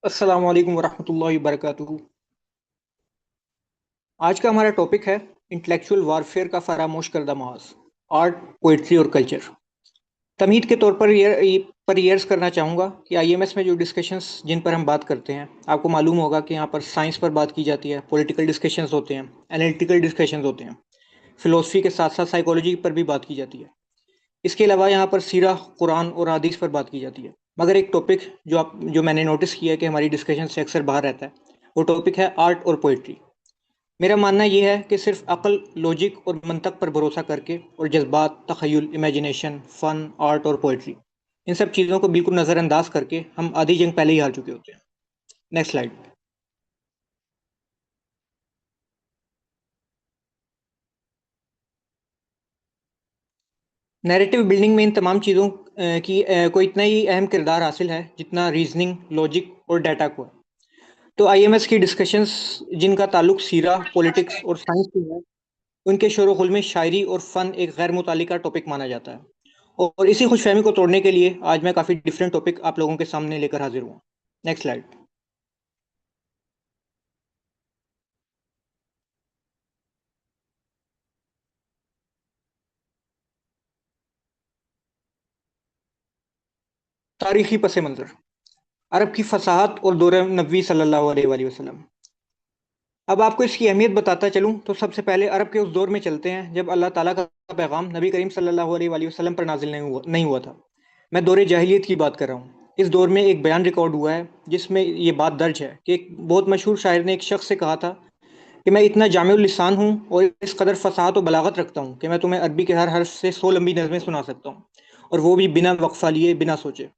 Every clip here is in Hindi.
अस्सलाम वालेकुम वरहमतुल्लाहि वबरकातुहू। आज का हमारा टॉपिक है इंटेलेक्चुअल वारफेयर का फरामोश करदा महाज, आर्ट, पोइट्री और कल्चर। तमहीद के तौर पर ईयर्स करना चाहूँगा कि आईएमएस में जो डिस्कशंस जिन पर हम बात करते हैं, आपको मालूम होगा कि यहाँ पर साइंस पर बात की जाती है, पॉलिटिकल डिस्कशंस होते हैं, एनालिटिकल डिस्कशंस होते हैं, फिलोसफी के साथ साथ साइकोलॉजी पर भी बात की जाती है। इसके अलावा यहाँ पर सीरा, कुरान और हदीस पर बात की जाती है। मगर एक टॉपिक जो मैंने नोटिस किया है कि हमारी डिस्कशन से अक्सर बाहर रहता है, वो टॉपिक है आर्ट और पोइट्री। मेरा मानना ये है कि सिर्फ अक्ल, लॉजिक और मंतक पर भरोसा करके और जज्बात, तखय्युल, इमेजिनेशन, फन, आर्ट और पोइट्री, इन सब चीज़ों को बिल्कुल नज़रअंदाज करके हम आधी जंग पहले ही हार चुके होते हैं। Next slide. नैरेटिव बिल्डिंग में इन तमाम चीज़ों की को इतना ही अहम किरदार हासिल है जितना रीजनिंग, लॉजिक और डाटा को है। तो आईएमएस की डिस्कशंस जिनका ताल्लुक सीरा, पॉलिटिक्स और साइंस से है, उनके शोर-गुल में शायरी और फन एक गैर मुतालिका टॉपिक माना जाता है। और इसी खुशफहमी को तोड़ने के लिए आज मैं काफ़ी डिफरेंट टॉपिक आप लोगों के सामने लेकर हाजिर हुआ। Next slide. तारीखी पस मंज़र, अरब की फसाहत और दौर नबी सल्लल्लाहु अलैहि वसल्लम। अब आपको इसकी अहमियत बताता चलूँ तो सबसे पहले अरब के उस दौर में चलते हैं जब अल्लाह ताला का पैगाम नबी करीम सल्लल्लाहु अलैहि वसल्लम पर नाजिल नहीं हुआ था। मैं दौर जाहिलियत की बात कर रहा हूँ। इस दौर में एक बयान रिकॉर्ड हुआ है जिसमें ये बात दर्ज है कि एक बहुत मशहूर शायर ने एक शख्स से कहा था कि मैं इतना जामिउल लिसान हूँ और इस कदर फसाहत और बलागत रखता हूँ कि मैं तुम्हें अरबी के हर हर्फ से 100 लंबी नज़में सुना सकता हूँ, और वो भी बिना वक्फा लिए, बिना सोचे।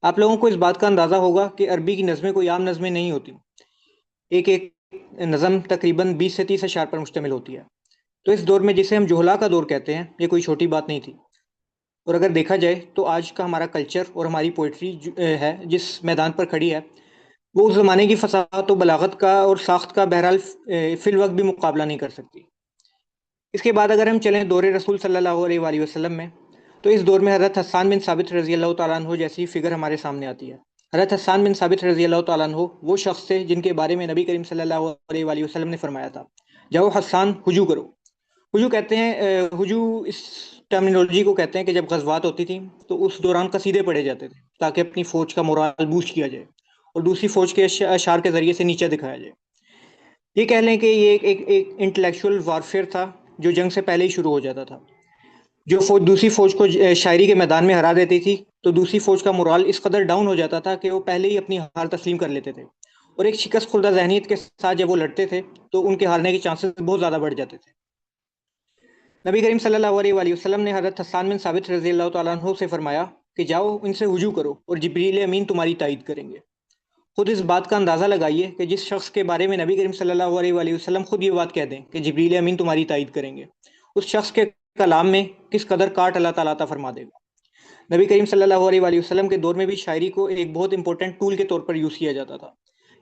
आप लोगों को इस बात का अंदाज़ा होगा कि अरबी की नज़में कोई आम नज़में नहीं होती। एक एक नज़म तकरीबन 20 से 30 अशार पर मुश्तमिल होती है। तो इस दौर में जिसे हम जोहला का दौर कहते हैं, ये कोई छोटी बात नहीं थी। और अगर देखा जाए तो आज का हमारा कल्चर और हमारी पोइट्री है जिस मैदान पर खड़ी है, वो उस ज़माने की फसाहत और बलागत का और साख्त का बहरहाल फिल वक्त भी मुकाबला नहीं कर सकती। इसके बाद अगर हम चलें दौर रसूल सल्लल्लाहु अलैहि वसल्लम में, तो इस दौर में हज़रत हस्सान बिन साबित रज़ी अल्लाह तआला अन्हु जैसी फ़िगर हमारे सामने आती है। हज़रत हस्सान बिन साबित रज़ी अल्लाह तआला अन्हु वो शख्स थे जिनके बारे में नबी करीम सल्लल्लाहु अलैहि वसल्लम ने फरमाया था, जाओ हस्सान हुजू करो। हुजू कहते हैं हुजू इस टर्मिनोलॉजी को कहते हैं कि जब गज़वात होती थी तो उस दौरान कसीदे पढ़े जाते थे ताकि अपनी फ़ौज का मोराल बूस्ट किया जाए और दूसरी फ़ौज के अशार के ज़रिए से नीचा दिखाया जाए। ये कह लें कि ये एक इंटेलेक्चुअल वारफेयर था जो जंग से पहले ही शुरू हो जाता था। जो फ़ौज दूसरी फ़ौज को शायरी के मैदान में हरा देती थी, तो दूसरी फ़ौज का मोराल इस कदर डाउन हो जाता था कि वो पहले ही अपनी हार तस्लीम कर लेते थे। और एक शिकस्त खुर्दा ज़हनीत के साथ जब वो लड़ते थे, तो उनके हारने के चांसेस बहुत ज़्यादा बढ़ जाते थे। नबी करीम सल्लल्लाहु अलैहि वसल्लम ने हज़रत हस्सान बिन साबित रज़ी अल्लाह तआला अन्हु से फरमाया कि जाओ इनसे हुजू करो और जिब्रील अमीन तुम्हारी तायद करेंगे। खुद इस बात का अंदाज़ा लगाइए कि जिस शख्स के बारे में नबी करीम सल्लल्लाहु अलैहि वसल्लम खुद ये बात कह दें कि जिब्रील अमीन तुम्हारी तायद करेंगे, उस शख्स के कलाम में किस कदर काट अल्लाह ताला अता फरमा देगा। नबी करीम सल्लल्लाहु अलैहि वसल्लम के दौर में भी शायरी को एक बहुत इंपॉर्टेंट टूल के तौर पर यूज़ किया जाता था।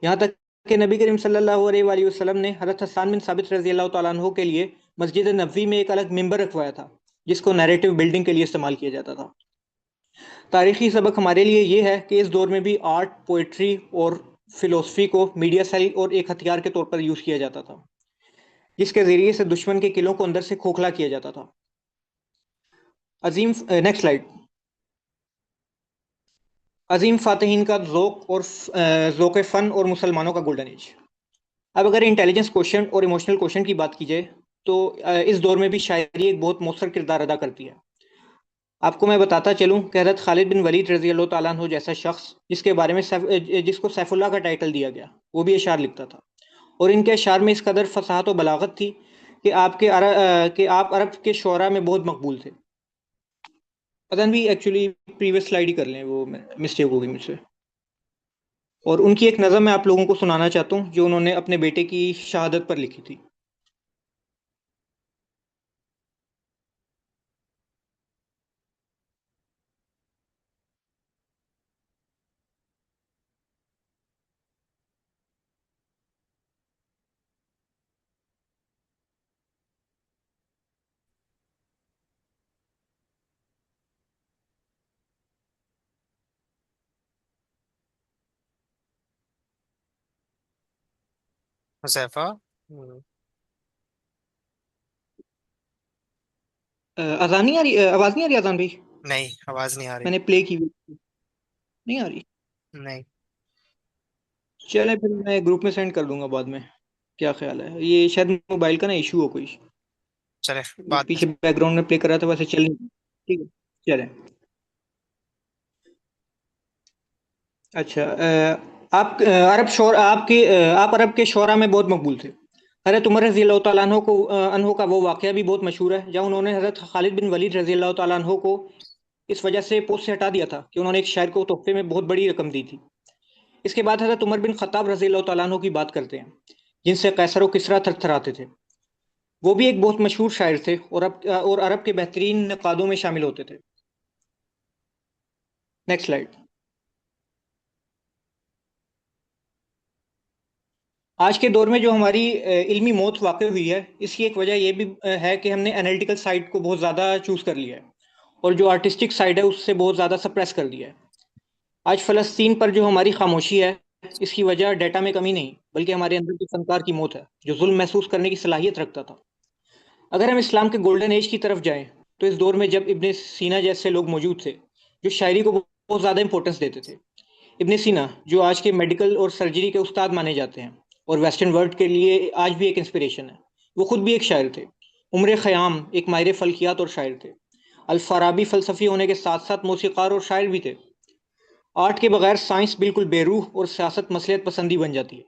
यहाँ तक कि नबी करीम सल्लल्लाहु अलैहि वसल्लम ने हज़रत हस्सान बिन साबित रज़ी अल्लाह तआला अन्हु के लिए मस्जिद नबवी में एक अलग मिंबर रखवाया था, जिसको नैरेटिव बिल्डिंग के लिए इस्तेमाल किया जाता था। तारीखी सबक हमारे लिए ये है कि इस दौर में भी आर्ट, पोइट्री और फिलोसफी को मीडिया सेल और एक हथियार के तौर पर यूज़ किया जाता था, जिसके ज़रिए से दुश्मन के किलों को अंदर से खोखला किया जाता था। Next slide. अजीम फ़ातिहीन का ज़ौक़ फ़न और मुसलमानों का गोल्डन एज। अब अगर इंटेलिजेंस क्वेश्चन और इमोशनल क्वेश्चन की बात की जाए, तो इस दौर में भी शायरी एक बहुत मौसर किरदार अदा करती है। आपको मैं बताता चलूँ कि हज़रत खालिद बिन वलीद रज़ी अल्लाह तआला अन्हु जैसा शख्स जिसके बारे में जिसको सैफुल्लाह का टाइटल दिया गया, वो भी अशार लिखता था। और इनके अशार में इस कदर फसाहत और बलागत थी कि आप अरब के शुअरा में बहुत मकबूल थे। पता नहीं एक्चुअली प्रीवियस स्लाइड ही कर लें, वो मिस्टेक हो गई मुझसे। और उनकी एक नज़म मैं आप लोगों को सुनाना चाहता हूँ जो उन्होंने अपने बेटे की शहादत पर लिखी थी। हुजैफा। अजान नहीं आ रही, आवाज नहीं आ रही अजान भाई? नहीं, आवाज नहीं आ रही। मैंने प्ले की हुई, नहीं आ रही। नहीं। चले फिर मैं ग्रुप में सेंड कर दूंगा बाद में। क्या ख्याल है, ये शायद मोबाइल का ना इशू हो कोई। चले बाद में। पीछे बैकग्राउंड में प्ले कर रहा था, वैसे चल नहीं। ठीक है, चले। अच्छा, आप अरब के शोरा में बहुत मकबूल थे। हज़रत उमर रजी अल्लाह तआला अन्हो का वो वाक़या भी बहुत मशहूर है, जहाँ उन्होंने हज़रत खालिद बिन वलीद रजी अल्लाह तआला अन्हो को इस वजह से पोस्ट से हटा दिया था कि उन्होंने एक शायर को तोहफे में बहुत बड़ी रकम दी थी। इसके बाद हज़रत उमर बिन खत्ताब रजी अल्लाह तआला अन्हो की बात करते हैं, जिनसे कैसर और किसरा थरथराते थे। वो भी एक बहुत मशहूर शायर थे और अरब के बेहतरीन नकादों में शामिल होते थे। Next slide. आज के दौर में जो हमारी इल्मी मौत वाक़ई हुई है, इसकी एक वजह यह भी है कि हमने एनालिटिकल साइड को बहुत ज़्यादा चूज़ कर लिया है, और जो आर्टिस्टिक साइड है उससे बहुत ज़्यादा सप्रेस कर दिया है। आज फ़लस्तीन पर जो हमारी खामोशी है, इसकी वजह डेटा में कमी नहीं, बल्कि हमारे अंदर के फनकार की मौत है, जो जुल्म महसूस करने की सलाहियत रखता था। अगर हम इस्लाम के गोल्डन एज की तरफ जाएं, तो इस दौर में जब इब्ने सीना जैसे लोग मौजूद थे, जो शायरी को बहुत ज़्यादा इंपॉर्टेंस देते थे। इब्ने सीना, जो आज के मेडिकल और सर्जरी के उस्ताद माने जाते हैं और वेस्टर्न वर्ल्ड के लिए आज भी एक इंस्पिरेशन है, वो खुद भी एक शायर थे। उम्र ख़याम एक माहिर फल्कियात और शायर थे। अल फ़ाराबी फ़लसफ़ी होने के साथ साथ मौसीक़ार और शायर भी थे। आर्ट के बगैर साइंस बिल्कुल बेरूह और सियासत मसलियत पसंदी बन जाती है।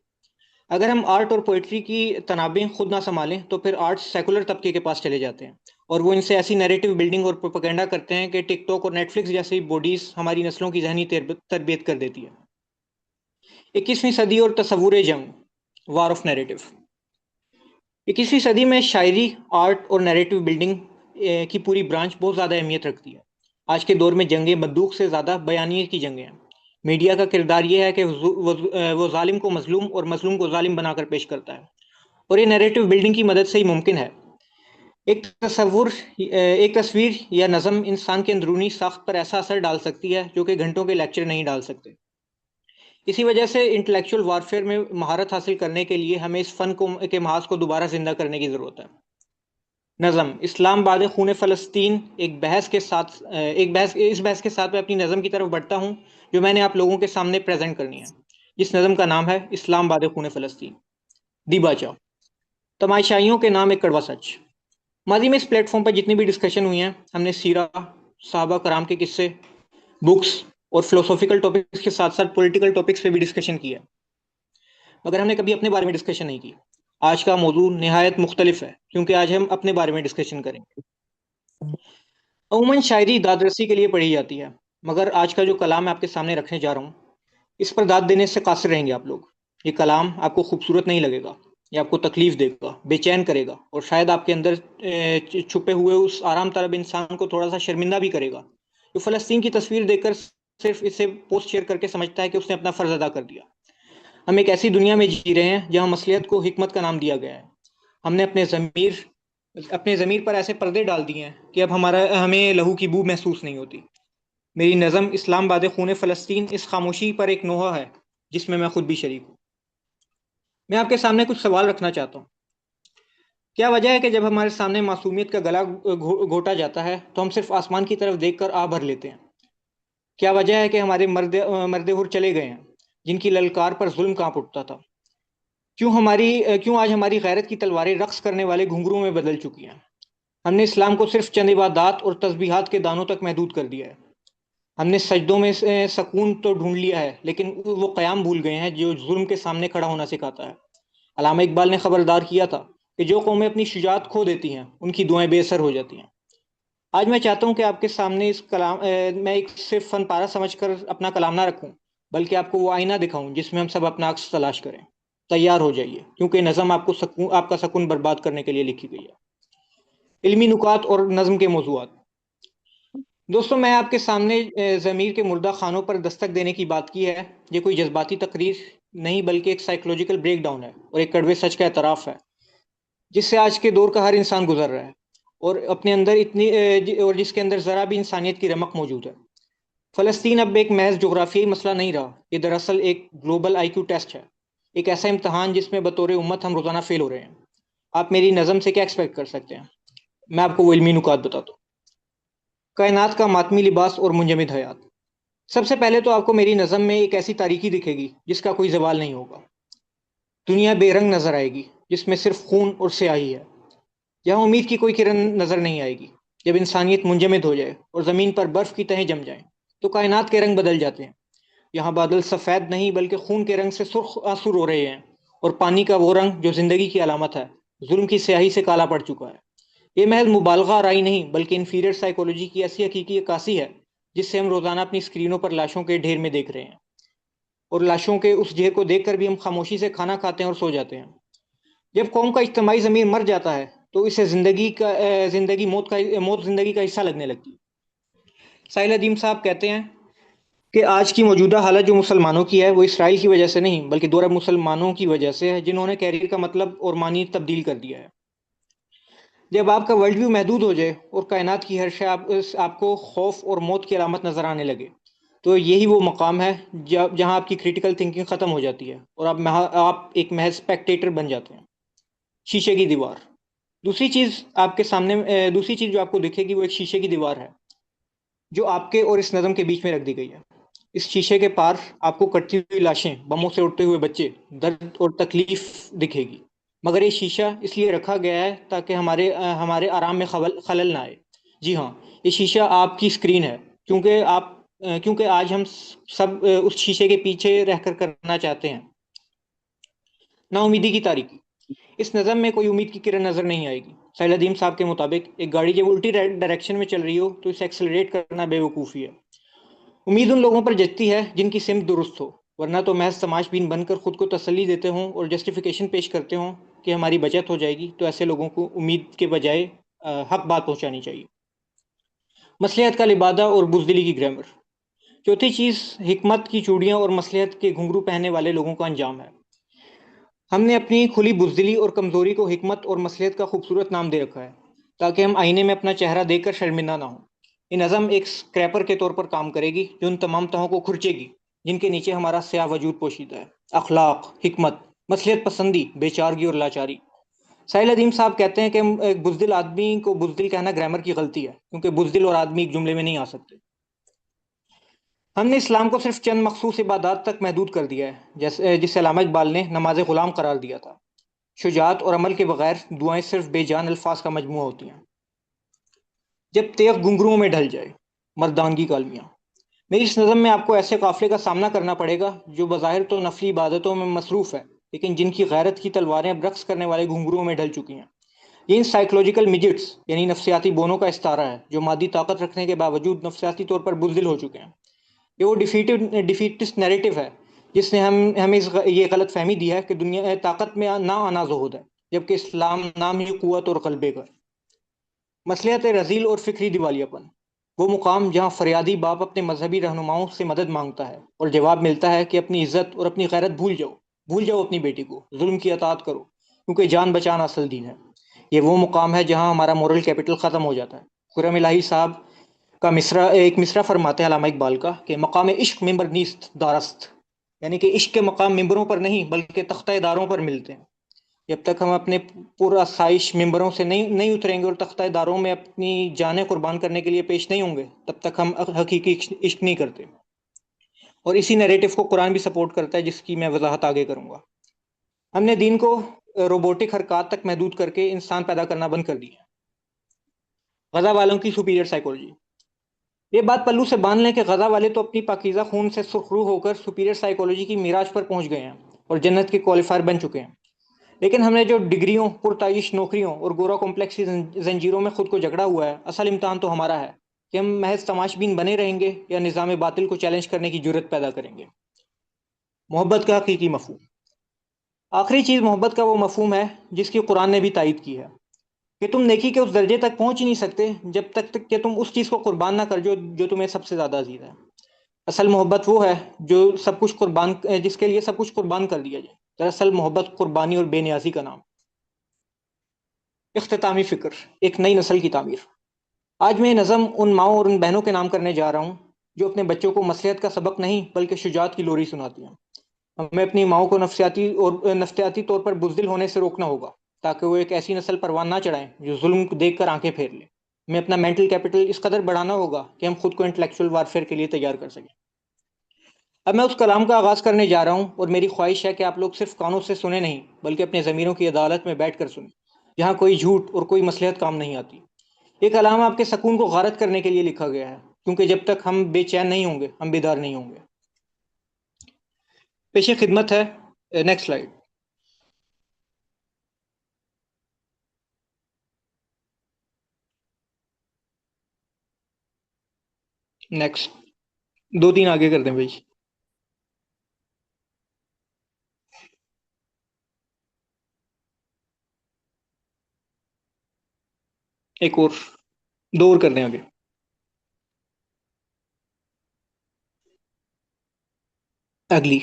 अगर हम आर्ट और पोइट्री की तनाबें खुद ना संभालें, तो फिर आर्ट सेकुलर तबके के पास चले जाते हैं, और वो इनसे ऐसी नैरेटिव बिल्डिंग और प्रोपेगेंडा करते हैं कि टिकटॉक और नेटफ्लिक्स जैसी बॉडीज हमारी नस्लों की जहनी तरबियत कर देती है। 21वीं सदी और तस्वुर जंग, वार ऑफ नैरेटिव। 21वीं सदी में शायरी, आर्ट और नैरेटिव बिल्डिंग की पूरी ब्रांच बहुत ज़्यादा अहमियत रखती है। आज के दौर में जंगें बंदूक से ज़्यादा बयानिए की जंगें हैं। मीडिया का किरदार यह है कि वो जालिम को मजलूम और मजलूम को जालिम बनाकर पेश करता है, और ये नैरेटिव बिल्डिंग की मदद से ही मुमकिन है। एक तस्वीर या नज़म इंसान के अंदरूनी साख्त पर ऐसा असर डाल सकती है जो कि घंटों के लेक्चर नहीं डाल सकते। इसी वजह से इंटेलेक्चुअल वारफेयर में महारत हासिल करने के लिए हमें इस फन को के महाज को दोबारा जिंदा करने की ज़रूरत है। नज़म इस्लाम बाद खून फ़लस्तीन, इस बहस के साथ मैं अपनी नज़म की तरफ बढ़ता हूँ, जो मैंने आप लोगों के सामने प्रेजेंट करनी है। जिस नज़म का नाम है इस्लाम बाद खून फ़लस्तीन। दिबाचा, तमाशाइयों के नाम एक कड़वा सच। माजी में इस प्लेटफॉर्म पर जितनी भी डिस्कशन हुई हैं, हमने सीरा, साहबा कराम के किस्से, बुक्स और फिलोसॉफिकल टॉपिक्स के साथ साथ पॉलिटिकल टॉपिक्स पे भी डिस्कशन की है, मगर हमने कभी अपने बारे में डिस्कशन नहीं की। आज का मौजू निहायत मुख्तलिफ है, क्योंकि आज हम अपने बारे में डिस्कशन करेंगे। अमूमन शायरी दाद रसी के लिए पढ़ी जाती है, मगर आज का जो कलाम मैं आपके सामने रखने जा रहा हूँ, इस पर दाद देने से कासिर रहेंगे आप लोग। ये कलाम आपको खूबसूरत नहीं लगेगा, ये आपको तकलीफ देगा, बेचैन करेगा, और शायद आपके अंदर छुपे हुए उस आराम तलब इंसान को थोड़ा सा शर्मिंदा भी करेगा, जो फ़लस्तीन की तस्वीर देखकर सिर्फ इसे पोस्ट शेयर करके समझता है कि उसने अपना फ़र्ज अदा कर दिया। हम एक ऐसी दुनिया में जी रहे हैं जहाँ मसलियत को हिकमत का नाम दिया गया है। हमने अपने ज़मीर पर ऐसे पर्दे डाल दिए हैं कि अब हमें लहू की बू महसूस नहीं होती। मेरी नज़म इस्लाम बाद खून फ़लस्तीन इस खामोशी पर एक नोहा है, जिसमें मैं खुद भी शरीक हूँ। मैं आपके सामने कुछ सवाल रखना चाहता हूँ। क्या वजह है कि जब हमारे सामने मासूमियत का गला घोटा जाता है, तो हम सिर्फ आसमान की तरफ देखकर आह भर लेते हैं? क्या वजह है कि हमारे मर्दे हुर चले गए हैं, जिनकी ललकार पर जुल्म कांप उठता था? क्यों आज हमारी गैरत की तलवारें रक्स करने वाले घुंघरुओं में बदल चुकी हैं? हमने इस्लाम को सिर्फ चंद इबादात और तस्बीहात के दानों तक महदूद कर दिया है। हमने सजदों में से सकून तो ढूंढ लिया है, लेकिन वो क़याम भूल गए हैं जो जुल्म के सामने खड़ा होना सिखाता है। अल्लामा इकबाल ने खबरदार किया था कि जो कौमें अपनी शुजाअत खो देती हैं, उनकी दुआएं बेअसर हो जाती हैं। आज मैं चाहता हूं कि आपके सामने मैं एक सिर्फ फन पारा समझकर अपना कलाम ना रखूं, बल्कि आपको वो आईना दिखाऊं जिसमें हम सब अपना अक्स तलाश करें। तैयार हो जाइए, क्योंकि नज़म आपका सकून बर्बाद करने के लिए लिखी गई है। इल्मी नुकात और नज़म के मौज़ूआत। दोस्तों, मैं आपके सामने ज़मीर के मुर्दा खानों पर दस्तक देने की बात की है। ये कोई जज्बाती तकरीर नहीं, बल्कि एक साइकोलॉजिकल ब्रेक डाउन है और एक कड़वे सच का एतराफ़ है, जिससे आज के दौर का हर इंसान गुजर रहा है, और अपने अंदर और जिसके अंदर ज़रा भी इंसानियत की रमक मौजूद है। फ़लस्तीन अब एक महज जोग्राफियाई मसला नहीं रहा, ये दरअसल एक ग्लोबल आईक्यू टेस्ट है। एक ऐसा इम्तहान जिसमें बतौर उम्मत हम रोजाना फेल हो रहे हैं। आप मेरी नज़म से क्या एक्सपेक्ट कर सकते हैं? मैं आपको वो इल्मी नुकात बताता हूँ। कायनात का मातमी लिबास और मुंजमद हयात। सबसे पहले तो आपको मेरी नज़म में एक ऐसी तारीकी दिखेगी जिसका कोई जवाल नहीं होगा। दुनिया बेरंग नजर आएगी, जिसमें सिर्फ खून और स्याही है। जहाँ उम्मीद की कोई किरण नजर नहीं आएगी। जब इंसानियत मुंजमद हो जाए और जमीन पर बर्फ की तहें जम जाएं, तो कायनात के रंग बदल जाते हैं। यहाँ बादल सफेद नहीं बल्कि खून के रंग से सुर्ख आंसू रो रहे हैं, और पानी का वो रंग जो जिंदगी की अलामत है, जुल्म की स्याही से काला पड़ चुका है। ये महज मुबालगा राई नहीं बल्कि इन्फीरियर साइकोलॉजी की ऐसी हकीकी अक्कासी है, जिससे हम रोजाना अपनी स्क्रीनों पर लाशों के ढेर में देख रहे हैं। और लाशों के उस ढेर को देखकर भी हम खामोशी से खाना खाते हैं और सो जाते हैं। जब कौम का इज्तिमाई ज़मीर मर जाता है, तो इसे जिंदगी मौत जिंदगी का हिस्सा लगने लगती है। साहिल अदीम साहब कहते हैं कि आज की मौजूदा हालत जो मुसलमानों की है, वो इसराइल की वजह से नहीं बल्कि दो अरब मुसलमानों की वजह से है, जिन्होंने कैरियर का मतलब और मानी तब्दील कर दिया है। जब आपका वर्ल्ड व्यू महदूद हो जाए और कायनात की हर शय आपको खौफ और मौत की अलामत नजर आने लगे, तो यही वो मकाम है जहां आपकी क्रिटिकल थिंकिंग खत्म हो जाती है और आप एक महज स्पेक्टेटर बन जाते हैं। शीशे की दीवार। दूसरी चीज जो आपको दिखेगी वो एक शीशे की दीवार है, जो आपके और इस नज़म के बीच में रख दी गई है। इस शीशे के पार आपको कटती हुई लाशें, बमों से उड़ते हुए बच्चे, दर्द और तकलीफ दिखेगी। मगर ये शीशा इसलिए रखा गया है ताकि हमारे आराम में खलल ना आए। जी हाँ, ये शीशा आपकी स्क्रीन है, क्योंकि आज हम सब उस शीशे के पीछे रहकर करना चाहते हैं। नाउमीदी की तारीकी। इस नज़म में कोई उम्मीद की किरण नजर नहीं आएगी। सैलदीम साहब के मुताबिक एक गाड़ी जब उल्टी डायरेक्शन में चल रही हो तो इसे एक्सेलरेट करना बेवकूफ़ी है। उम्मीद उन लोगों पर जचती है जिनकी सिमत दुरुस्त हो, वरना तो महज तमाशबीन बनकर खुद को तसल्ली देते हों और जस्टिफिकेशन पेश करते हों कि हमारी बचत हो जाएगी। तो ऐसे लोगों को उम्मीद के बजाय हक बात पहुंचानी चाहिए। मसलिहत का लिबादा और बुजदिली की ग्रामर। चौथी चीज़ हिकमत की चूड़ियाँ और मसलिहत के घुंघरू पहनने वाले लोगों का अंजाम है। हमने अपनी खुली बुजदिली और कमजोरी को हिकमत और मसलिहत का खूबसूरत नाम दे रखा है, ताकि हम आईने में अपना चेहरा देखकर शर्मिंदा ना हो। ये नज़म एक स्क्रैपर के तौर पर काम करेगी, जो उन तमाम तहों को खुरचेगी जिनके नीचे हमारा स्याह वजूद पोशीदा है। अखलाक, हिकमत, मसलिहत पसंदी, बेचारगी और लाचारी। साहिल अदीम साहब कहते हैं कि एक बुजदिल आदमी को बुजदिल कहना ग्रामर की गलती है, क्योंकि बुजदिल और आदमी एक जुमले में नहीं आ सकते। हमने इस्लाम को सिर्फ चंद मखसूस इबादत तक महदूद कर दिया है, जैसे जिसे अल्लामा इकबाल ने नमाज गुलाम करार दिया था। शुजात और अमल के बगैर दुआएं सिर्फ बेजान अल्फाज का मजमू होती हैं। जब तेग घुंघरुओं में ढल जाए, मर्दानगी का अलमिया। मेरी इस नज़म में आपको ऐसे काफिले का सामना करना पड़ेगा जो बज़ाहिर तो नफली इबादतों में मसरूफ़ है, लेकिन जिनकी गैरत की तलवारें अब रक्स करने वाले घुंघरुओं में ढल चुकी हैं। ये इन साइकोलॉजिकल मिजिट्स यानी नफसियाती बोनों का इस्तारा है, जो मादी ताकत रखने के बावजूद नफसियाती तौर पर बुज़दिल हो चुके हैं। ये वो डिफीटिस्ट नैरेटिव है जिसने हमें ये गलत फहमी दी है कि दुनिया ताकत में ना आना ज़ुहद है, जबकि इस्लाम नाम ही कुव्वत और ग़लबे का। मसलिहत रजील और फिक्री दिवालियापन। वो मुकाम जहाँ फरियादी बाप अपने मजहबी रहनुमाओं से मदद मांगता है और जवाब मिलता है कि अपनी इज्जत और अपनी गैरत भूल जाओ अपनी बेटी को, जुल्म की अतात करो, क्योंकि जान बचाना असल दीन है। ये वो मुकाम है जहाँ हमारा मोरल कैपिटल ख़त्म हो जाता है। खुरम इलाही साहब एक मिसरा फरमाते हैं अल्लामा इकबाल का कि मकाम इश्क मिंबर नीस्त दारस्त, यानी कि इश्क के मकाम मिंबरों पर नहीं बल्कि तख्ता दारों पर मिलते हैं। जब तक हम अपने पूरा साइश मिंबरों से नहीं उतरेंगे और तख्ता दारों में अपनी जानें कुर्बान करने के लिए पेश नहीं होंगे, तब तक हम हकीकी इश्क नहीं करते। और इसी नैरेटिव को कुरान भी सपोर्ट करता है, जिसकी मैं वजाहत आगे करूंगा। हमने दीन को रोबोटिक हरकत तक महदूद करके इंसान पैदा करना बंद कर दिया। गजा वालों की सुपीरियर साइकोलॉजी। ये बात पल्लू से बांध लें कि गजा वाले तो अपनी पाकीज़ा खून से सुरखरू होकर सुपीरियर साइकोलॉजी की मीराज पर पहुंच गए हैं और जन्नत के क्वालिफायर बन चुके हैं। लेकिन हमने जो डिग्रियों, पुरताइश नौकरियों और गोरा कॉम्प्लेक्स की जंजीरों में खुद को जकड़ा हुआ है, असल इम्तहान तो हमारा है कि हम महज तमाशबीन बने रहेंगे या निज़ाम बातिल को चैलेंज करने की जुर्रत पैदा करेंगे। मोहब्बत का हकीकी मफहूम। आखिरी चीज़ मोहब्बत का वो मफहूम है जिसकी कुरान ने भी तायद की है, कि तुम नेकी के उस दर्जे तक पहुंच ही नहीं सकते जब तक कि तुम उस चीज़ को कुर्बान ना कर जो तुम्हें सबसे ज़्यादा अजीज है। असल मोहब्बत वो है जो जिसके लिए सब कुछ कुर्बान कर दिया जाए। दरअसल मोहब्बत कुर्बानी और बेनियाजी का नाम। इख्तितामी फ़िक्र, एक नई नस्ल की तामीर। आज मैं नज़म उन माओ और उन बहनों के नाम करने जा रहा हूँ जो अपने बच्चों को मसलिहत का सबक नहीं बल्कि शुजात की लोरी सुनाती हैं। हमें अपनी माओ को नफ्सियाती तौर पर बुज़दिल होने से रोकना होगा, ताकि वो एक ऐसी नस्ल परवान ना चढ़ाएं जो जुल्म को देखकर आंखें फेर ले। हमें अपना मेंटल कैपिटल इस कदर बढ़ाना होगा कि हम खुद को इंटेलेक्चुअल वारफेयर के लिए तैयार कर सकें। अब मैं उस कलाम का आगाज करने जा रहा हूँ, और मेरी ख्वाहिश है कि आप लोग सिर्फ कानों से सुने नहीं, बल्कि अपने ज़मीरों की अदालत में बैठ कर सुने, जहाँ कोई झूठ और कोई मसलहत काम नहीं आती। ये कलाम आपके सकून को गारत करने के लिए लिखा गया है, क्योंकि जब तक हम बेचैन नहीं होंगे हम बेदार नहीं होंगे। पेशे खिदमत है, नेक्स्ट स्लाइड। नेक्स्ट, दो तीन आगे कर दें भाई। एक और, दो और कर दें आगे। अगली।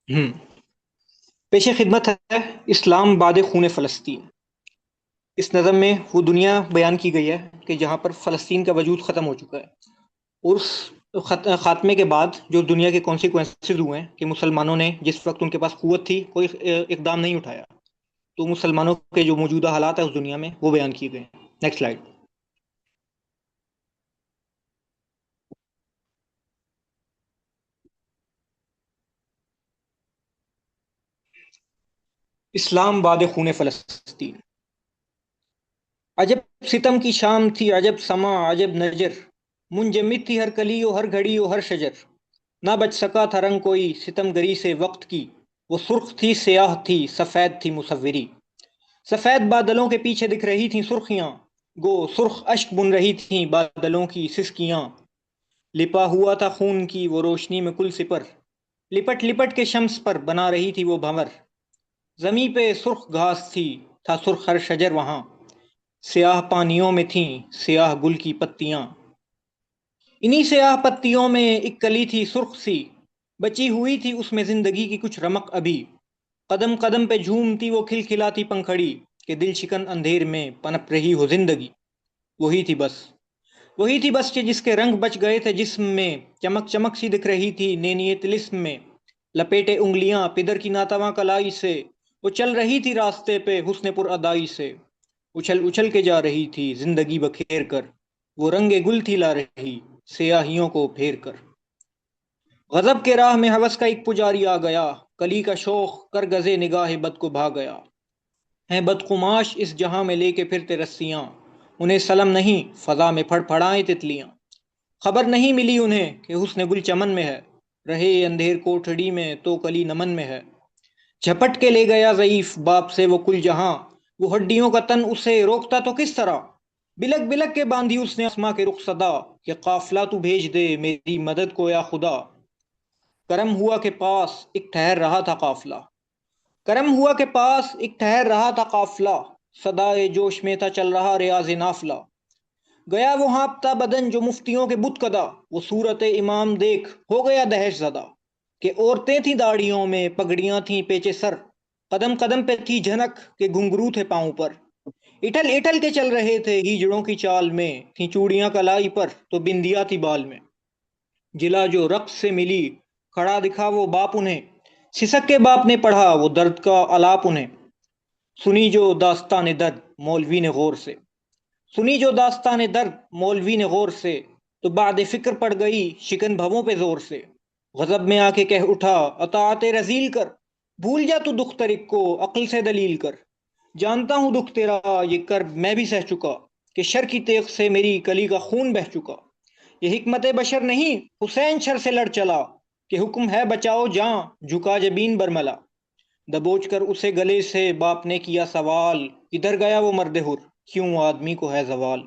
हम्म। पेशे खिदमत है, इस्लाम बाद खून फ़लस्तीन। इस नज़म में वो दुनिया बयान की गई है कि जहाँ पर फ़लस्तीन का वजूद ख़त्म हो चुका है, और उस खात्मे के बाद जो दुनिया के कॉन्सिक्वेंसेज हुए हैं कि मुसलमानों ने जिस वक्त उनके पास कुव्वत थी कोई इकदाम नहीं उठाया। तो मुसलमानों के जो मौजूदा हालात है उस दुनिया में वो बयान किए गए हैं। Next slide. इस्लाम बाद खून फ़लस्तीन। अजब सितम की शाम थी, अजब समा, अजब नजर, मुंजमिद थी हर कली ओ हर घड़ी ओ हर शजर। ना बच सका था रंग कोई सितमगरी से वक्त की, वो सुर्ख थी स्याह थी सफेद थी मुसव्विरी। सफेद बादलों के पीछे दिख रही थी सुर्खियां, गो सुर्ख अश्क बुन रही थी बादलों की सिसकियां। लिपा हुआ था खून की वो रोशनी में कुल सिपर, लिपट लिपट के शम्स पर बना रही थी वो भंवर। जमी पे सुर्ख घास थी, था सुर्ख हर शजर वहां, स्याह पानियों में थीं स्याह गुल की पत्तियां। इन्हीं स्याह पत्तियों में एक कली थी सुर्ख सी, बची हुई थी उसमें जिंदगी की कुछ रमक अभी। कदम कदम पे झूमती वो खिलखिलाती पंखड़ी, के दिल शिकन अंधेर में पनप रही हो जिंदगी। वही थी बस, वही थी बस कि जिसके रंग बच गए थे जिस्म में, चमक चमक सी दिख रही थी नेनिए तिलिस्म में। लपेटे उंगलियां पिदर की नातवा कलाई से, वो चल रही थी रास्ते पे हुस्न पुर अदाई से। उछल उछल के जा रही थी जिंदगी बखेर कर, वो रंगे गुल थी ला रही स्याहियों को फेर कर। गजब के राह में हवस का एक पुजारी आ गया, कली का शौक कर गजे निगाह बद को भाग गया। हैं बदकुमाश इस जहां में लेके फिरते रस्सियां, उन्हें सलम नहीं फजा में फड़फड़ाएं तितलियां। खबर नहीं मिली उन्हें कि हुस्न गुल चमन में है, रहे अंधेर कोठड़ी में तो कली नमन में है। झपट के ले गया ज़ईफ बाप से वो कुल जहां, वो हड्डियों का तन उसे रोकता तो किस तरह। बिलक बिलक के बांधी उसने आसमां के रुख सदा, कि काफिला तू भेज दे मेरी मदद को या खुदा। करम हुआ के पास एक ठहर रहा था काफिला, करम हुआ के पास एक ठहर रहा था काफिला, सदाए जोश में था चल रहा रियाज नाफिला। गया वो हाँपता बदन जो मुफ्तियों के बुत कदा, वो सूरत इमाम देख हो गया दहश जदा। कि औरतें थीं दाढ़ियों में पगड़ियां थीं पेचे सर, कदम कदम पे थी झनक के घुंघरू थे पांव पर। इठल इठल के चल रहे थे हिजड़ों की चाल में, थी चूड़ियां कलाई पर तो बिंदिया थी बाल में। जिला जो रक्स से मिली खड़ा दिखा वो बाप उन्हें, सिसक के बाप ने पढ़ा वो दर्द का अलाप उन्हें। सुनी जो दास्तान दर्द मौलवी ने गौर से, सुनी जो दास्तान दर्द मौलवी ने गौर से, तो बाद फिक्र पड़ गई शिकन भवों पे जोर से। गजब में आके कह उठा अताअते रजील कर, भूल जा तू दुख तरिक को अक्ल से दलील कर। जानता हूँ दुख तेरा ये कर्ब मैं भी सह चुका, कि शर की तेग से मेरी कली का खून बह चुका। ये हिकमत बशर नहीं हुसैन शर से लड़ चला, कि हुक्म है बचाओ जां झुका जबीन बरमला। दबोच कर उसे गले से बाप ने किया सवाल, किधर गया वो मर्द हुर क्यों आदमी को है जवाल।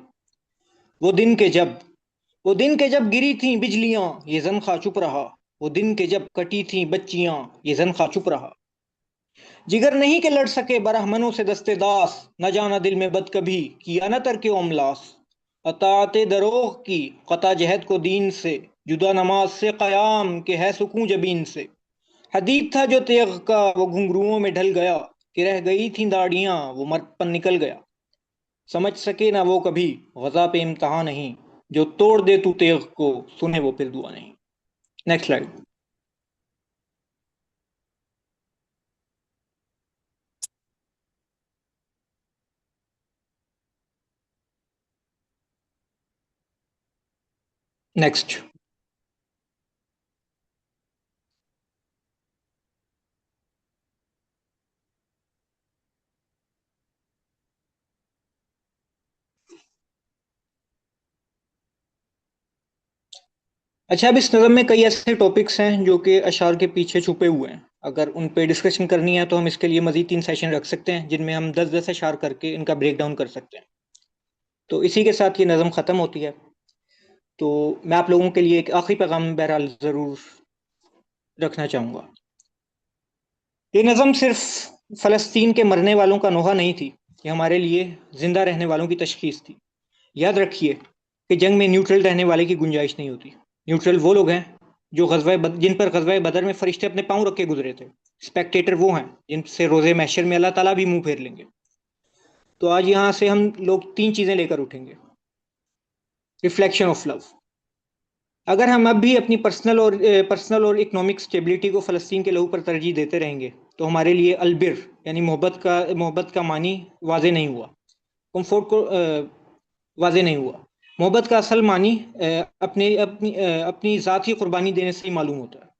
वो दिन के जब, वो दिन के जब गिरी थी बिजलियां ये जन खा चुप रहा, वो दिन के जब कटी थी बच्चियां ये जन खा चुप रहा। जिगर नहीं के लड़ सके बरहमनों से दस्ते दास, न जाना दिल में बद कभी किया न तर के ओमलास। अताते दरोग की कता जहद को दीन से, जुदा नमाज से कयाम के है सुकून जबीन से। हदीद था जो तेग का वो घुंघरुओं में ढल गया, कि रह गई थी दाढ़ियां वो मरपन निकल गया। समझ सके ना वो कभी गजा पे इम्तहान नहीं, जो तोड़ दे तू तेग को सुने वो फिर दुआ नहीं। Next slide. नेक्स्ट। अच्छा, अब इस नज़म में कई ऐसे टॉपिक्स हैं जो कि अशार के पीछे छुपे हुए हैं। अगर उन पे डिस्कशन करनी है तो हम इसके लिए मजीद 3 सेशन रख सकते हैं, जिनमें हम 10-10 अशार करके इनका ब्रेक डाउन कर सकते हैं। तो इसी के साथ ये नज़म ख़त्म होती है। तो मैं आप लोगों के लिए एक आखिरी पैगाम बहरहाल ज़रूर रखना चाहूँगा। ये नज़म सिर्फ फ़लस्तीन के मरने वालों का नोहा नहीं थी, ये हमारे लिए ज़िंदा रहने वालों की तशखीस थी। याद रखिए कि जंग में न्यूट्रल रहने वाले की गुंजाइश नहीं होती। न्यूट्रल वो लोग हैं जो जिन पर गज़वाए बदर में फरिश्ते अपने पाँव रख के गुजरे थे। स्पेक्टेटर वो हैं जिनसे रोज़े महशर में अल्लाह ताला भी मुंह फेर लेंगे। तो आज यहाँ से हम लोग 3 चीज़ें लेकर उठेंगे। Reflection of love. अगर हम अब भी अपनी पर्सनल और इकोनॉमिक स्टेबिलिटी को फ़लस्तीन के लहू पर तरजीह देते रहेंगे तो हमारे लिए अलबिर यानी मोहब्बत का मानी वाजे नहीं हुआ। कंफर्ट को वाजे नहीं हुआ। मोहब्बत का असल मानी अपनी ज़ात ही कुर्बानी देने से ही मालूम होता है।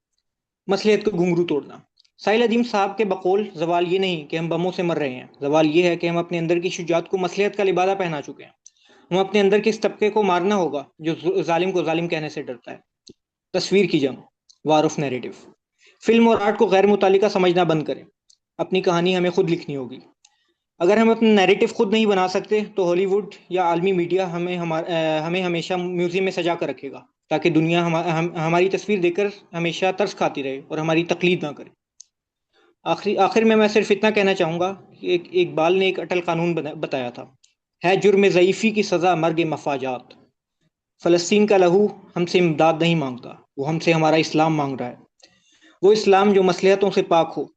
मसलियत को घुंघरू तोड़ना। साहिल अदीम साहब के बकौल जवाल ये नहीं कि हम बमों से मर रहे हैं, जवाल ये है कि हम अपने अंदर की शुजात को मसलियत का लिबादा पहना चुके हैं। हम अपने अंदर के इस तबके को मारना होगा जो जालिम को जालिम कहने से डरता है। तस्वीर की जंग। War of narrative. फिल्म और आर्ट को गैर मुतालिका समझना बंद करें। अपनी कहानी हमें खुद लिखनी होगी। अगर हम अपना नैरेटिव खुद नहीं बना सकते तो हॉलीवुड या आलमी मीडिया हमें हमेशा म्यूजियम में सजा कर रखेगा, ताकि दुनिया हमारी तस्वीर देखकर हमेशा तरस खाती रहे और हमारी तकलीद ना करे। आखिर में मैं सिर्फ इतना कहना चाहूंगा कि एक इकबाल ने एक अटल कानून बताया था। है जुर्म ज़ईफ़ी की सज़ा मर्ग मफाजात। फ़लस्तीन का लहू हमसे इमदाद नहीं मांगता, वो हमसे हमारा इस्लाम मांग रहा है। वो इस्लाम जो मसलहतों से पाक हो,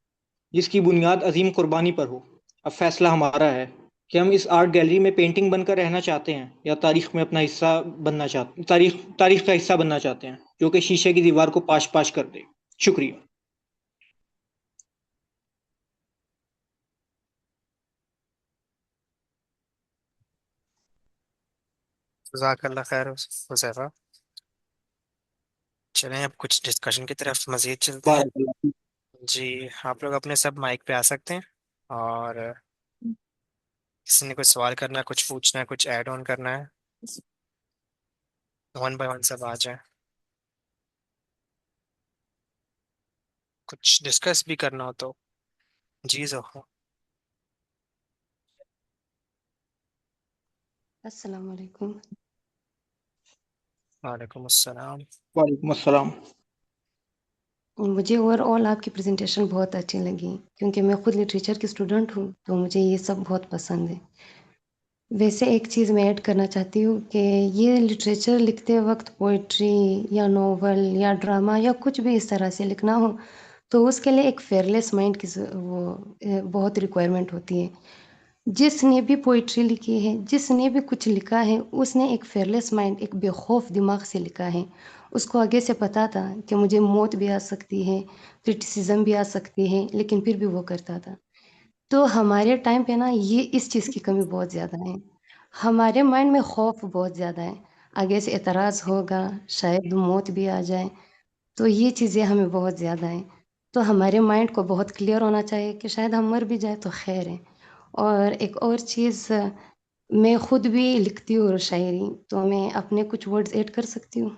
जिसकी बुनियाद अजीम कुर्बानी पर हो। अब फैसला हमारा है कि हम इस आर्ट गैलरी में पेंटिंग बनकर रहना चाहते हैं या तारीख में अपना हिस्सा बनना चाहते तारीख का हिस्सा बनना चाहते हैं, जो कि शीशे की दीवार को पाश पाश कर दे। शुक्रिया। जज़ाकल्लाह खैर हुज़ैफा। चलें अब कुछ डिस्कशन की तरफ मजीद चलते हैं। बारक। जी, आप लोग अपने सब माइक पे आ सकते हैं। और किसी ने कुछ सवाल करना है, कुछ पूछना है, कुछ ऐड ऑन करना है, वन बाय वन सब आ जाए। कुछ डिस्कस भी करना हो तो जी ज़ोहो। अस्सलाम वालेकुम। वालेकुम अस्सलाम। वालेकुम अस्सलाम। मुझे ओवरऑल आपकी प्रेजेंटेशन बहुत अच्छी लगी, क्योंकि मैं खुद लिटरेचर की स्टूडेंट हूँ, तो मुझे ये सब बहुत पसंद है। वैसे एक चीज़ मैं ऐड करना चाहती हूँ कि ये लिटरेचर लिखते वक्त पोइट्री या नॉवल या ड्रामा या कुछ भी इस तरह से लिखना हो, तो उसके लिए एक फेयरलेस माइंड की बहुत रिक्वायरमेंट होती है। जिसने भी पोइट्री लिखी है, जिसने भी कुछ लिखा है, उसने एक फेयरलेस माइंड, एक बेखौफ दिमाग से लिखा है। उसको आगे से पता था कि मुझे मौत भी आ सकती है, क्रिटिसिज्म भी आ सकती है, लेकिन फिर भी वो करता था। तो हमारे टाइम पे ना ये इस चीज़ की कमी बहुत ज़्यादा है। हमारे माइंड में खौफ बहुत ज़्यादा है, आगे से एतराज़ होगा, शायद मौत भी आ जाए, तो ये चीज़ें हमें बहुत ज़्यादा हैं। तो हमारे माइंड को बहुत क्लियर होना चाहिए कि शायद हम मर भी जाए तो खैर है। और एक और चीज़, मैं खुद भी लिखती हूँ शायरी, तो मैं अपने कुछ वर्ड्स ऐड कर सकती हूँ?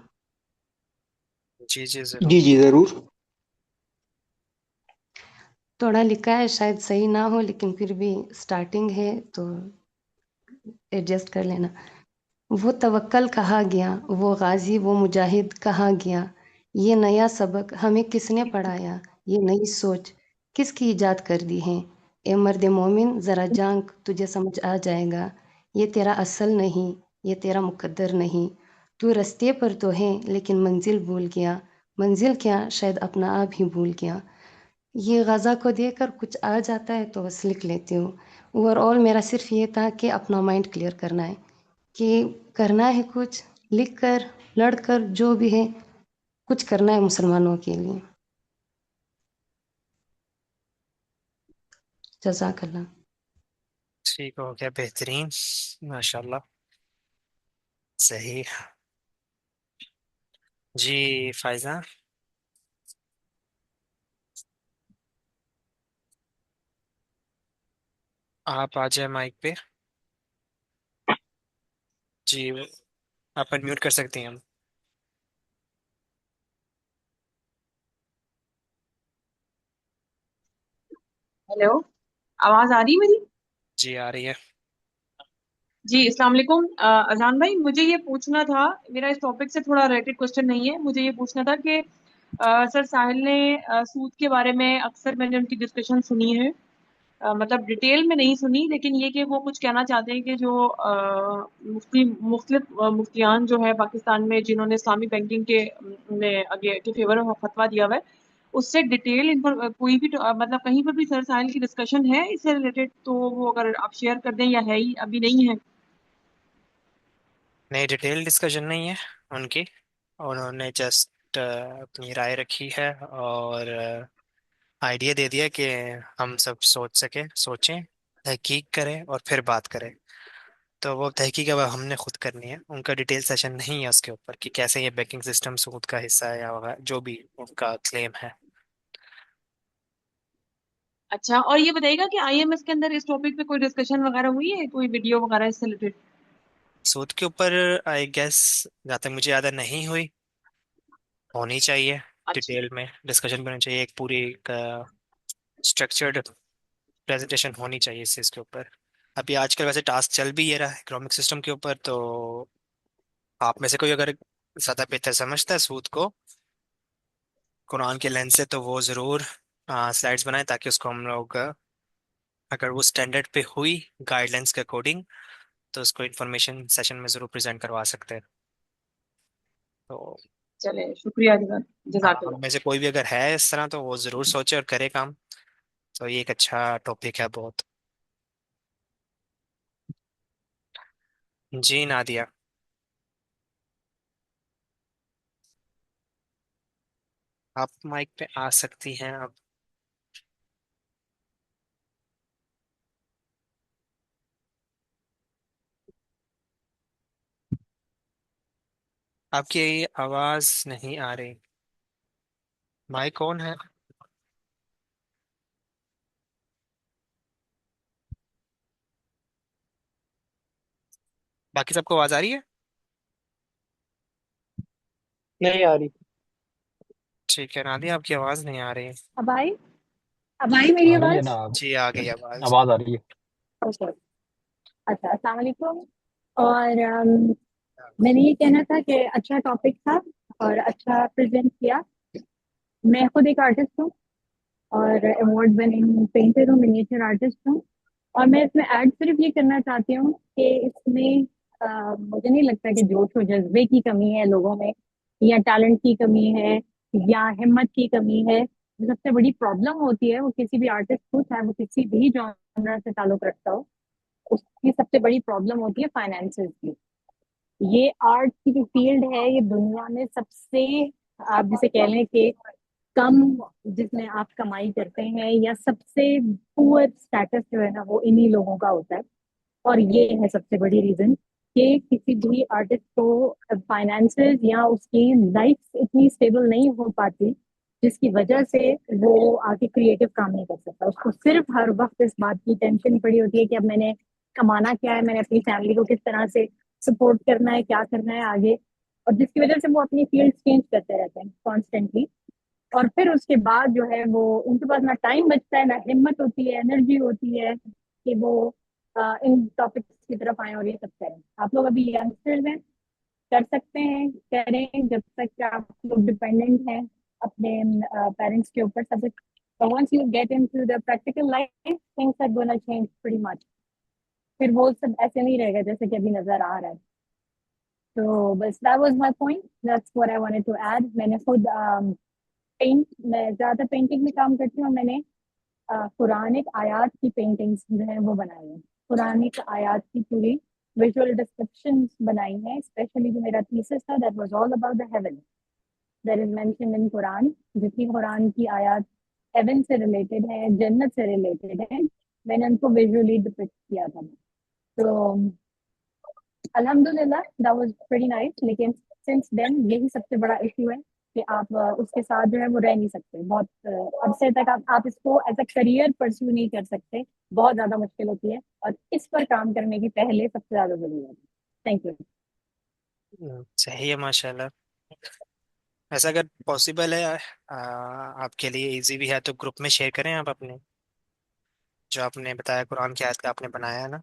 जी जी जी ज़रूर। जी ज़रूर। थोड़ा लिखा है, शायद सही ना हो, लेकिन फिर भी स्टार्टिंग है तो एडजस्ट कर लेना। वो तवक्कल कहाँ गया, वो गाजी वो मुजाहिद कहाँ गया, ये नया सबक हमें किसने पढ़ाया, ये नई सोच किसकी ईजाद कर दी है। ए मर्द मोमिन ज़रा जांक, तुझे समझ आ जाएगा, ये तेरा असल नहीं, ये तेरा मुकद्दर नहीं। तू रस्ते पर तो है लेकिन मंजिल भूल गया, मंजिल क्या शायद अपना आप ही भूल गया। ये ग़ज़ा को देखकर कुछ आ जाता है तो बस लिख लेती हूँ। ओवरऑल मेरा सिर्फ़ ये था कि अपना माइंड क्लियर करना है, कि करना है कुछ, लिख कर, लड़ कर, जो भी है, कुछ करना है मुसलमानों के लिए। जज़ाकल्लाह। ठीक हो गया, बेहतरीन, माशाल्लाह। सही। जी फायजा, आप आ जाए माइक पे। जी, आप अनम्यूट कर सकती हैं हम। हेलो, आवाज आ रही है मेरी? जी आ रही है। जी, अस्सलाम वालेकुम। अजान भाई, मुझे ये पूछना था, मेरा इस टॉपिक से थोड़ा रिलेटेड क्वेश्चन नहीं है। मुझे ये पूछना था कि सर साहिल ने सूद के बारे में अक्सर मैंने उनकी डिस्कशन सुनी है। मतलब डिटेल में नहीं सुनी, लेकिन ये कि वो कुछ कहना चाहते हैं कि जो मुफ्तियान जो है पाकिस्तान में, जिन्होंने इस्लामिक बैंकिंग के में आगे के फेवर में फतवा दिया हुआ है, उससे डिटेल कोई भी मतलब कहीं पर भी सर साहिल की डिस्कशन है इससे रिलेटेड, तो वो अगर आप शेयर कर दें, या है ही अभी नहीं है? नहीं, डिटेल डिस्कशन नहीं है उनकी। उन्होंने जस्ट अपनी राय रखी है और आइडिया दे दिया कि हम सब सोचें, तहकीक करें और फिर बात करें। तो वो तहकीक अब हमने खुद करनी है, उनका डिटेल सेशन नहीं है उसके ऊपर कि कैसे ये बैंकिंग सिस्टम सूद का हिस्सा है या वगैरह जो भी उनका क्लेम है। अच्छा, और ये बताइएगा कि आईएमएस के अंदर इस टॉपिक पे कोई डिस्कशन वगैरह हुई है, कोई वीडियो वगैरह इससे रिलेटेड? सूद के ऊपर आई गेस, जहाँ तक मुझे याद है, नहीं हुई। होनी चाहिए, अच्छा। डिटेल में डिस्कशन करनी चाहिए, एक पूरी स्ट्रक्चर्ड प्रेजेंटेशन होनी चाहिए इस चीज़ के ऊपर। अभी आजकल वैसे टास्क चल भी ये रहा है इकोनॉमिक सिस्टम के ऊपर, तो आप में से कोई अगर ज़्यादा बेहतर समझता है सूद को कुरान के लेंस से, तो वो ज़रूर स्लाइड्स बनाए ताकि उसको हम लोग अगर वो स्टैंडर्ड पे हुई गाइडलाइंस के अकॉर्डिंग, तो उसको इन्फॉर्मेशन सेशन में ज़रूर प्रेजेंट करवा सकते हैं। तो चले, शुक्रिया हाँ, हम जजाकल्लाह। में से कोई भी अगर है इस तरह तो वो ज़रूर सोचे और करे काम। तो ये एक अच्छा टॉपिक है बहुत। जी नादिया, आप माइक पे आ सकती हैं अब। आपकी आवाज नहीं आ रही। माइक ऑन है? बाकी सबको आवाज आ रही है? नहीं आ रही। ठीक है नादिया, आपकी आवाज नहीं आ रही। अब आई अब आई मेरी आ रही है आवाज? ना? जी आ गई आवाज। आवाज आ रही है। ओके। अच्छा, अस्सलाम वालेकुम। और मैंने ये कहना था कि अच्छा टॉपिक था और अच्छा प्रेजेंट किया। मैं खुद एक आर्टिस्ट हूँ और अवार्ड विनिंग पेंटर हूँ, मिनिएचर आर्टिस्ट हूँ। और मैं इसमें ऐड सिर्फ ये करना चाहती हूँ कि इसमें मुझे नहीं लगता कि जोश और जज्बे की कमी है लोगों में, या टैलेंट की कमी है, या हिम्मत की कमी है। जो सबसे बड़ी प्रॉब्लम होती है वो किसी भी आर्टिस्ट को, चाहे वो किसी भी जॉनर से ताल्लुक रखता हो, उसकी सबसे बड़ी प्रॉब्लम होती है फाइनेंसेस की। ये आर्ट की जो फील्ड है, ये दुनिया में सबसे, आप जिसे कह लें कि कम, जिसमें आप कमाई करते हैं, या सबसे पुअर स्टेटस जो है ना, वो इन्हीं लोगों का होता है। और ये है सबसे बड़ी रीजन कि किसी भी आर्टिस्ट को फाइनेंसेस या उसकी लाइफ इतनी स्टेबल नहीं हो पाती, जिसकी वजह से वो आगे क्रिएटिव काम नहीं कर सकता। उसको सिर्फ हर वक्त इस बात की टेंशन पड़ी होती है कि अब मैंने कमाना क्या है, मैंने अपनी फैमिली को किस तरह से सपोर्ट करना है, क्या करना है आगे। और जिसकी वजह से वो अपनी फील्ड चेंज करते रहते हैं कॉन्स्टेंटली। और फिर उसके बाद जो है वो, उनके पास ना टाइम बचता है, ना हिम्मत होती है, एनर्जी होती है कि वो इन टॉपिक्स की तरफ आए और ये सब करें। आप लोग अभी यंगस्टर्स हैं, कर सकते हैं, करें जब तक कि आप लोग डिपेंडेंट हैं अपने पेरेंट्स के ऊपर सब। Once you get into the practical life, things are gonna change pretty much. फिर वो सब ऐसे नहीं रहेगा जैसे कि अभी नजर आ रहा है। तो बस that was my point, that's what I wanted to add. मैंने खुद मैं ज़्यादा पेंटिंग में काम करती हूँ। मैंने कुरानिक आयात की पेंटिंग्स जो है वो बनाई है। कुरानिक आयात की पूरी विजुअल डिस्क्रिप्शंस बनाई है। स्पेशली जो मेरा थीसिस था that was all about the heaven that is mentioned in Quran. जितनी कुरान की आयात हेवन से रिलेटेड है, जन्नत से रिलेटेड है, मैंने उनको विजुअली डिपिक्ट किया था। तो अल्हम्दुलिल्लाह दैट वाज प्रीटी नाइस। लेकिन सिंस देन यही सबसे बड़ा इशू है कि आप उसके साथ जो है वो रह नहीं सकते। बहुत अरसे तक आप इसको एज अ करियर परस्यू नहीं कर सकते। बहुत ज़्यादा मुश्किल होती है और इस पर काम करने की पहले सबसे ज़्यादा ज़रूरी है। Thank you. सही है माशाल्लाह। ऐसा अगर पॉसिबल है आपके लिए इजी भी है तो ग्रुप में शेयर करें आप अपने, जो आपने बताया कुरान की आयत का आपने बनाया है ना,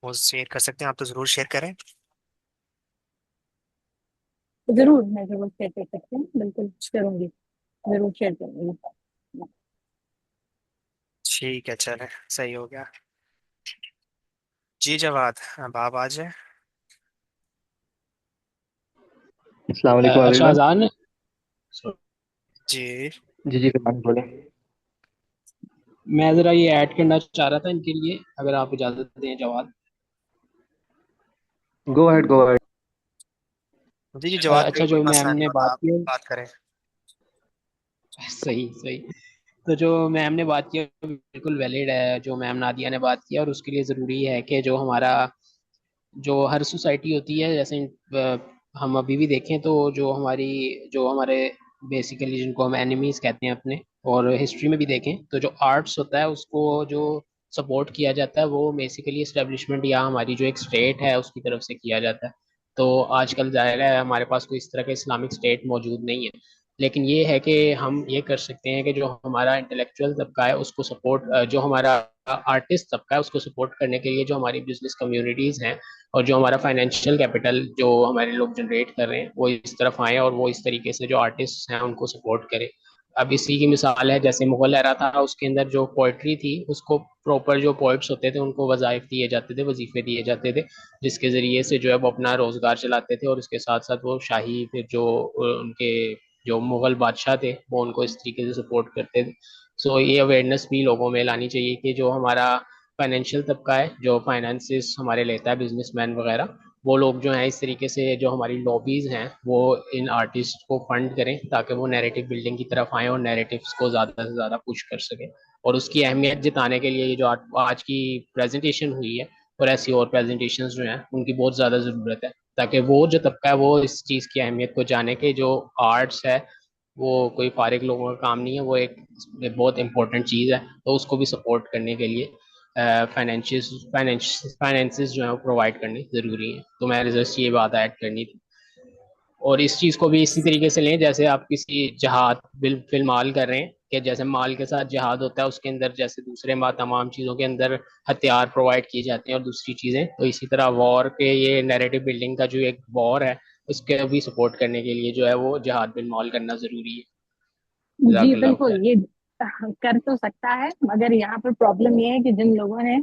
वो शेयर कर सकते हैं आप, तो ज़रूर शेयर करें। ज़रूर, मैं ज़रूर शेयर कर सकती हूँ, बिल्कुल करूँगी, ज़रूर शेयर करूँगी। ठीक है, चले, सही हो गया। जी जवाद, अब आप आ जाए। अस्सलाम वालेकुम अच्छा एवरीवन। अजान। जी जी जी फरमान बोले। मैं ज़रा ये ऐड करना चाह रहा था इनके लिए, अगर आप इजाज़त दें जवाब। Go ahead go ahead. जी जी, जवाद अच्छा, कोई कोई जो मैम मसला नहीं ने होता, बात आप की बात करें। सही सही। तो जो मैम ने बात की बिल्कुल वैलिड है, जो मैम नादिया ने बात किया, और उसके लिए ज़रूरी है कि जो हमारा जो हर सोसाइटी होती है, जैसे हम अभी भी देखें तो जो हमारे बेसिकली जिनको हम एनिमीज कहते हैं अपने, और हिस्ट्री में भी देखें तो जो आर्ट्स होता है उसको जो सपोर्ट किया जाता है वो बेसिकली इस्टेब्लिशमेंट या हमारी जो एक स्टेट है उसकी तरफ से किया जाता है। तो आजकल जाहिर है हमारे पास कोई इस तरह का इस्लामिक स्टेट मौजूद नहीं है, लेकिन ये है कि हम ये कर सकते हैं कि जो हमारा इंटेलेक्चुअल तबका है उसको सपोर्ट, जो हमारा आर्टिस्ट तबका है उसको सपोर्ट करने के लिए जो हमारी बिजनेस कम्युनिटीज़ हैं और जो हमारा फाइनेंशियल कैपिटल जो हमारे लोग जनरेट कर रहे हैं वो इस तरफ आए और वो इस तरीके से जो आर्टिस्ट हैं उनको सपोर्ट करें। अब इसी की मिसाल है, जैसे मुगल एरा था उसके अंदर जो पोइट्री थी उसको प्रॉपर जो पोइट्स होते थे उनको वज़ाइफ दिए जाते थे, वजीफे दिए जाते थे, जिसके ज़रिए से जो है वो अपना रोज़गार चलाते थे, और उसके साथ साथ वो शाही फिर जो उनके जो मुगल बादशाह थे वो उनको इस तरीके से सपोर्ट करते थे। सो ये अवेयरनेस भी लोगों में लानी चाहिए कि जो हमारा फाइनेंशियल तबका है जो फाइनेंसिस हमारे लेता है, बिजनेसमैन वगैरह, वो लोग जो हैं इस तरीके से जो हमारी लॉबीज हैं वो इन आर्टिस्ट को फंड करें ताकि वो नैरेटिव बिल्डिंग की तरफ आएँ और नैरेटिव्स को ज़्यादा से ज़्यादा पुश कर सकें। और उसकी अहमियत जताने के लिए ये जो आज की प्रेजेंटेशन हुई है और ऐसी और प्रेजेंटेशंस जो हैं उनकी बहुत ज़्यादा ज़रूरत है, ताकि वो जो तबका है वो इस चीज़ की अहमियत को जाने के जो आर्ट्स है वो कोई फारिग लोगों का काम नहीं है, वो एक बहुत इंपॉर्टेंट चीज़ है। तो उसको भी सपोर्ट करने के लिए फाइनेंसिस जो है वो प्रोवाइड करनी ज़रूरी है। तो मैं जस्ट ये बात ऐड करनी थी। और इस चीज़ को भी इसी तरीके से लें जैसे आप किसी जहाद फिलमाल कर रहे हैं कि जैसे माल के साथ जहाद होता है उसके अंदर जैसे दूसरे तमाम चीज़ों के अंदर हथियार प्रोवाइड किए जाते हैं और दूसरी चीज़ें, तो इसी तरह वॉर के ये नैरेटिव बिल्डिंग का जो एक वॉर है उसके भी सपोर्ट करने के लिए जो है वो जहाद फिलमाल करना ज़रूरी है। जी जज़ाकल्लाह बिल्कुल, खैर। ये कर तो सकता है, मगर यहाँ पर प्रॉब्लम ये है कि जिन लोगों ने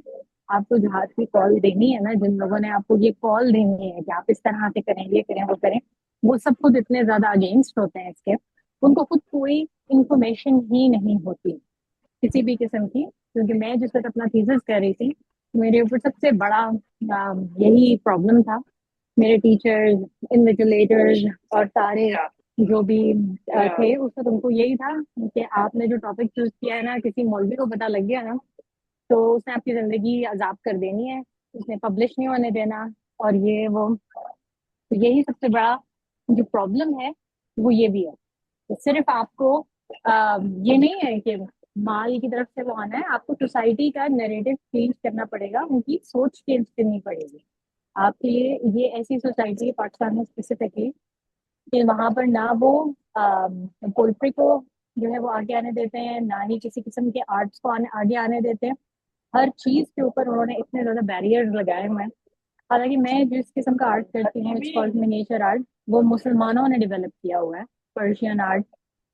आपको जहाज की कॉल देनी है ना, जिन लोगों ने आपको ये कॉल देनी है कि आप इस तरह से करें, ये करें, वो करें, वो सब खुद इतने ज्यादा अगेंस्ट होते हैं इसके, उनको खुद कोई इंफॉर्मेशन ही नहीं होती किसी भी किस्म की। क्योंकि मैं जिस वक्त अपना थीसिस कर रही थी, मेरे ऊपर सबसे बड़ा यही प्रॉब्लम था। मेरे टीचर्स, इन्विजिलेटर्स और सारे जो भी थे, उस वक्त उनको यही था कि आपने जो टॉपिक चूज किया है ना, किसी मौलवी को पता लग गया ना तो उसने आपकी जिंदगी अजाब कर देनी है, उसने पब्लिश नहीं होने देना, और ये वो। तो यही सबसे बड़ा जो प्रॉब्लम है वो ये भी है कि सिर्फ आपको ये नहीं है कि माल की तरफ से वो आना है, आपको सोसाइटी का नैरेटिव चेंज करना पड़ेगा, उनकी सोच चेंज करनी पड़ेगी आपके लिए। ये ऐसी सोसाइटी है पाकिस्तान में स्पेसिफिकली कि वहां पर ना वो पोल्ट्री को जो है वो आगे आने देते हैं, ना ही किसी किस्म के आर्ट्स को आगे आने देते हैं। हर चीज के ऊपर उन्होंने इतने ज्यादा बैरियर्स लगाए हुए हैं। हालांकि मैं जिस किस्म का आर्ट करती हूँ, इट्स कॉल्ड मिनिएचर आर्ट, वो मुसलमानों ने डेवलप किया हुआ है, पर्शियन आर्ट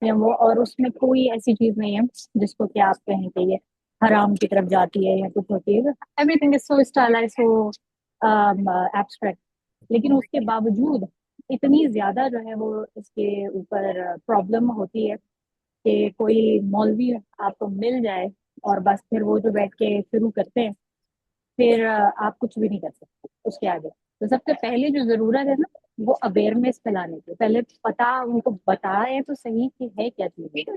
या वो, और उसमें कोई ऐसी चीज नहीं है जिसको कि आप कहें कि ये हराम की तरफ जाती है या कुछ होती है। Everything is so stylise, so abstract. लेकिन उसके बावजूद इतनी ज्यादा जो है वो इसके ऊपर प्रॉब्लम होती है कि कोई मौलवी आपको मिल जाए और बस फिर वो जो बैठ के शुरू करते हैं, फिर आप कुछ भी नहीं कर सकते उसके आगे। तो सबसे पहले जो ज़रूरत है ना, वो अवेयरनेस फैलाने की। पहले पता उनको बताएं तो सही कि है क्या चीज़। Oh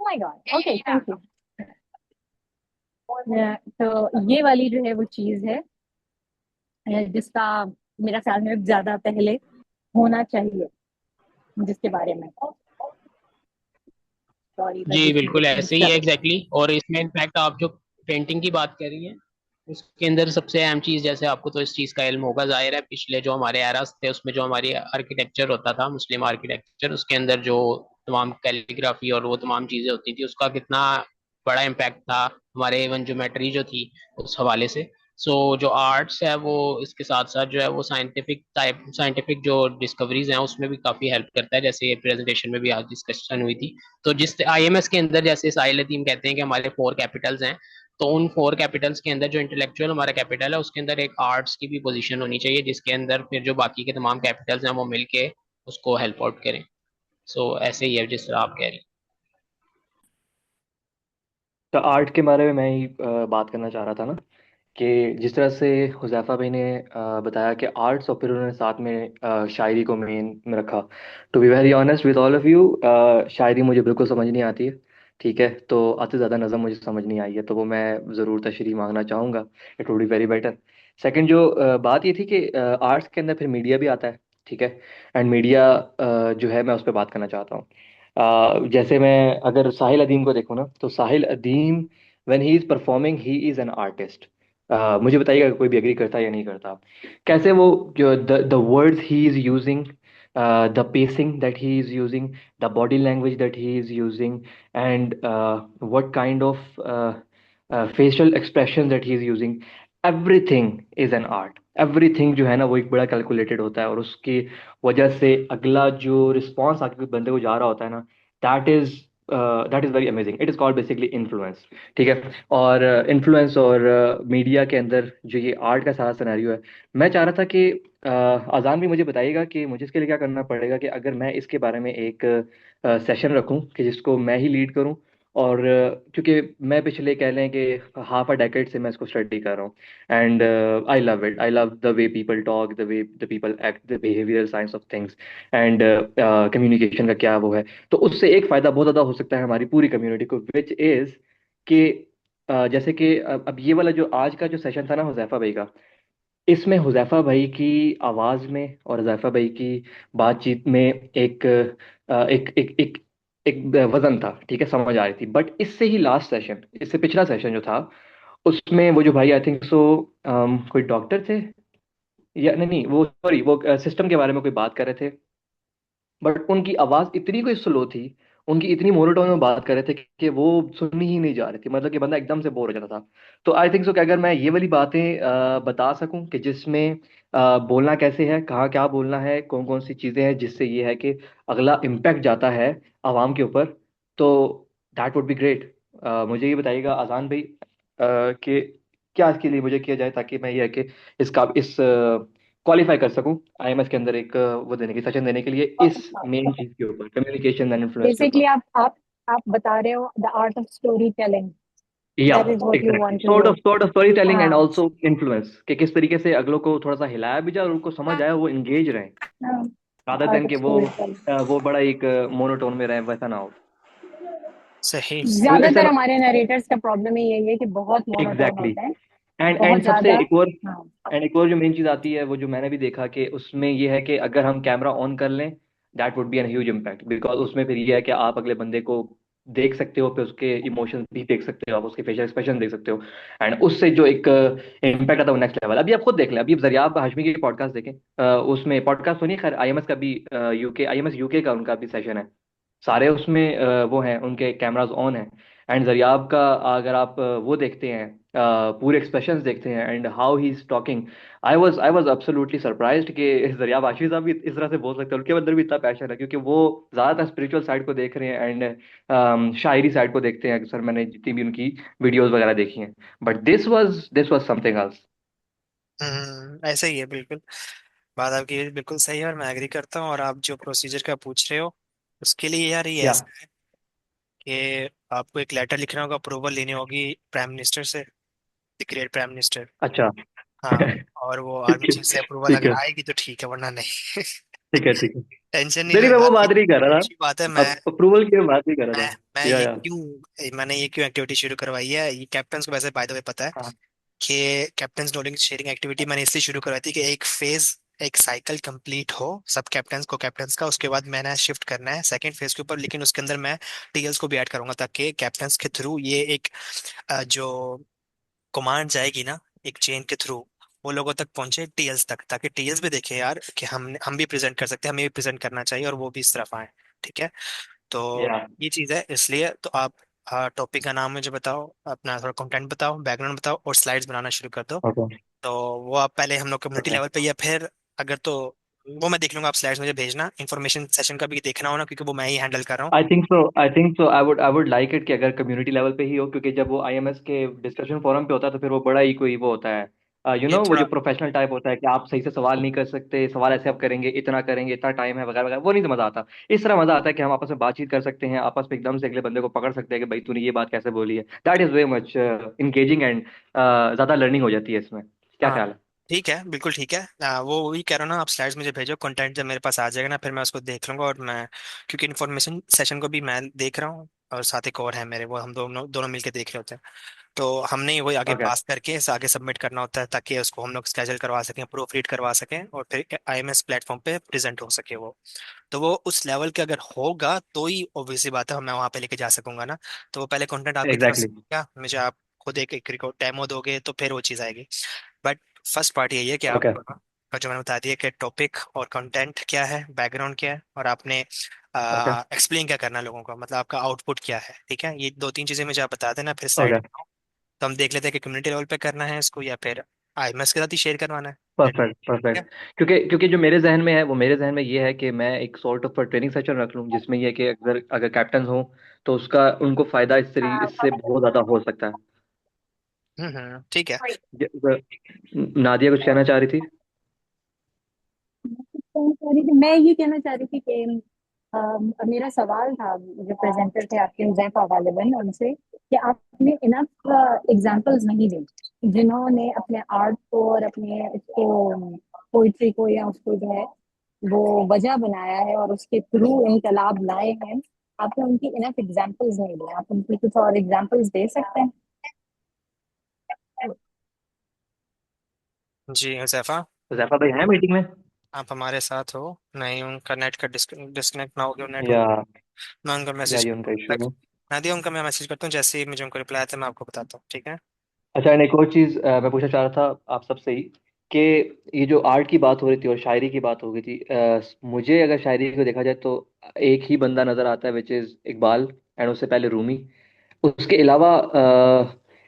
my God, okay, thank you. तो ये वाली जो है वो चीज़ है जिसका मेरा ख्याल में ज़्यादा पहले होना चाहिए, जिसके बारे में। सॉरी जी दैट बिल्कुल ऐसे ही है चलो। Exactly exactly। और इसमें इनफैक्ट आप जो पेंटिंग की बात कर रही हैं, उसके अंदर सबसे अहम चीज, जैसे आपको तो इस चीज का इल्म होगा जाहिर है, पिछले जो हमारे एरास थे उसमें जो हमारी आर्किटेक्चर होता था, मुस्लिम आर्किटेक्चर, उसके अंदर जो तमाम कैलीग्राफी और वो तमाम चीजें होती थी, उसका कितना बड़ा इम्पैक्ट था हमारे इवन ज्योमेट्री जो थी उस हवाले से। सो जो आर्ट्स है वो इसके साथ साथ जो है वो साइंटिफिक जो डिस्कवरीज हैं उसमें भी काफी हेल्प करता है, जैसे प्रेजेंटेशन में भी आज डिस्कशन हुई थी। तो जिस आईएमएस के अंदर जैसे साहिल अदीम कहते हैं कि हमारे 4 कैपिटल्स हैं, तो उन 4 कैपिटल्स के अंदर जो इंटेलेक्चुअल हमारा कैपिटल है उसके अंदर एक आर्ट्स की भी पोजीशन होनी चाहिए, जिसके अंदर फिर जो बाकी के तमाम कैपिटल्स हैं वो मिलके उसको हेल्प आउट करें। सो ऐसे ही है जिस तरह आप कह रही हैं। तो आर्ट के बारे में मैं ही बात करना चाह रहा था ना, कि जिस तरह से हुज़ैफा भाई ने बताया कि आर्ट्स और फिर उन्होंने साथ में शायरी को मेन में रखा। To be very honest with all of you, शायरी मुझे बिल्कुल समझ नहीं आती है। ठीक है, तो आधे से ज़्यादा नज़म मुझे समझ नहीं आई है, तो वो मैं ज़रूर तशरीह मांगना चाहूँगा। It would be very better. Second जो बात ये थी कि आर्ट्स के अंदर फिर मीडिया भी आता है। ठीक है, एंड मीडिया जो है मैं उस पर बात करना चाहता हूँ। जैसे मैं अगर साहिल अदीम को देखूँ ना, तो Sahil Adeem when he is performing he is an artist. मुझे बताइएगा कोई भी एग्री करता है या नहीं करता। कैसे वो जो the words he is using, the pacing that he is using, the body language that he is using, and what kind of facial expression that he is using, everything is an art. Everything जो है ना वो एक बड़ा कैलकुलेटेड होता है, और उसकी वजह से अगला जो रिस्पॉन्स आगे बंदे को जा रहा होता है ना, that is that is very amazing. It is called basically influence. ठीक है, और इन्फ्लुएंस और मीडिया के अंदर जो ये आर्ट का सारा सिनेरियो है, मैं चाह रहा था कि अजान भी मुझे बताइएगा कि मुझे इसके लिए क्या करना पड़ेगा, कि अगर मैं इसके बारे में एक सेशन रखूं कि जिसको मैं ही लीड करूं। और क्योंकि मैं पिछले कह लें कि हाफ अ डेकेड से मैं इसको स्टडी कर रहा हूँ, and I love it. I love the way people talk, the way the people act, the behavioural science of things, and communication का क्या वो है। तो उससे एक फ़ायदा बहुत ज़्यादा हो सकता है हमारी पूरी कम्युनिटी को, विच इज़ कि जैसे कि अब ये वाला जो आज का जो सेशन था ना हुजैफा भाई का, इसमें हुजैफा भाई की आवाज़ में और हुजैफा भाई की बातचीत में एक एक एक वजन था। ठीक है, समझ आ रही थी। बट इससे ही लास्ट सेशन, इससे पिछला सेशन जो था, उसमें वो जो भाई आई थिंक सो कोई डॉक्टर थे, या नहीं नहीं, वो सॉरी वो सिस्टम के बारे में कोई बात कर रहे थे, बट उनकी आवाज इतनी कोई स्लो थी, उनकी इतनी मोनोटोन में बात कर रहे थे कि वो सुननी ही नहीं जा रही थी, मतलब कि बंदा एकदम से बोर हो जाता था। तो आई थिंक सो कि अगर मैं ये वाली बातें बता सकूं कि जिसमें बोलना कैसे है, कहाँ क्या बोलना है, कौन कौन सी चीज़ें हैं, जिससे ये है कि अगला इम्पैक्ट जाता है आवाम के ऊपर, तो दैट वुड बी ग्रेट। मुझे ये बताइएगा अजान भाई कि क्या इसके लिए मुझे किया जाए, ताकि मैं ये है कि इस क्वालिफाई कर सकूं आईएमएस के अंदर एक वो देने की सेशन देने के लिए, इस मेन चीज के ऊपर, कम्युनिकेशन एंड इन्फ्लुएंस के बेसिकली ऊपर। आप बता रहे हो the art of story telling, या that is what you exactly, want to do. Sort of story telling and हाँ आल्सो इन्फ्लुएंस, कि किस तरीके से अगलों को थोड़ा सा हिलाया भी जाए और उनको समझ आए, वो एंगेज रहें, रादर आर्ट देन ऑफ कि स्टोरी टेलिंग। वो बड़ा एक मोनोटोन में रहे, वैसा ना हो। सही सही। वैसे ज्यादातर हमारे नरेटर्स का प्रॉब्लम ही यही है कि बहुत मोनोटोन एग्जैक्टली। होते हैं, बहुत एंड सबसे ज्यादा। एक और, हाँ एंड एक और जो मेन चीज आती है, वो जो मैंने भी देखा कि उसमें ये है कि अगर हम कैमरा ऑन कर लें, that would be N huge impact, because उसमें फिर ये है कि आप अगले बंदे को देख सकते हो, फिर उसके इमोशंस भी देख सकते हो, आप उसके फेशियल एक्सप्रेशन देख सकते हो, एंड उससे जो एक इम्पैक्ट आता है वो नेक्स्ट लेवल। अभी आप खुद देख लें, अभी जरियाब हाशमी की पॉडकास्ट देखें, उसमें पॉडकास्ट सुनिए, खैर आईएमएस का भी, यूके आईएमएस यूके का उनका भी सेशन है, सारे उसमें वो हैं, उनके कैमरास ऑन हैं। एंड जरियाब का अगर आप वो देखते हैं, पूरे एक्सप्रेशंस देखते हैं, and how he is talking, I was absolutely surprised कि जरियाब आशीष साहब भी इस तरह से बोल सकते हैं, उनके अंदर भी इतना पैशन है, क्योंकि वो ज़्यादातर स्पिरिचुअल साइड को देख रहे हैं, एंड शायरी साइड को देखते हैं अक्सर, मैंने जितनी भी उनकी वीडियोस वगैरह देखी हैं। But this was something else. ऐसा ही है बिल्कुल। बात आपकी बिल्कुल सही है और मैं एग्री करता हूँ। और आप जो प्रोसीजर का पूछ रहे हो, उसके लिए यार ये या ऐसा है कि आपको एक लेटर लिखना होगा, अप्रूवल लेनी होगी प्राइम मिनिस्टर से, द ग्रेट प्राइम मिनिस्टर। अच्छा। हाँ, और वो आर्मी चीफ से अप्रूवल ठीक अगर है, आएगी तो ठीक है, वरना नहीं। ठीक है, ठीक है। टेंशन नहीं नहीं लो नहीं, मैं वो यार, ये बात नहीं कर रहा अच्छी बात है। था, अप्रूवल की बात नहीं कर रहा था। मैं या ये या क्यों मैंने ये क्यों एक्टिविटी शुरू करवाई है, ये कैप्टन को वैसे बाय द वे पता है हाँ। कि कैप्टन नोटिंग शेयरिंग एक्टिविटी मैंने इसलिए शुरू करवाई थी कि एक फेज, एक साइकिल कंप्लीट हो सब कैप्टन्स को, कैप्टन्स का, उसके बाद मैंने शिफ्ट करना है सेकंड फेज के ऊपर, लेकिन उसके अंदर मैं टीएल्स को भी ऐड करूंगा ताकि कैप्टन्स के थ्रू ये एक जो कमांड जाएगी ना एक चेन के थ्रू, वो लोगों तक पहुंचे टीएल्स तक, ताकि टीएल्स भी देखे यार कि हम भी प्रेजेंट कर सकते हैं, हमें भी प्रेजेंट करना चाहिए, और वो भी इस तरफ आए। ठीक है, तो या ये चीज़ है। इसलिए तो आप टॉपिक का नाम मुझे बताओ, अपना थोड़ा कंटेंट बताओ, बैकग्राउंड बताओ, और स्लाइड्स बनाना शुरू कर दो। ओके, तो वो आप पहले हम लोग कम्युनिटी ओके। लेवल पे, या फिर अगर तो वो मैं देख लूंगा, आप स्लाइड्स मुझे भेजना, इन्फॉर्मेशन सेशन का भी देखना हो ना, क्योंकि वो मैं ही हैंडल कर रहा हूँ। I think so I would like it कि अगर कम्युनिटी लेवल पे ही हो, क्योंकि जब वो आईएमएस के डिस्कशन फोरम पे होता है तो फिर वो बड़ा ही कोई वो होता है, ये वो थोड़ा जो प्रोफेशनल टाइप होता है कि आप सही से सवाल नहीं कर सकते, सवाल ऐसे आप करेंगे, इतना करेंगे, इतना टाइम है, वगैरह वगैरह, वो नहीं तो मजा आता। इस तरह मजा आता है कि हम आपस में बातचीत कर सकते हैं, आपस में एकदम से अगले बंदे को पकड़ सकते हैं कि भाई तूने ये बात कैसे बोली है। That is very much engaging and ज्यादा लर्निंग हो जाती है इसमें। क्या हाँ ख्याल है? ठीक है, बिल्कुल ठीक है। वो वही कह रहा हूँ ना, आप स्लाइड्स मुझे भेजो, कंटेंट जब मेरे पास आ जाएगा ना, फिर मैं उसको देख लूंगा, और मैं, क्योंकि इन्फॉर्मेशन सेशन को भी मैं देख रहा हूँ, और साथ एक और है मेरे, वो हम दोनों दोनों मिलकर देख रहे होते हैं। तो हमने वही आगे ओके, पास करके इसे आगे सबमिट करना होता है, ताकि उसको हम लोग स्केजल करवा सकें, प्रूफ रीड करवा सकें, और फिर आईएमएस प्लेटफॉर्म पे प्रेजेंट हो सके वो। तो वो उस लेवल के अगर होगा तो ही ऑब्वियसली बात है मैं वहां पे लेके जा सकूंगा ना। तो वो पहले कंटेंट आपकी तरफ से एग्जैक्टली। क्या, मुझे आप खुद एक डेमो दोगे तो फिर वो चीज़ आएगी। बट फर्स्ट पार्ट यही है कि आप ओके, का जो मैंने बता दिया कि टॉपिक और कंटेंट क्या है, बैकग्राउंड क्या है, और आपने ओके, एक्सप्लेन क्या करना है लोगों को, मतलब आपका आउटपुट क्या है। ठीक है, ये दो तीन चीजें मुझे आप बता देना, फिर ओके। स्लाइड तो हम देख लेते हैं कि कम्युनिटी लेवल पे करना है इसको, या फिर आईएमएस के साथ ही शेयर करवाना है। परफेक्ट, ठीक परफेक्ट। है। क्योंकि क्योंकि जो मेरे जहन में है, वो मेरे जहन में ये है कि मैं एक सॉर्ट ऑफ ट्रेनिंग सेशन रख लूं, जिसमें ये है कि अगर अगर कैप्टन हो तो उसका उनको फायदा इससे बहुत ज्यादा हो सकता है। ठीक है। नादिया कुछ कहना चाह रही थी? मैं ये कहना चाह रही थी कि मेरा सवाल था जो प्रेजेंटर थे आपके हुजैफा गालिबन उनसे कि आपने इनफ एग्जांपल्स नहीं दी जिन्होंने अपने आर्ट को और अपने इसको पोइट्री को या उसको जो है वो वजह बनाया है और उसके थ्रू इनकलाब लाए हैं। आपने उनकी इनफ एग्जांपल्स नहीं दी, आप उनकी कुछ और एग्जांपल्स दे सकते हैं? जी हुजैफा, जैफा भाई है मीटिंग में? आप हमारे साथ हो? नहीं, उनका नेट का डिस्कनेक्ट ना हो गया नेट, या मैं उनका या मैसेज ये उनका इशू है? ना दिया, उनका मैं मैसेज करता हूँ, जैसे ही मुझे उनको रिप्लाई आता है मैं आपको बताता हूँ। ठीक है। अच्छा, एंड एक और चीज मैं पूछना चाह रहा था आप सबसे ही, कि ये जो आर्ट की बात हो रही थी और शायरी की बात हो गई थी, मुझे अगर शायरी को देखा जाए तो एक ही बंदा नजर आता है, विच इज इकबाल, एंड उससे पहले रूमी। उसके अलावा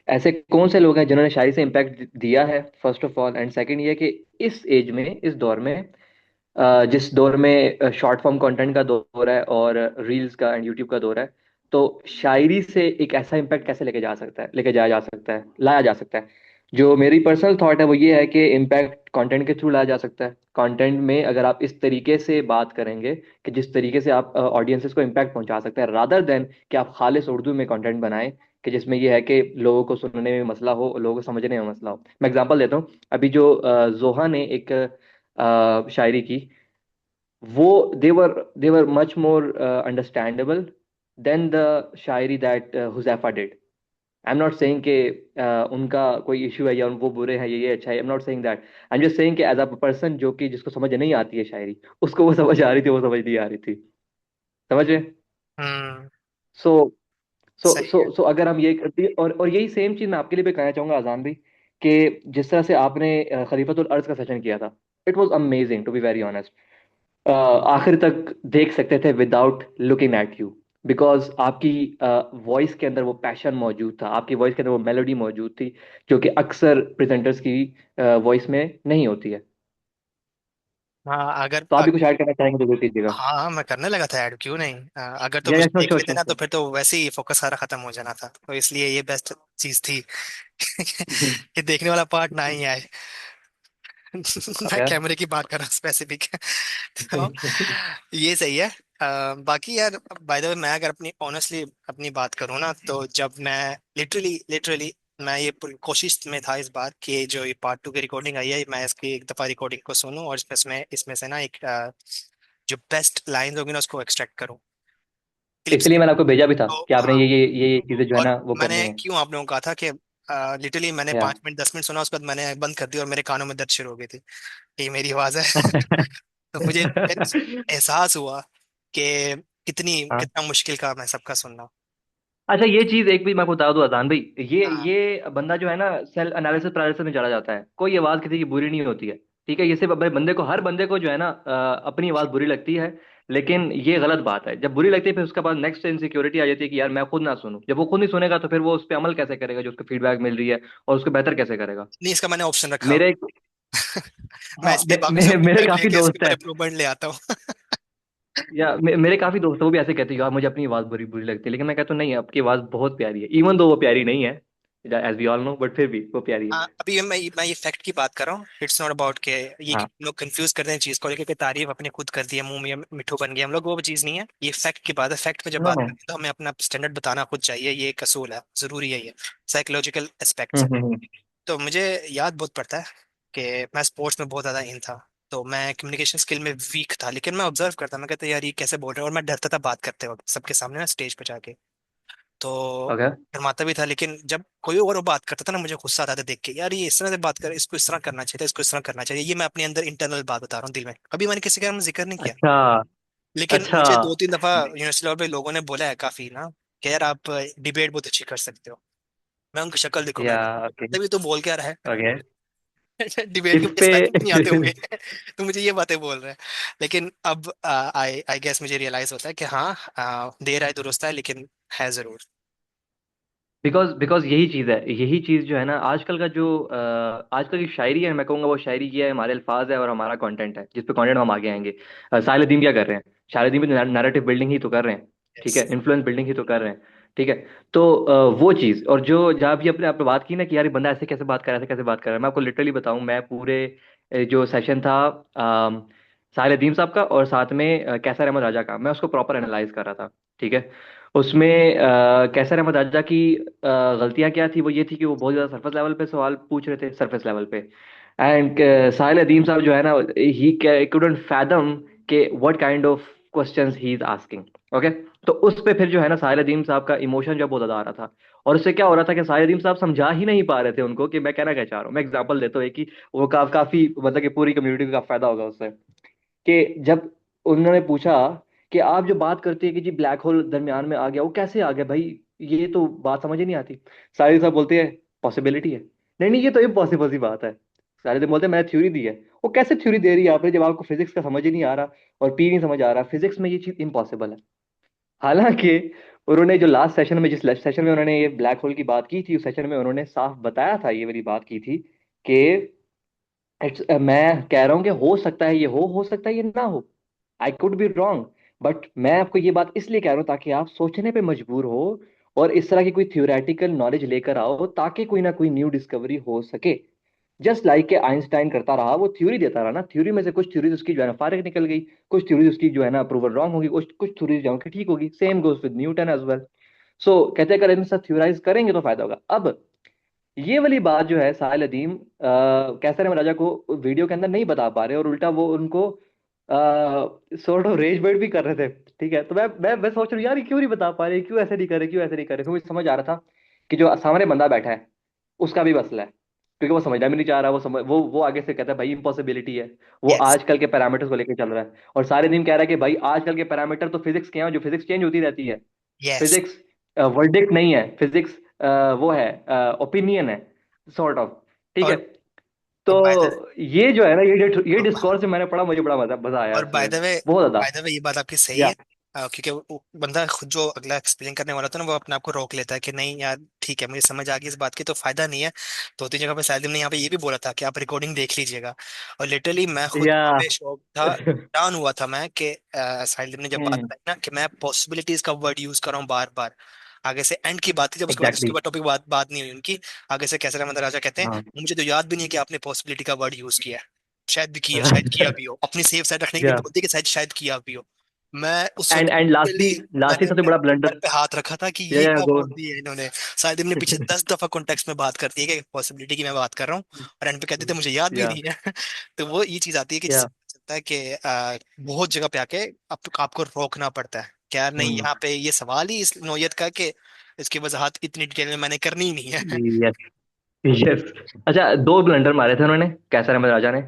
ऐसे कौन से लोग हैं जिन्होंने शायरी से इम्पैक्ट दिया है, first of all, and second ये कि इस एज में, इस दौर में, जिस दौर में शॉर्ट फॉर्म कंटेंट का दौर है और रील्स का एंड यूट्यूब का दौर है, तो शायरी से एक ऐसा इम्पैक्ट कैसे लेके जाया जा सकता है, लाया जा सकता है? जो मेरी पर्सनल थॉट है वो ये है कि इम्पैक्ट कंटेंट के थ्रू लाया जा सकता है। कंटेंट में अगर आप इस तरीके से बात करेंगे कि जिस तरीके से आप ऑडियंसेस को इम्पैक्ट पहुंचा सकते हैं, रादर देन कि आप खालिस उर्दू में कंटेंट बनाएं, कि जिसमें ये है कि लोगों को सुनने में मसला हो, लोगों को समझने में मसला हो। मैं एग्जांपल देता हूँ। अभी जो जोहा ने एक शायरी की, वो they were much more understandable than the Shayari that Huzaifa did. I'm not saying कि उनका कोई इशू है या वो बुरे हैं, ये अच्छा है, I'm not saying that. I'm just saying कि एज अ पर्सन जो कि जिसको समझ नहीं आती है शायरी, उसको वो समझ आ रही थी, वो समझ नहीं आ रही थी। समझ रहे? हम्म। सो सो सही है। सो सो अगर हम ये करती, और यही सेम चीज मैं आपके लिए भी कहना चाहूंगा आजान भाई, कि जिस तरह से आपने खलीफतुल अर्ज का सेशन किया था, it was amazing to be very honest. आखिर तक देख सकते थे without looking at you, because आपकी वॉइस के अंदर वो पैशन मौजूद था, आपकी वॉइस के अंदर वो मेलोडी मौजूद थी, जो कि अक्सर प्रेजेंटर्स की वॉइस में नहीं होती है। हाँ तो आप भी कुछ ऐड करना चाहेंगे तो जरूर कीजिएगा। हाँ हाँ, मैं करने लगा था ऐड, क्यों नहीं। अगर तो या मुझे श्योर देख श्योर लेते ना तो श्योर फिर तो वैसे ही फोकस सारा खत्म हो जाना था, तो इसलिए ये बेस्ट चीज थी श्योर। कि देखने वाला पार्ट ना ही आए। मैं ओके। कैमरे की बात कर रहा हूँ स्पेसिफिक। तो ये सही है। बाकी यार, बाय द वे, मैं अगर अपनी ऑनेस्टली अपनी बात करूँ ना, तो जब मैं लिटरली लिटरली मैं ये पूरी कोशिश में था इस बार कि जो ये पार्ट 2 की रिकॉर्डिंग आई है, मैं इसकी एक दफा रिकॉर्डिंग को सुनूं और इसमें से ना एक जो बेस्ट लाइन होगी ना उसको एक्सट्रैक्ट करूं क्लिप्स इसलिए की। मैंने आपको भेजा भी था तो कि आपने हाँ, ये चीजें जो है और ना वो करनी मैंने है। क्यों आप लोगों को कहा था कि लिटरली मैंने या 5 मिनट 10 मिनट सुना, उसके बाद मैंने बंद कर दिया और मेरे कानों में दर्द शुरू हो गई थी कि ये मेरी आवाज है। तो मुझे फिर एहसास हुआ कि हाँ। कितना मुश्किल काम है सबका सुनना। अच्छा, ये चीज एक भी मैं आपको बता दूं अजान भाई, हाँ, ये बंदा जो है ना सेल्फ एनालिसिस पैरालिसिस में चला जाता है। कोई आवाज किसी की बुरी नहीं होती है, ठीक है। ये सिर्फ अपने बंदे को, हर बंदे को जो है ना अपनी आवाज बुरी लगती है। लेकिन ये गलत बात है। जब बुरी लगती है फिर उसके बाद नेक्स्ट इनसिक्योरिटी आ जाती है कि यार मैं खुद ना सुनूं। जब वो खुद नहीं सुनेगा तो फिर वो उस पर अमल कैसे करेगा जो उसको फीडबैक मिल रही है, और उसको बेहतर कैसे करेगा। नहीं, इसका मैंने ऑप्शन रखा हुआ मेरे मैं हाँ, इसलिए बाकी से मेरे फीडबैक काफी लेके इसके दोस्त ऊपर हैं, इम्प्रूवमेंट ले आता हूँ। मेरे काफी दोस्त हैं, वो भी ऐसे कहते हैं यार मुझे अपनी आवाज बुरी बुरी लगती है। लेकिन मैं कहता हूँ नहीं, आपकी आवाज बहुत प्यारी है, इवन दो वो प्यारी नहीं है as we all know, but फिर भी वो प्यारी है। हाँ, अभी मैं ये फैक्ट की बात कर रहा हूँ। इट्स नॉट अबाउट के ये कि हाँ। लोग कंफ्यूज करते हैं चीज को लेकर कि तारीफ अपने खुद कर दी है, मुंह में मिठू बन गया हम लोग, वो चीज नहीं है। ये फैक्ट की बात है। फैक्ट पे जब नो बात नो। करते हैं तो हमें अपना स्टैंडर्ड बताना खुद चाहिए, ये एक असूल है, जरूरी है, ये साइकोलॉजिकल एस्पेक्ट्स है। हम्म। तो मुझे याद बहुत पड़ता है कि मैं स्पोर्ट्स में बहुत ज्यादा इन था। तो मैं कम्युनिकेशन स्किल में वीक था, लेकिन मैं ऑब्जर्व करता, मैं कहता यार ये कैसे बोल रहे हैं, और मैं डरता था बात करते वक्त सबके सामने ना, स्टेज पे जाके। तो ओके। शर्माता भी था, लेकिन जब कोई और वो बात करता था ना, मुझे गुस्सा आता था देख के, यार ये इस तरह से बात कर, इसको इस तरह करना चाहिए था, इसको इस तरह करना चाहिए। ये मैं अपने अंदर इंटरनल बात बता रहा हूँ, दिल में कभी मैंने किसी के बारे में जिक्र नहीं किया। अच्छा। लेकिन अच्छा। मुझे 2 3 दफा यूनिवर्सिटी लेवल पे लोगों ने बोला है काफी ना, कि यार आप डिबेट बहुत अच्छी कर सकते हो। मैं उनकी शक्ल देखो, या मैं ओके। तभी तो बोल क्या रहा है। ओके। डिबेट के इस मुझे पे स्लाइड नहीं आते होंगे। तो मुझे ये बातें बोल रहे हैं। लेकिन अब आई आई गेस मुझे रियलाइज होता है कि हाँ, देर आए दुरुस्त है, लेकिन है जरूर। बिकॉज बिकॉज यही चीज़ है, यही चीज़ जो है ना आजकल का जो आजकल की शायरी है, मैं कहूँगा वो शायरी ये है, हमारे अल्फाज है और हमारा कंटेंट है जिस पे कंटेंट हम आगे आएंगे। साहिल क्या कर रहे हैं, शाहिद भी नैरेटिव बिल्डिंग ही तो कर रहे हैं, ठीक यस। है, इन्फ्लुएंस बिल्डिंग ही तो कर रहे हैं, ठीक है। तो वो चीज़, और जो जहाँ भी अपने आपने बात की ना कि यार ये बंदा ऐसे कैसे बात कर रहा है, ऐसे कैसे बात कर रहा है, मैं आपको लिटरली बताऊँ, मैं पूरे जो सेशन था साहिल अदीम साहब का और साथ में कैसर अहमद राजा का, मैं उसको प्रॉपर एनालाइज कर रहा था, ठीक है। उसमें कैसर अहमद राजा की गलतियां क्या थी, वो ये थी कि वो बहुत ज़्यादा सरफेस लेवल पे सवाल पूछ रहे थे, सरफेस लेवल पे। एंड साहिल अदीम साहब जो है ना, ही कुडंट फैथम के what kind of questions he is asking. Okay. तो उस पे फिर जो है ना साहिल अदीम साहब का इमोशन जो बहुत ज़्यादा आ रहा था, और उससे क्या हो रहा था कि साहिल अदीम साहब समझा ही नहीं पा रहे थे उनको कि मैं कहना क्या चाह रहा हूँ। मैं एग्जांपल देता हूँ एक ही, वो काफी मतलब कि पूरी कम्युनिटी को काफी फायदा होगा उससे। कि जब उन्होंने पूछा कि आप जो बात करते हैं कि जी ब्लैक होल दरमियान में आ गया, वो कैसे आ गया भाई, ये तो बात समझ ही नहीं आती। साहिल साहब बोलते हैं पॉसिबिलिटी है। नहीं नहीं, ये तो इम्पॉसिबल सी बात है। साहिल साहब बोलते हैं मैंने थ्योरी दी है। वो कैसे थ्योरी दे रही है आपने, जब आपको फिजिक्स का समझ ही नहीं आ रहा और पी नहीं समझ आ रहा, फिजिक्स में ये चीज इम्पॉसिबल है। हालांकि उन्होंने जो लास्ट सेशन में, जिस सेशन में उन्होंने ये ब्लैक होल की बात की थी, उस सेशन में उन्होंने साफ बताया था, ये वाली बात की थी कि मैं कह रहा हूँ कि हो सकता है ये हो सकता है ये ना हो, आई कुड बी रॉन्ग। बट मैं आपको ये बात इसलिए कह रहा हूँ ताकि आप सोचने पे मजबूर हो और इस तरह की कोई थ्योरेटिकल नॉलेज लेकर आओ, ताकि कोई ना कोई न्यू डिस्कवरी हो सके। जस्ट लाइक के आइंस्टाइन करता रहा, वो थ्योरी देता रहा ना, थ्योरी में से कुछ थ्योरीज उसकी जो है ना फारिग निकल गई, कुछ थ्योरीज उसकी जो है ना अप्रूवल रॉन्ग होगी, कुछ कुछ थ्योरीज जो है ठीक होगी। Same goes with Newton as well. सो कहते हैं अगर इन सब थ्योराइज करेंगे तो फायदा होगा। अब ये वाली बात जो है साहिल अदीम कैसर अहमद राजा को वीडियो के अंदर नहीं बता पा रहे, और उल्टा वो उनको सॉर्ट ऑफ रेज बेट भी कर रहे थे, ठीक है। तो मैं सोच रहा हूँ यार ये क्यों नहीं बता पा रहे, क्यों ऐसे नहीं कर रहे, क्यों ऐसे नहीं कर रहे। फिर मुझे समझ आ रहा था कि जो सामने बंदा बैठा है उसका भी मसला है, क्योंकि वो समझना भी नहीं चाह रहा। वो आगे से कहता है भाई इम्पॉसिबिलिटी है। वो यस। आजकल के पैरामीटर्स को लेकर चल रहा है, और सारे दिन कह रहा है कि भाई आजकल के पैरामीटर तो फिजिक्स के हैं, जो फिजिक्स चेंज होती रहती है। यस। फिजिक्स वर्डिक्ट नहीं है, फिजिक्स वो है, ओपिनियन है, सॉर्ट ऑफ, ठीक है। और तो बाय द ये जो है ना, ये डिस्कोर्स जो मैंने पढ़ा, मुझे बड़ा मजा मजा आया और इसमें, बहुत ज्यादा। ये बात आपकी सही या है। क्योंकि वो बंदा खुद जो अगला एक्सप्लेन करने वाला था ना, वो अपने आप को रोक लेता है कि नहीं यार ठीक है, मुझे समझ आ गई इस बात की, तो फायदा नहीं है। 2 3 जगह पे शायद ने यहाँ पे ये भी बोला था कि आप रिकॉर्डिंग देख लीजिएगा। और लिटरली मैं खुद या वहाँ पे शॉक था, हैरान हुआ था मैं कि साहिल ने जब बात हम्म। बताई ना कि मैं पॉसिबिलिटीज का वर्ड यूज कर रहा हूँ बार बार। आगे से एंड की बात थी जब उसके बाद उसके एग्जैक्टली। बाद टॉपिक बात नहीं हुई उनकी। आगे से कैसे रहमत राजा कहते हैं, हाँ। मुझे तो याद भी नहीं है कि आपने पॉसिबिलिटी का वर्ड यूज किया है। शायद भी किया, शायद किया भी हो, अपनी सेफ साइड रखने के लिए या बोलते हैं कि शायद शायद किया भी हो। मैं उस एंड वक्त एंड literally लास्टली मैंने सबसे अपने बड़ा सर ब्लंडर। पे हाथ रखा था कि ये या क्या गो। बोल दिया है इन्होंने। शायद इन्होंने पीछे 10 दफा कॉन्टेक्स्ट में बात कर दी है कि पॉसिबिलिटी की मैं बात कर रहा हूँ, और एंड पे कहते थे मुझे याद भी या नहीं है। तो वो ये चीज आती है कि जिससे या पता चलता है कि बहुत जगह पे आके आपको रोकना पड़ता है, क्या नहीं यहाँ पे ये सवाल ही इस नौयत का कि इसकी वजाहत इतनी डिटेल में मैंने करनी ही नहीं है। Yes yes. अच्छा, दो ब्लंडर मारे थे उन्होंने, कैसर अहमद राजा ने।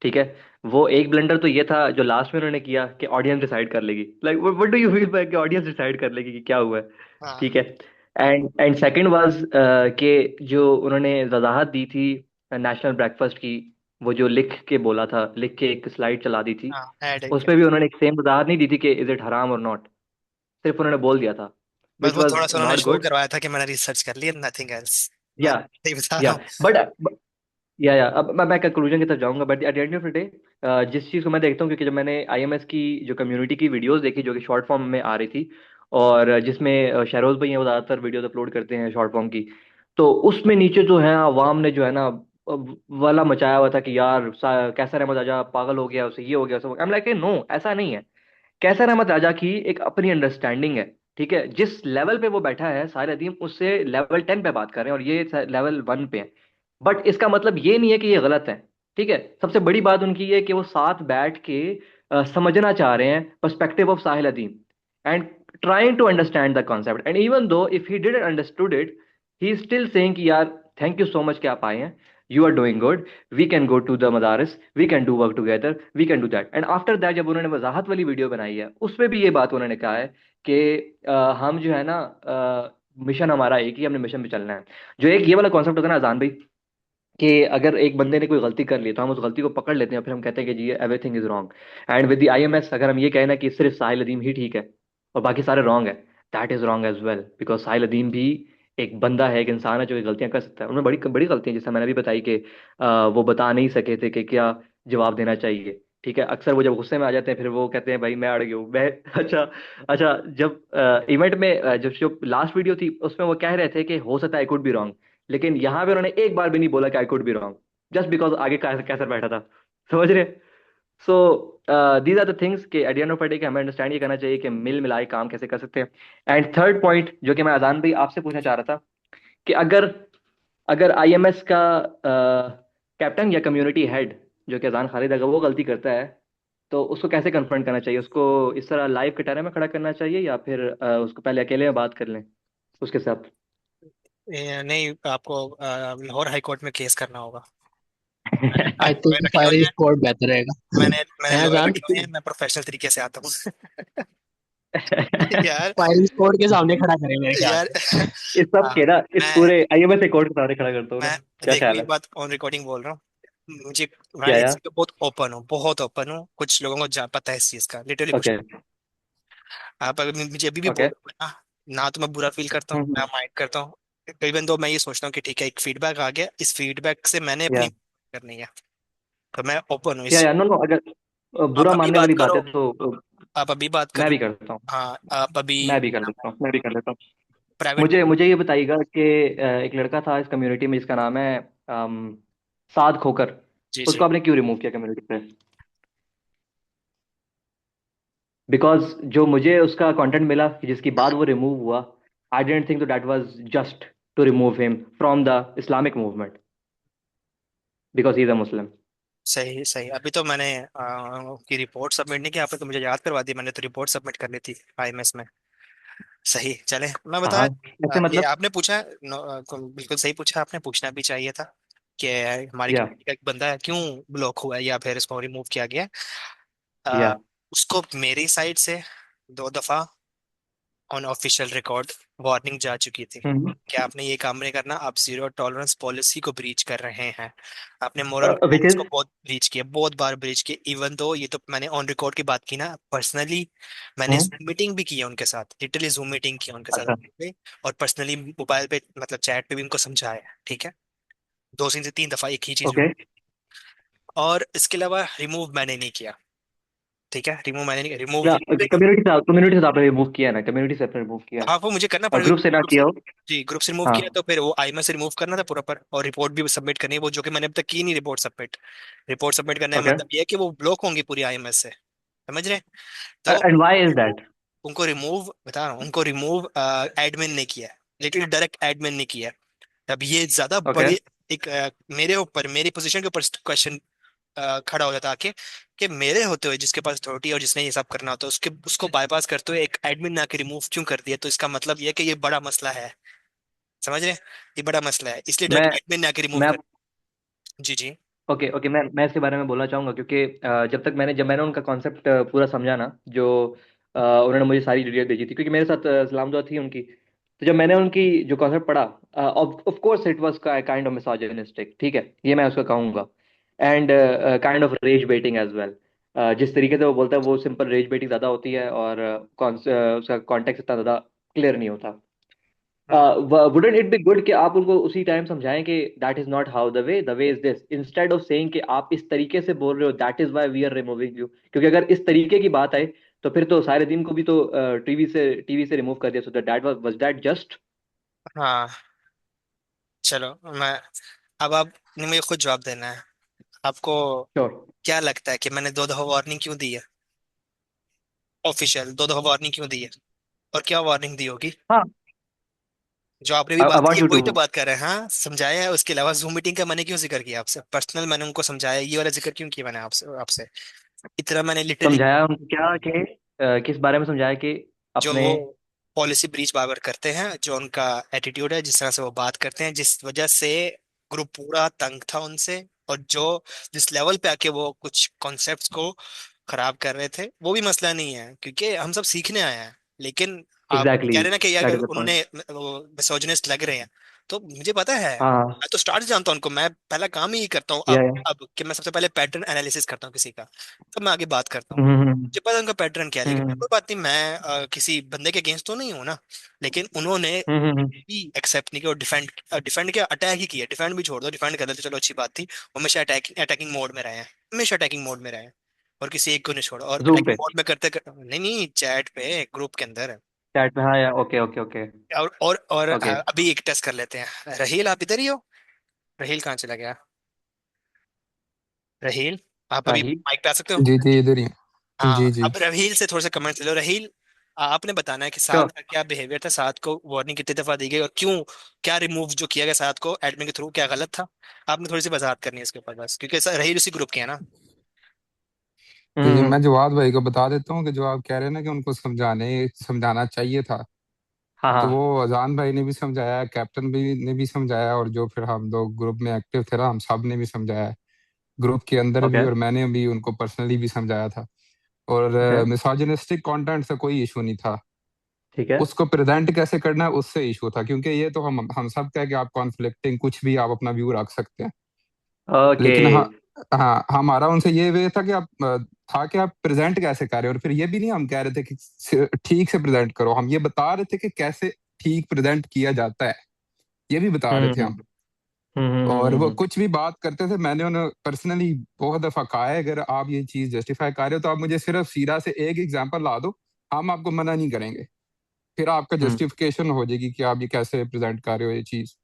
ठीक है। वो एक ब्लंडर तो ये था जो लास्ट में उन्होंने किया कि ऑडियंस डिसाइड कर लेगी, like what do you feel by कि ऑडियंस डिसाइड कर लेगी कि क्या हुआ है। हाँ ठीक है। एंड सेकंड वाज कि जो उन्होंने वजाहत दी थी नेशनल ब्रेकफास्ट की, वो जो लिख के बोला था, लिख के एक स्लाइड चला दी थी, हाँ ऐड उस पे भी उन्होंने एक सेम वजाहत नहीं दी थी कि इज इट हराम और नॉट, सिर्फ उन्होंने बोल दिया था, बस विच वो वाज थोड़ा सा उन्होंने नॉट शो गुड। करवाया था कि मैंने रिसर्च कर लिया, नथिंग एल्स। मैं या नहीं बता रहा या हूँ। बट या अब मैं कंक्लूजन की तरफ जाऊंगा, but at the end of the day जिस चीज़ को मैं देखता हूँ, क्योंकि जब मैंने आईएमएस की जो कम्युनिटी की वीडियोस देखी जो कि शॉर्ट फॉर्म में आ रही थी, और जिसमें शहरोज भाई हैं, वो ज़्यादातर वीडियोस अपलोड करते हैं शॉर्ट फॉर्म की, तो उसमें नीचे जो है अवाम ने जो है ना वाला मचाया हुआ था कि यार कैसर अहमद आजा पागल हो गया, उसे ये हो गया, सब। आई एम लाइक नो, ऐसा नहीं है। कैसर अहमद राजा की एक अपनी अंडरस्टैंडिंग है। ठीक है, जिस लेवल पे वो बैठा है साहिर अदीम उससे लेवल 10 पे बात कर रहे हैं, और ये लेवल 1 पे है। बट इसका मतलब ये नहीं है कि ये गलत है। ठीक है, सबसे बड़ी बात उनकी ये है कि वो साथ बैठ के समझना चाह रहे हैं perspective of Sahil Adeem, and trying to understand the concept, and even though if he didn't understood it, he is still saying कि यार थैंक यू सो मच कि आप आए हैं, you are doing good, we can go to the मदारिस, we can do work together, we can do that. And after that जब उन्होंने वजाहत वाली वीडियो बनाई है, उसमें भी ये बात उन्होंने कहा है कि हम जो है ना मिशन हमारा एक ही, हमने मिशन पे चलना है। जो एक ये वाला कॉन्सेप्ट होता है ना अजान भाई, कि अगर एक बंदे ने कोई गलती कर ली तो हम उस गलती को पकड़ लेते हैं, फिर हम कहते हैं कि जी everything is wrong. And with the IMS अगर हम ये कहें ना कि सिर्फ साहिल अदीम ही ठीक है और बाकी सारे रॉन्ग है, that is wrong as well, because Sahil Adeem भी एक बंदा है, एक इंसान है जो ये गलतियां कर सकता है। उन्होंने बड़ी बड़ी गलतियां, जैसे मैंने भी बताई कि वो बता नहीं सके थे कि क्या जवाब देना चाहिए। ठीक है, अक्सर वो जब गुस्से में आ जाते हैं फिर वो कहते हैं भाई मैं अड़ गया हूँ मैं अच्छा। अच्छा, जब इवेंट में जब जो लास्ट वीडियो थी उसमें वो कह रहे थे कि हो सकता है आई कुड बी रॉन्ग, लेकिन यहाँ पे उन्होंने एक बार भी नहीं बोला कि I could be wrong, just because आगे कैसर कैसर बैठा था। समझ रहे। So these are the things कि at the end of the day हमें अंडरस्टैंड ये करना चाहिए कि मिल मिलाए काम कैसे कर सकते हैं। एंड थर्ड पॉइंट जो कि मैं अजान भाई आपसे पूछना चाह रहा था, कि अगर अगर आईएमएस का कैप्टन या कम्युनिटी हेड जो कि अजान खालिद, अगर वो गलती करता है तो उसको कैसे कन्फ्रंट करना चाहिए, उसको इस तरह लाइव कटहरे में खड़ा करना चाहिए या फिर उसको पहले अकेले में बात कर लें उसके साथ। नहीं, आपको लाहौर हाई कोर्ट में केस करना होगा। मैंने आई लॉयर थिंक रखे हुए फायरिंग हैं। स्क्वाड बेहतर रहेगा। मैंने मैंने है लॉयर जान, रखे हुए हैं, मैं प्रोफेशनल तरीके से आता हूँ। यार फायरिंग स्क्वाड के सामने खड़ा करें मेरे ख्याल यार से। इस सब हाँ, के ना, इस मैं पूरे आईएमएस एक कोर्ट के सामने खड़ा करता हूँ ना। मैं क्या देखो ख्याल ये है? बात ऑन रिकॉर्डिंग बोल रहा हूँ। मुझे मैं क्या इस यार? चीज़ पे बहुत ओपन हूँ, बहुत ओपन हूँ, कुछ लोगों को जा पता है इस चीज का, लिटरली कुछ। ओके आप अगर मुझे अभी भी ओके। बोलोगे ना, ना तो मैं बुरा फील करता हूँ ना माइंड करता हूँ। इवन दो मैं ये सोचता हूँ कि ठीक है एक फीडबैक आ गया, इस फीडबैक से मैंने अपनी या करनी है, तो मैं ओपन हूँ या इस। नो नो, अगर आप बुरा अभी मानने बात वाली बात करो, है तो आप अभी बात कर मैं लो। भी करता हूँ। हाँ आप अभी मैं भी कर लेता हूँ, मैं भी कर लेता हूँ। प्राइवेट में। मुझे मुझे ये बताइएगा कि एक लड़का था इस कम्युनिटी में जिसका नाम है साद खोकर, जी जी। उसको आपने क्यों रिमूव किया कम्युनिटी से? बिकॉज जो मुझे उसका कंटेंट मिला कि जिसकी बाद वो रिमूव हुआ, I don't think that was just to remove him from the Islamic movement because he is a Muslim. सही सही, अभी तो मैंने की रिपोर्ट सबमिट नहीं की, आपने तो मुझे याद करवा दी, मैंने तो रिपोर्ट सबमिट करनी थी आईएमएस में। सही चले, मैं बताया। हाँ, ऐसे ये मतलब। आपने पूछा बिल्कुल सही पूछा, आपने पूछना भी चाहिए था कि हमारी या कम्युनिटी का एक बंदा है क्यों ब्लॉक हुआ है या फिर इसको रिमूव किया गया। या अ, उसको मेरी साइड से 2 दफा ऑन ऑफिशियल रिकॉर्ड वार्निंग जा चुकी थी कि आपने ये काम नहीं करना, आप जीरो टॉलरेंस पॉलिसी को ब्रीच कर रहे हैं। आपने मोरल विच कोड्स को इज बहुत ब्रीच किया, बहुत बार ब्रीच किया। इवन दो ये तो मैंने ऑन रिकॉर्ड की बात की ना, पर्सनली मैंने जूम मीटिंग भी की है उनके साथ, लिटरली जूम मीटिंग की है उनके साथ अच्छा पे, और पर्सनली मोबाइल पे मतलब चैट पे भी उनको समझाया है, ठीक है। 2 से 3 दफा एक ही चीज हुई। ओके। और इसके अलावा रिमूव मैंने नहीं किया, ठीक है, रिमूव मैंने नहीं रिमूव। कम्युनिटी से आपने रिमूव किया है ना, कम्युनिटी से आपने रिमूव किया है हाँ वो मुझे करना और पड़ेगा ग्रुप से ना ग्रुप से। किया हो। जी ग्रुप से रिमूव हाँ किया तो फिर वो आईएमए से रिमूव करना था पूरा पर, और रिपोर्ट भी सबमिट करनी है वो, जो कि मैंने अब तक की नहीं रिपोर्ट सबमिट। रिपोर्ट सबमिट करने का ओके। मतलब ये है कि वो ब्लॉक होंगी पूरी आईएमएस से। समझ रहे हैं? तो एंड व्हाई इज दैट? उनको रिमूव बता रहा हूँ, उनको रिमूव एडमिन ने किया है, लिटरली डायरेक्ट एडमिन ने किया है। अब ये ज्यादा ओके। बड़ी एक मेरे ऊपर, मेरी पोजीशन के ऊपर क्वेश्चन खड़ा हो जाता आके, कि मेरे होते हुए जिसके पास अथॉरिटी और जिसने ये सब करना होता है, उसके उसको बाईपास करते हुए एक एडमिन ने आके रिमूव क्यों कर दिया? तो इसका मतलब ये है कि ये बड़ा मसला है। समझ रहे हैं? ये बड़ा मसला है, इसलिए मैं डायरेक्ट एडमिन ने आके रिमूव मैं कर। जी जी। ओके ओके, मैं इसके बारे में बोलना चाहूंगा, क्योंकि जब मैंने उनका कॉन्सेप्ट पूरा समझा ना, जो उन्होंने मुझे सारी डिटेल भेजी थी, क्योंकि मेरे साथ सलाम दुआ थी उनकी। तो जब मैंने उनकी जो कॉन्सेप्ट पढ़ा, of course it was kind of misogynistic, ठीक है, ये मैं उसका कहूंगा। And kind of rage baiting as well. जिस तरीके से वो बोलता है, वो सिंपल रेज बेटिंग ज्यादा होती है, और उसका कॉन्टेक्स्ट इतना ज्यादा क्लियर नहीं होता। Hmm. Wouldn't it be good कि आप उनको उसी टाइम समझाएं कि that is not how the way is this, instead of saying कि आप इस तरीके से बोल रहे हो, that is why we are removing you. क्योंकि अगर इस तरीके की बात आए, तो फिर तो सारे दिन को भी तो टीवी से रिमूव कर दिया। So that was that just? हाँ, चलो मैं, अब आपने मुझे खुद जवाब देना है। आपको श्योर। क्या लगता है कि मैंने दो दफा वार्निंग क्यों दी है? ऑफिशियल दो दफा वार्निंग क्यों दी है? और क्या वार्निंग दी होगी? हाँ, जो आपने भी आई बात की वांट है यू टू। वही तो बात कर रहे हैं। हाँ, समझाया है। उसके अलावा जूम मीटिंग का मैंने क्यों जिक्र किया आपसे? पर्सनल मैंने उनको समझाया, ये वाला जिक्र क्यों किया मैंने आपसे आपसे? इतना मैंने लिटरली, समझाया उनको क्या कि किस बारे में समझाया कि जो अपने? वो पॉलिसी ब्रीच बार बार करते हैं, जो उनका एटीट्यूड है, जिस तरह से वो बात करते हैं, जिस वजह से ग्रुप पूरा तंग था उनसे, और जो जिस लेवल पे आके वो कुछ कॉन्सेप्ट्स को खराब कर रहे थे, वो भी मसला नहीं है, क्योंकि हम सब सीखने आए हैं। लेकिन आप एग्जैक्टली, कह रहे हैं ना कि यार दैट अगर इज द पॉइंट। उन्होंने मिसोजिनिस्ट लग रहे हैं, तो मुझे पता है, हाँ, मैं तो स्टार्ट से जानता हूँ उनको। मैं पहला काम ही करता हूँ या अब कि मैं सबसे पहले पैटर्न एनालिसिस करता हूँ किसी का, तब मैं आगे बात करता हूँ। हम्म हम्म मुझे पता है उनका पैटर्न क्या है। लेकिन हम्म कोई बात नहीं, मैं किसी बंदे के अगेंस्ट तो नहीं हूं ना। लेकिन उन्होंने हम्म हम्म, हम्म, भी एक्सेप्ट नहीं किया, और डिफेंड डिफेंड क्या, अटैक ही किया। डिफेंड भी छोड़ दो, डिफेंड कर देते चलो अच्छी बात थी। वो हमेशा अटैकिंग मोड में रहे हैं, हमेशा अटैकिंग मोड में रहे हैं। और किसी एक को नहीं छोड़ा, और जूम अटैकिंग पे, मोड में नहीं नहीं, चैट पे, ग्रुप के अंदर। चैट में, हाँ, या ओके ओके ओके और ओके। अभी एक टेस्ट कर लेते हैं। रहील, आप इधर ही हो? रहील कहाँ चला गया? रहील, आप अभी राही। माइक पे आ सकते हो? जी जी, इधर ही हूँ। हाँ, जी जी। अब रहील से थोड़े से कमेंट ले लो। रहील, आपने बताना है कि साद श्योर। का क्या बिहेवियर था, साद को वार्निंग कितनी दफा दी गई, और क्यों, क्या रिमूव जो किया गया साद को एडमिन के थ्रू, क्या गलत था? आपने थोड़ी सी वजाहत करनी है इसके ऊपर बस, क्योंकि रहील उसी ग्रुप के है ना। जी, हम्म। मैं जवाद भाई को बता देता हूँ कि जो आप कह रहे हैं ना कि उनको समझाना चाहिए था, हाँ तो हाँ। वो अजान भाई ने भी समझाया, कैप्टन भी ने भी समझाया, और जो फिर हम लोग ग्रुप में एक्टिव थे ना, हम सब ने भी समझाया, ग्रुप के अंदर भी, ओके और मैंने भी उनको पर्सनली भी समझाया था। और ओके। मिसोजिनिस्टिक कंटेंट से कोई इशू नहीं था, ठीक है। उसको प्रेजेंट कैसे करना है उससे इशू था, क्योंकि ये तो हम सब कह कि आप कॉन्फ्लिक्टिंग कुछ भी आप अपना व्यू रख सकते हैं। ओके। लेकिन हाँ, हाँ हमारा उनसे ये वे था कि था कि आप प्रेजेंट कैसे कर रहे हो, और फिर ये भी नहीं हम कह रहे थे कि ठीक से प्रेजेंट करो, हम ये बता रहे थे कि कैसे ठीक प्रेजेंट किया जाता है, ये भी बता रहे थे हम्म हम। हम्म हम्म और हम्म वो हम्म, कुछ भी बात करते थे, मैंने उन्हें पर्सनली बहुत दफा कहा है, अगर आप ये चीज जस्टिफाई कर रहे हो तो आप मुझे सिर्फ सीधा से एक एग्जांपल ला दो, हम आपको मना नहीं करेंगे, फिर आपका हम्म, जस्टिफिकेशन हो जाएगी कि आप ये कैसे प्रेजेंट कर रहे हो ये चीज।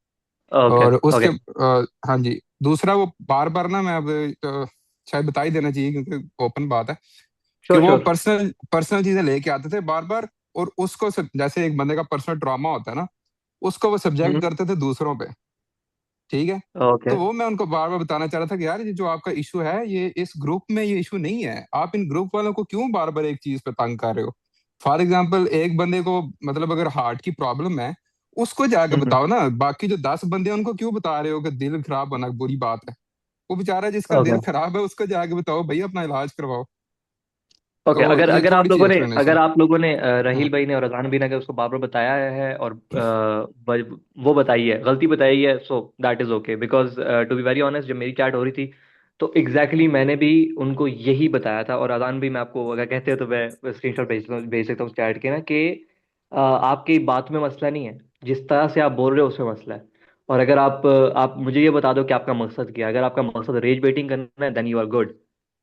ओके और उसके ओके। हाँ जी, दूसरा वो बार बार ना, मैं अब शायद बता ही देना चाहिए क्योंकि ओपन बात है, कि श्योर वो श्योर। पर्सनल पर्सनल चीजें लेके आते थे बार बार, और उसको जैसे एक बंदे का पर्सनल ड्रामा होता है ना, उसको वो सब्जेक्ट हम्म। करते थे दूसरों पे, ठीक है। ओके तो वो मैं उनको बार बार बताना चाह रहा था कि यार ये जो आपका इशू है, ये इस ग्रुप में ये इशू नहीं है, आप इन ग्रुप वालों को क्यों बार बार एक चीज पे तंग कर रहे हो। फॉर एग्जाम्पल, एक बंदे को मतलब अगर हार्ट की प्रॉब्लम है, उसको जाके हम्म। बताओ ना, बाकी जो 10 बंदे हैं उनको क्यों बता रहे हो कि दिल खराब होना बुरी बात है। वो बेचारा जिसका ओके दिल खराब है उसको जाके बताओ भाई अपना इलाज करवाओ। ओके। तो अगर ये अगर थोड़ी आप सी लोगों ने एक्सप्लेनेशन। अगर आप लोगों ने हाँ रहील भाई ने और अजान भी ने अगर उसको बार बार बताया है, और वो बताई है, गलती बताई है, so that is okay. Because to be very honest, जब मेरी चैट हो रही थी, तो एग्जैक्टली मैंने भी उनको यही बताया था। और अजान भी, मैं आपको अगर कहते हो तो मैं स्क्रीनशॉट भेज सकता हूँ चैट के ना, कि आपकी बात में मसला नहीं है, जिस तरह से आप बोल रहे हो उसमें मसला है। और अगर आप मुझे ये बता दो कि आपका मकसद क्या है। अगर आपका मकसद रेज बेटिंग करना है, then you are good.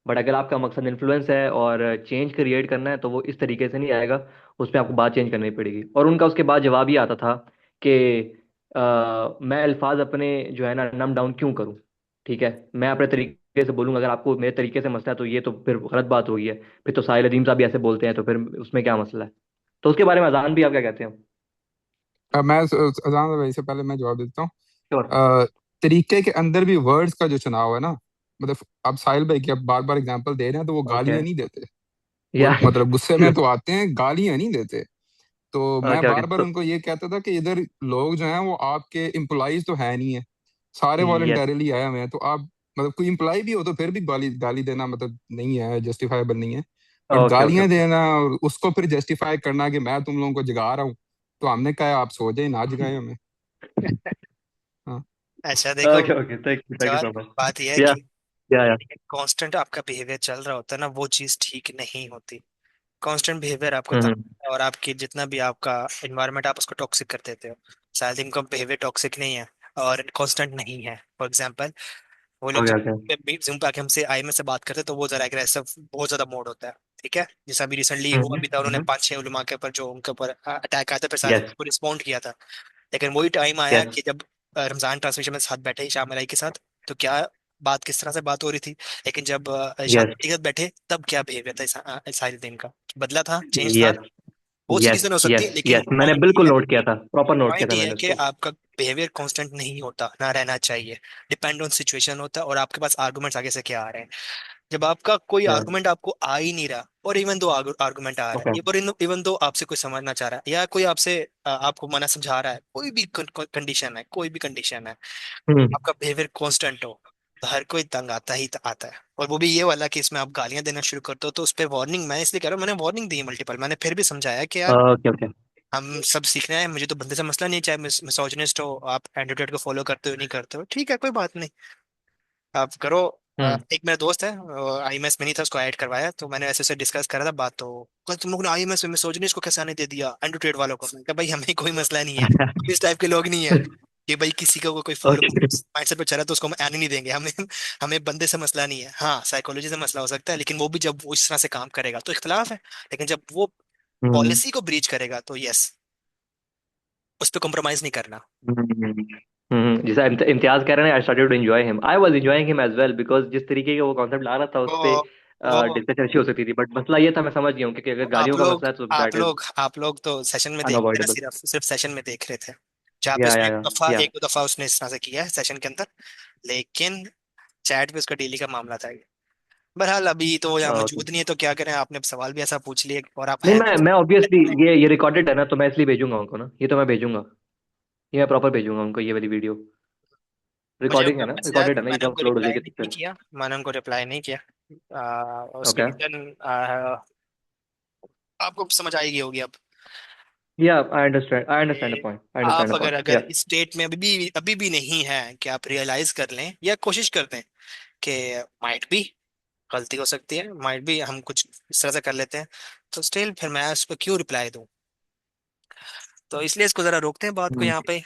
But अगर आपका मकसद इन्फ्लुएंस है और चेंज क्रिएट करना है, तो वो इस तरीके से नहीं आएगा, उसमें आपको बात चेंज करनी पड़ेगी। और उनका उसके बाद जवाब ये आता था कि मैं अल्फाज अपने जो है ना नम डाउन क्यों करूं, ठीक है, मैं अपने तरीके से बोलूंगा, अगर आपको मेरे तरीके से मसला है तो ये तो फिर गलत बात होगी है। फिर तो साहिल अदीम साहब भी ऐसे बोलते हैं, तो फिर उसमें क्या मसला है? तो उसके बारे में अजान भी आप क्या कहते हैं? अब मैं अजान भाई से पहले मैं जवाब देता हूँ। श्योर। अ, तरीके के अंदर भी वर्ड्स का जो चुनाव है ना, मतलब अब साहिल भाई की अब बार बार एग्जांपल दे रहे हैं, तो वो ओके। गालियां नहीं देते। वो या मतलब गुस्से में तो आते हैं, गालियां नहीं देते। तो मैं ओके ओके बार बार तो उनको ये कहता था कि इधर लोग जो हैं वो आपके एम्प्लॉइज तो है नहीं है, सारे यस। वॉलंटरली आए हुए हैं। तो आप मतलब कोई एम्प्लॉय भी हो तो फिर भी गाली गाली देना मतलब नहीं है, जस्टिफाइबल नहीं है। बट ओके ओके गालियां ओके। देना और उसको फिर जस्टिफाई करना कि मैं तुम लोगों को जगा रहा हूँ, तो हमने कहा आप सो जाए, ना जगाए हमें। हाँ। अच्छा देखो, ओके ओके, थैंक यू जवाब सो मच। बात यह है या कि या कांस्टेंट आपका बिहेवियर चल रहा होता है ना, वो चीज़ ठीक नहीं होती। कांस्टेंट बिहेवियर आपको तब, हम्म। और आपकी जितना भी आपका इन्वायरमेंट आप उसको टॉक्सिक कर देते हो। शायद इनका बिहेवियर टॉक्सिक नहीं है और कांस्टेंट नहीं है। फॉर एग्जांपल, वो लोग ओके जब ओके। जूम पे आके हमसे आई में से बात करते हैं तो वो जरा एग्रेसिव बहुत ज्यादा मोड होता है। ठीक है, जैसा अभी रिसेंटली हुआ भी था, उन्होंने हम्म। 5-6 उलमा के ऊपर जो उनके ऊपर अटैक आया था, फिर सारे यस को रिस्पॉन्ड किया था। लेकिन वही टाइम आया यस कि जब रमजान ट्रांसमिशन में साथ बैठे शाह मलाई के साथ, तो क्या बात किस तरह से बात हो रही थी। लेकिन जब यस शादी के साथ बैठे तब क्या बिहेवियर था साहिल दिन का, बदला था, चेंज था। यस बहुत सी यस चीजें हो सकती है, यस लेकिन यस, मैंने पॉइंट ये बिल्कुल है, नोट किया था, प्रॉपर नोट किया पॉइंट था ये है मैंने कि उसको। आपका बिहेवियर कांस्टेंट नहीं होता, ना रहना चाहिए। डिपेंड ऑन सिचुएशन होता है और आपके पास आर्गुमेंट्स आगे से क्या आ रहे हैं। जब आपका कोई यस। आर्गुमेंट आपको आ ही नहीं रहा, और इवन दो आर्गुमेंट आ रहा ओके। है, और इवन दो आपसे कोई समझना चाह रहा है, या कोई आपसे आपको मना समझा रहा है, कोई भी कंडीशन है, कोई भी कंडीशन है, हम्म। आपका बिहेवियर कांस्टेंट हो, तो हर कोई तंग आता ही आता है। और वो भी ये वाला कि इसमें आप गालियां देना शुरू करते हो, तो उस पर वार्निंग मैं इसलिए कह रहा हूँ, मैंने वार्निंग दी मल्टीपल, मैंने फिर भी समझाया कि यार ओके ओके। हम सब सीखना है, मुझे तो बंदे से मसला नहीं है, चाहे मिसोजिनिस्ट हो आप, एंड्रोइड को फॉलो करते हो नहीं करते हो, ठीक है, कोई बात नहीं, आप करो। हम्म। एक मेरा दोस्त है, आईएमएस में नहीं था, उसको ऐड करवाया, तो मैंने ऐसे ऐसे डिस्कस करा था बात, तो कहता, तुम लोग ने आईएमएस में मिसोजिनिस्ट को कैसे आने दे दिया, एंड्रोइड वालों को। मैंने कहा भाई हमें कोई मसला नहीं है, हम इस टाइप के लोग नहीं है कि भाई किसी का कोई फॉलो ओके। माइंडसेट पे चला तो उसको हम आने नहीं देंगे। हमें हमें बंदे से मसला नहीं है, हाँ साइकोलॉजी से मसला हो सकता है, लेकिन वो भी जब वो इस तरह से काम करेगा तो इख्तलाफ है। लेकिन जब वो हम्म। पॉलिसी को ब्रीच करेगा तो यस, उस पर कॉम्प्रोमाइज नहीं करना। जैसा इम्तियाज कह रहे हैं, I started to enjoy him, I was enjoying him as well, because जिस तरीके का वो कॉन्सेप्ट ला रहा था उस पे वो वो डिस्कशन अच्छी हो सकती थी। बट मसला ये था, मैं समझ गया हूँ, क्योंकि अगर गालियों का मसला है तो दैट इज आप लोग तो सेशन में देख रहे थे ना, अनअवॉइडेबल। सिर्फ सिर्फ सेशन में देख रहे थे, जहाँ पे या उसने या या एक दो दफा उसने इस तरह से किया है सेशन के अंदर, लेकिन चैट पे उसका डेली का मामला था ये। बहरहाल अभी तो वो यहाँ ओके। मौजूद नहीं है, तो क्या करें, आपने सवाल भी ऐसा पूछ लिए और आप नहीं, हैं मैं ऑब्वियसली ये रिकॉर्डेड है ना, तो मैं इसलिए भेजूंगा उनको ना, ये तो मैं भेजूंगा, ये मैं प्रॉपर भेजूंगा उनको, ये वाली वीडियो मुझे रिकॉर्डिंग उनका है ना, मैसेज आया रिकॉर्डेड था, है ना, ये मैंने तो उनको अपलोड हो रिप्लाई जाएगी नहीं फिर। किया, मैंने उनको रिप्लाई नहीं किया। उसकी ओके। रीजन आपको समझ आएगी होगी अब। या आई अंडरस्टैंड द कि पॉइंट, आई अंडरस्टैंड आप द अगर पॉइंट। अगर या इस स्टेट में अभी भी नहीं है कि आप रियलाइज कर लें या कोशिश करते हैं कि माइट बी गलती हो सकती है, माइट भी हम कुछ इस तरह से कर लेते हैं, तो स्टिल फिर मैं उस पर क्यों रिप्लाई दूं। तो इसलिए इसको जरा रोकते हैं बात को यहाँ पे।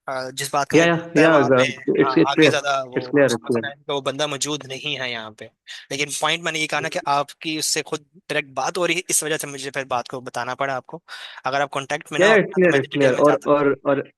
जिस बात का या मुझे या लगता है या वहां पे इट्स आगे क्लियर, ज्यादा वो इट्स क्लियर, इट्स समझना क्लियर। है कि वो बंदा मौजूद नहीं है यहाँ पे। लेकिन पॉइंट मैंने ये कहा ना कि आपकी उससे खुद डायरेक्ट बात हो रही है, इस वजह से मुझे फिर बात को बताना पड़ा आपको। अगर आप कांटेक्ट में ना या इट्स होते ना, तो क्लियर, मैं इट्स डिटेल क्लियर। में जाता। और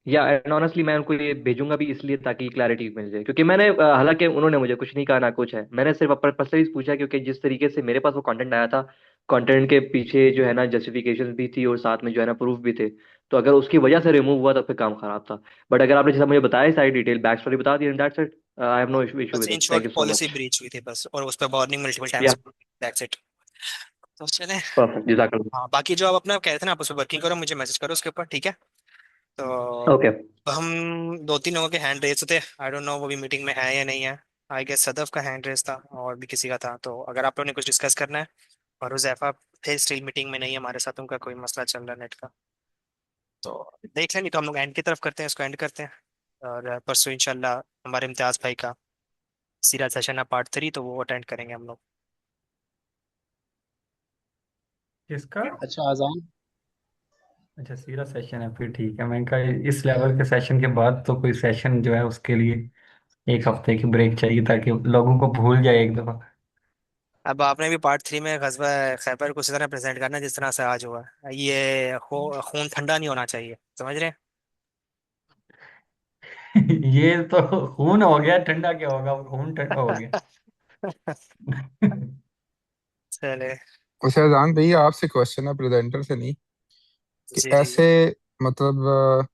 या एंड ऑनेस्टली मैं उनको ये भेजूंगा भी इसलिए ताकि क्लैरिटी मिल जाए, क्योंकि मैंने हालांकि उन्होंने मुझे कुछ नहीं कहा ना कुछ है, मैंने सिर्फ पर्सनली पूछा, क्योंकि जिस तरीके से मेरे पास वो कंटेंट आया था, कंटेंट के पीछे जो है ना जस्टिफिकेशन भी थी और साथ में जो है ना प्रूफ भी थे। तो अगर उसकी वजह से रिमूव हुआ तो फिर काम खराब था। बट अगर आपने जैसा मुझे बताया सारी डिटेल बैक स्टोरी बता दी, that's it, I have no issue बस with in it, thank short you so policy much. Breach हुई थी बस, और उस पर वार्निंग मल्टीपल या टाइम्स, दैट्स इट। तो चले। परफेक्ट, जज़ाकल्लाह। हाँ, बाकी जो आप अपना कह रहे थे ना, आप उस पर वर्किंग करो, मुझे मैसेज करो उसके ऊपर, ठीक है। तो ओके। हम दो तीन लोगों के हैंड रेस थे, आई डोंट नो वो भी मीटिंग में है या नहीं है। आई गेस सदफ का हैंड रेस था और भी किसी का था, तो अगर आप लोगों ने कुछ डिस्कस करना है। और हुजैफा फिर स्टिल मीटिंग में नहीं है हमारे साथ, उनका कोई मसला चल रहा है नेट का, तो देख लें, नहीं तो हम लोग एंड की तरफ करते हैं, इसको एंड करते हैं। और परसों इंशाल्लाह हमारे इम्तियाज भाई का सीरा सेशन है पार्ट 3, तो वो अटेंड करेंगे हम लोग। किसका? अच्छा अजान। अच्छा, सीरा सेशन है, फिर ठीक है। मैंने कहा इस लेवल के सेशन के बाद तो कोई सेशन जो है उसके लिए एक हफ्ते की ब्रेक चाहिए ताकि लोगों को भूल जाए एक दफा। अब आपने भी पार्ट 3 में गज़वा खैबर को उसी तरह प्रेजेंट करना जिस तरह से आज हुआ है। ये खून ठंडा नहीं होना चाहिए, समझ रहे हैं। ये तो खून हो गया, ठंडा क्या होगा, खून ठंडा हो गया। चले। अच्छा अजान भैया, आपसे क्वेश्चन है, प्रेजेंटर से नहीं, कि जी जी। ऐसे मतलब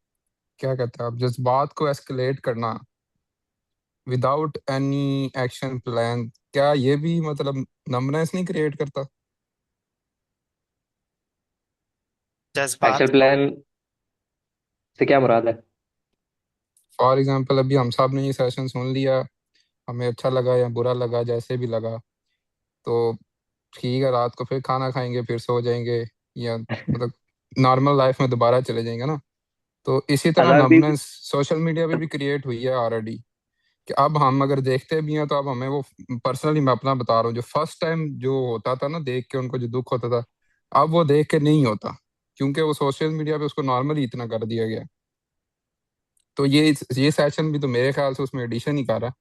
क्या कहते हैं आप, जज्बात को एस्केलेट करना विदाउट एनी एक्शन प्लान, क्या ये भी मतलब नमनेस नहीं क्रिएट करता? जज्बात एक्शन को। प्लान से क्या मुराद है? फॉर एग्जांपल अभी हम सब ने ये सेशन सुन लिया, हमें अच्छा लगा या बुरा लगा, जैसे भी लगा, तो ठीक है, रात को फिर खाना खाएंगे, फिर सो जाएंगे, या मतलब नॉर्मल लाइफ में दोबारा चले जाएंगे ना। तो इसी तरह अगर भी नमनेस सोशल मीडिया पे भी क्रिएट हुई है ऑलरेडी, कि अब हम अगर देखते भी हैं तो अब हमें वो, पर्सनली मैं अपना बता रहा हूँ, जो फर्स्ट टाइम जो होता था ना देख के उनको जो दुख होता था, अब वो देख के नहीं होता, क्योंकि वो सोशल मीडिया पे उसको नॉर्मल ही इतना कर दिया गया। तो ये सेशन भी तो मेरे ख्याल से उसमें एडिशन ही कर रहा है।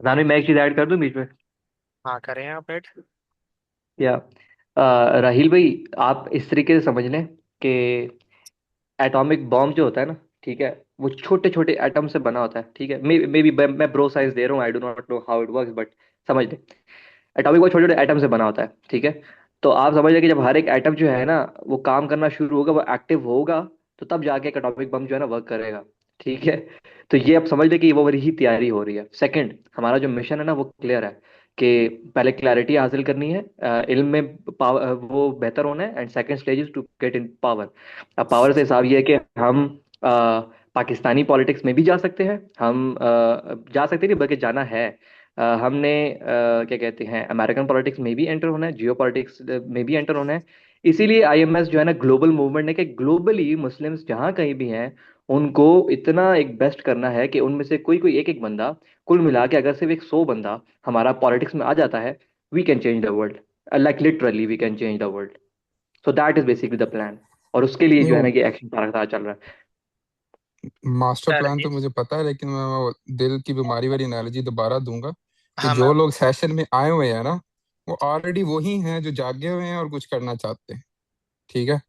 नानी, मैं एक चीज ऐड कर दूं बीच में? हाँ करें आप ऐड। या राहिल भाई, आप इस तरीके से समझ लें कि एटॉमिक बॉम्ब जो होता है ना, ठीक है, वो छोटे छोटे एटम से बना होता है, ठीक है। मे बी मैं ब्रो साइंस दे रहा हूँ, I do not know how it works, but समझ लें, एटॉमिक बॉम्ब छोटे छोटे एटम से बना होता है, ठीक है। तो आप समझ लें कि जब हर एक एटम जो है ना वो काम करना शुरू होगा, वो एक्टिव होगा, तो तब जाके एक एटॉमिक बम जो है ना वर्क करेगा, ठीक है। तो ये आप समझ लें कि वो वाली ही तैयारी हो रही है। सेकंड, हमारा जो मिशन है ना वो क्लियर है, कि पहले क्लैरिटी हासिल करनी है, इल्म में पावर वो बेहतर होना है, and second stage is to get in power. अब पावर से हिसाब ये है कि हम पाकिस्तानी पॉलिटिक्स में भी जा सकते हैं, हम जा सकते नहीं बल्कि जाना है। हमने क्या कहते हैं, अमेरिकन पॉलिटिक्स में भी एंटर होना है, जियो पॉलिटिक्स में भी एंटर होना है। इसीलिए आईएमएस जो है ना ग्लोबल मूवमेंट है, कि ग्लोबली मुस्लिम्स जहाँ कहीं भी हैं उनको इतना एक बेस्ट करना है कि उनमें से कोई कोई एक एक बंदा, कुल मिला के अगर सिर्फ एक 100 बंदा हमारा पॉलिटिक्स में आ जाता है, we can change the world, like literally we can change the world. So that is basically the plan. और उसके लिए नहीं, जो है वो ना ये एक्शन सारा चल रहा है। मास्टर प्लान तो रहील। मुझे पता है, लेकिन मैं वो दिल की बीमारी वाली एनालॉजी दोबारा दूंगा, कि हाँ जो मैं। लोग सेशन में आए हुए हैं ना, वो ऑलरेडी वही हैं जो जागे हुए हैं और कुछ करना चाहते हैं, ठीक है।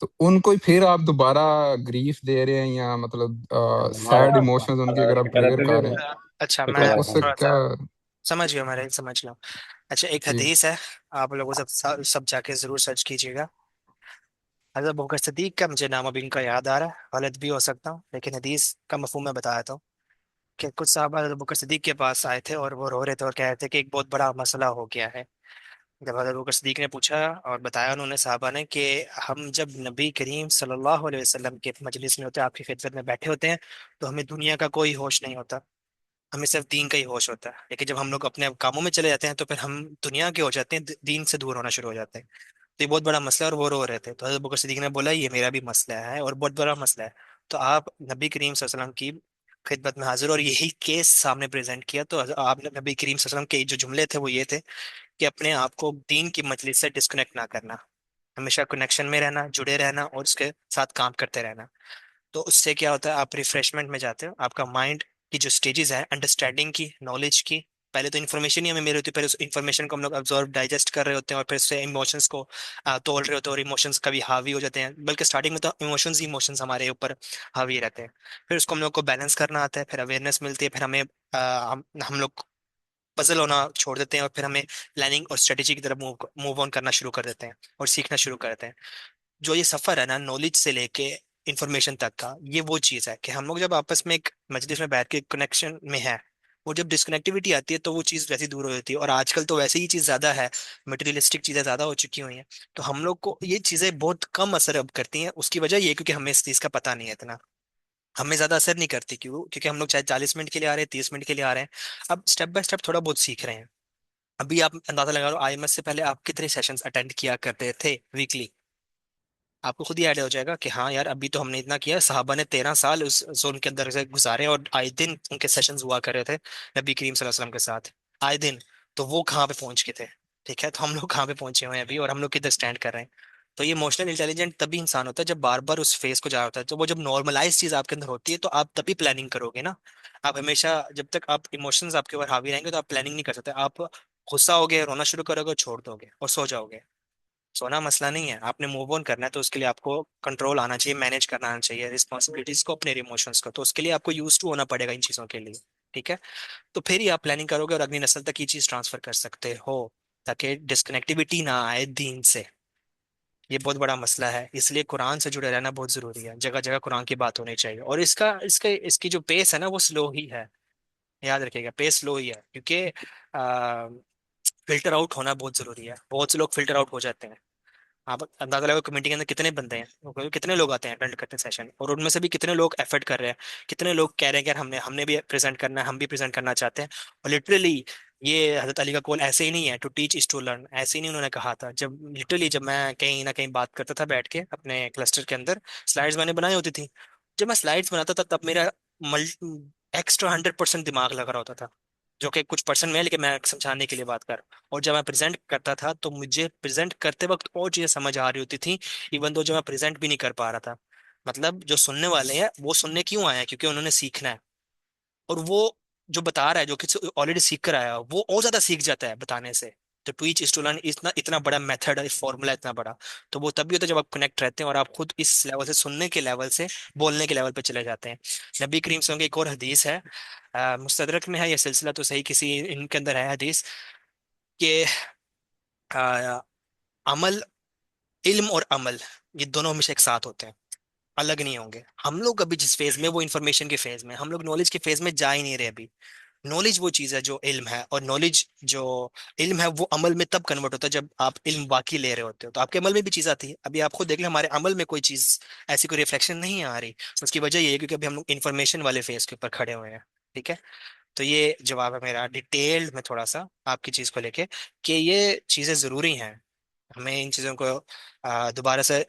तो उनको ही फिर आप दोबारा ग्रीफ दे रहे हैं, या मतलब सैड इमोशंस उनके अगर आप ट्रिगर कर रहे हैं, अच्छा तो मैं उससे थोड़ा क्या? सा समझ गया, मैं समझ लो। अच्छा एक जी। हदीस है, आप लोगों सब जाके जरूर सर्च कीजिएगा। हज़रत अबू बकर सिद्दीक का, मुझे नाम अभी इनका याद आ रहा है, गलत भी हो सकता हूँ, लेकिन हदीस का मफहूम मैं बता देता हूँ। कि कुछ साहब हज़रत अबू बकर सिद्दीक के पास आए थे और वो रो रहे थे और कह रहे थे कि एक बहुत बड़ा मसला हो गया है। जब हज़रत अबू बकर सिद्दीक ने पूछा और बताया उन्होंने, साहबा ने, कि हम जब नबी करीम सल्लल्लाहु अलैहि वसल्लम के मजलिस में होते हैं, आपकी खिदमत में बैठे होते हैं, तो हमें दुनिया का कोई होश नहीं होता, हमें सिर्फ दीन का ही होश होता है। लेकिन जब हम लोग अपने कामों में चले जाते हैं तो फिर हम दुनिया के हो जाते हैं, दीन से दूर होना शुरू हो जाते हैं। तो ये बहुत बड़ा मसला है, और वो रो रहे थे। तो हज़रत बकर सिद्दीक ने बोला ये मेरा भी मसला है और बहुत बड़ा मसला है। तो आप नबी करीम सल्लल्लाहु अलैहि वसल्लम की खिदमत में हाजिर, और यही केस सामने प्रेजेंट किया। तो आपने नबी करीम सल्लल्लाहु अलैहि वसल्लम के जो जुमले थे वो ये थे कि अपने आप को दीन की मजलिस से डिस्कनेक्ट ना करना, हमेशा कनेक्शन में रहना, जुड़े रहना और उसके साथ काम करते रहना। तो उससे क्या होता है, आप रिफ्रेशमेंट में जाते हो, आपका माइंड की जो स्टेजेस है अंडरस्टैंडिंग की, नॉलेज की, पहले तो इन्फॉर्मेशन ही हमें मिल रही होती है, पहले उस इन्फॉर्मेशन को हम लोग ऑब्जर्व डाइजेस्ट कर रहे होते हैं और फिर उससे इमोशंस को तोल रहे होते हैं, और इमोशंस कभी हावी हो जाते हैं, बल्कि स्टार्टिंग में तो इमोशंस हमारे ऊपर हावी रहते हैं। फिर उसको हम लोग को बैलेंस करना आता है, फिर अवेयरनेस मिलती है, फिर हमें हम लोग पजल होना छोड़ देते हैं और फिर हमें प्लानिंग और स्ट्रेटेजी की तरफ मूव ऑन करना शुरू कर देते हैं और सीखना शुरू कर देते हैं। जो ये सफर है ना नॉलेज से लेके इंफॉर्मेशन तक का, ये वो चीज है कि हम लोग जब आपस में एक मजलिस में बैठ के कनेक्शन में है, वो जब डिस्कनेक्टिविटी आती है तो वो चीज वैसी दूर हो जाती है। और आजकल तो वैसे ही चीज ज्यादा है, मटेरियलिस्टिक चीजें ज्यादा हो चुकी हुई हैं। तो हम लोग को ये चीजें बहुत कम असर अब करती हैं। उसकी वजह ये है क्योंकि हमें इस चीज का पता नहीं है इतना, हमें ज्यादा असर नहीं करती। क्यों? क्योंकि हम लोग चाहे 40 मिनट के लिए आ रहे हैं, 30 मिनट के लिए आ रहे हैं, अब स्टेप बाय स्टेप थोड़ा बहुत सीख रहे हैं। अभी आप अंदाजा लगा लो, आईएमएस से पहले आप कितने सेशंस अटेंड किया करते थे वीकली? आपको खुद ही आइडिया हो जाएगा कि हाँ यार अभी तो हमने इतना किया। साहबा ने 13 साल उस जोन के अंदर से गुजारे और आए दिन उनके सेशंस हुआ कर रहे थे नबी करीम सल्लल्लाहु अलैहि वसल्लम के साथ, आए दिन। तो वो कहाँ पे पहुंच के थे? ठीक है, तो हम लोग कहाँ पे पहुंचे हुए हैं अभी, और हम लोग किधर स्टैंड कर रहे हैं? तो ये इमोशनल इंटेलिजेंट तभी इंसान होता है जब बार बार उस फेस को जा रहा होता है। तो वो जब नॉर्मलाइज चीज आपके अंदर होती है तो आप तभी प्लानिंग करोगे ना। आप हमेशा जब तक आप इमोशंस आपके ऊपर हावी रहेंगे तो आप प्लानिंग नहीं कर सकते। आप गुस्सा होगे, रोना शुरू करोगे, छोड़ दोगे और सो जाओगे। सोना मसला नहीं है, आपने मूव ऑन करना है तो उसके लिए आपको कंट्रोल आना चाहिए, मैनेज करना आना चाहिए रिस्पॉन्सिबिलिटीज को, अपने इमोशंस को, तो उसके लिए आपको यूज टू होना पड़ेगा इन चीजों के लिए। ठीक है, तो फिर ही आप प्लानिंग करोगे और अगली नस्ल तक ये चीज ट्रांसफर कर सकते हो, ताकि डिस्कनेक्टिविटी ना आए दीन से। ये बहुत बड़ा मसला है, इसलिए कुरान से जुड़े रहना बहुत जरूरी है, जगह जगह कुरान की बात होनी चाहिए। और इसका इसके इसकी जो पेस है ना वो स्लो ही है, याद रखिएगा पेस स्लो ही है, क्योंकि फिल्टर आउट होना बहुत जरूरी है, बहुत से लोग फिल्टर आउट हो जाते हैं। आप अंदाजा लगाओ कमेटी के अंदर कितने बंदे हैं, वो कितने लोग आते हैं अटेंड करते हैं सेशन, और उनमें से भी कितने लोग एफर्ट कर रहे हैं, कितने लोग कह रहे हैं कि यार हमने हमने भी प्रेजेंट करना है, हम भी प्रेजेंट करना चाहते हैं। और लिटरली ये हजरत अली का कॉल ऐसे ही नहीं है, to teach is to learn, ऐसे ही नहीं उन्होंने कहा था। जब लिटरली जब मैं कहीं ना कहीं बात करता था बैठ के अपने क्लस्टर के अंदर, स्लाइड्स मैंने बनाई होती थी, जब मैं स्लाइड्स बनाता था तब मेरा एक्स्ट्रा 100% दिमाग लगा रहा होता था, जो कि कुछ पर्सन में है, लेकिन मैं समझाने के लिए बात कर। और जब मैं प्रेजेंट करता था तो मुझे प्रेजेंट करते वक्त और चीजें समझ आ रही होती थी, इवन दो जो मैं प्रेजेंट भी नहीं कर पा रहा था। मतलब जो सुनने वाले हैं वो सुनने क्यों आए हैं, क्योंकि उन्होंने सीखना है। और वो जो बता रहा है, जो कि ऑलरेडी सीख कर आया है, वो और ज्यादा सीख जाता है बताने से। तो ट्वीच इज टू लर्न इतना इतना बड़ा मेथड है, फॉर्मूला इतना बड़ा, तो वो तभी होता है जब आप कनेक्ट रहते हैं और आप खुद इस लेवल से, सुनने के लेवल से बोलने के लेवल पे चले जाते हैं। नबी करीम सल्लल्लाहु अलैहि वसल्लम की एक और हदीस है, मुस्तदरक में है ये सिलसिला, तो सही किसी इनके अंदर है हदीस कि आ, अमल, इल्म और अमल, ये दोनों हमेशा एक साथ होते हैं, अलग नहीं होंगे। हम लोग अभी जिस फेज में, वो इन्फॉर्मेशन के फेज में, हम लोग नॉलेज के फेज में जा ही नहीं रहे अभी। नॉलेज वो चीज है जो इल्म है, और नॉलेज जो इल्म है वो अमल में तब कन्वर्ट होता है जब आप इल्म वाकई ले रहे होते हो, तो आपके अमल में भी चीज आती है। अभी आप खुद देख लें, हमारे अमल में कोई चीज ऐसी कोई रिफ्लेक्शन नहीं आ रही, उसकी वजह ये है क्योंकि अभी हम लोग इन्फॉर्मेशन वाले फेज के ऊपर खड़े हुए हैं। ठीक है, तो ये जवाब है मेरा डिटेल्ड में थोड़ा सा आपकी चीज को लेके, कि ये चीजें जरूरी हैं, हमें इन चीजों को दोबारा से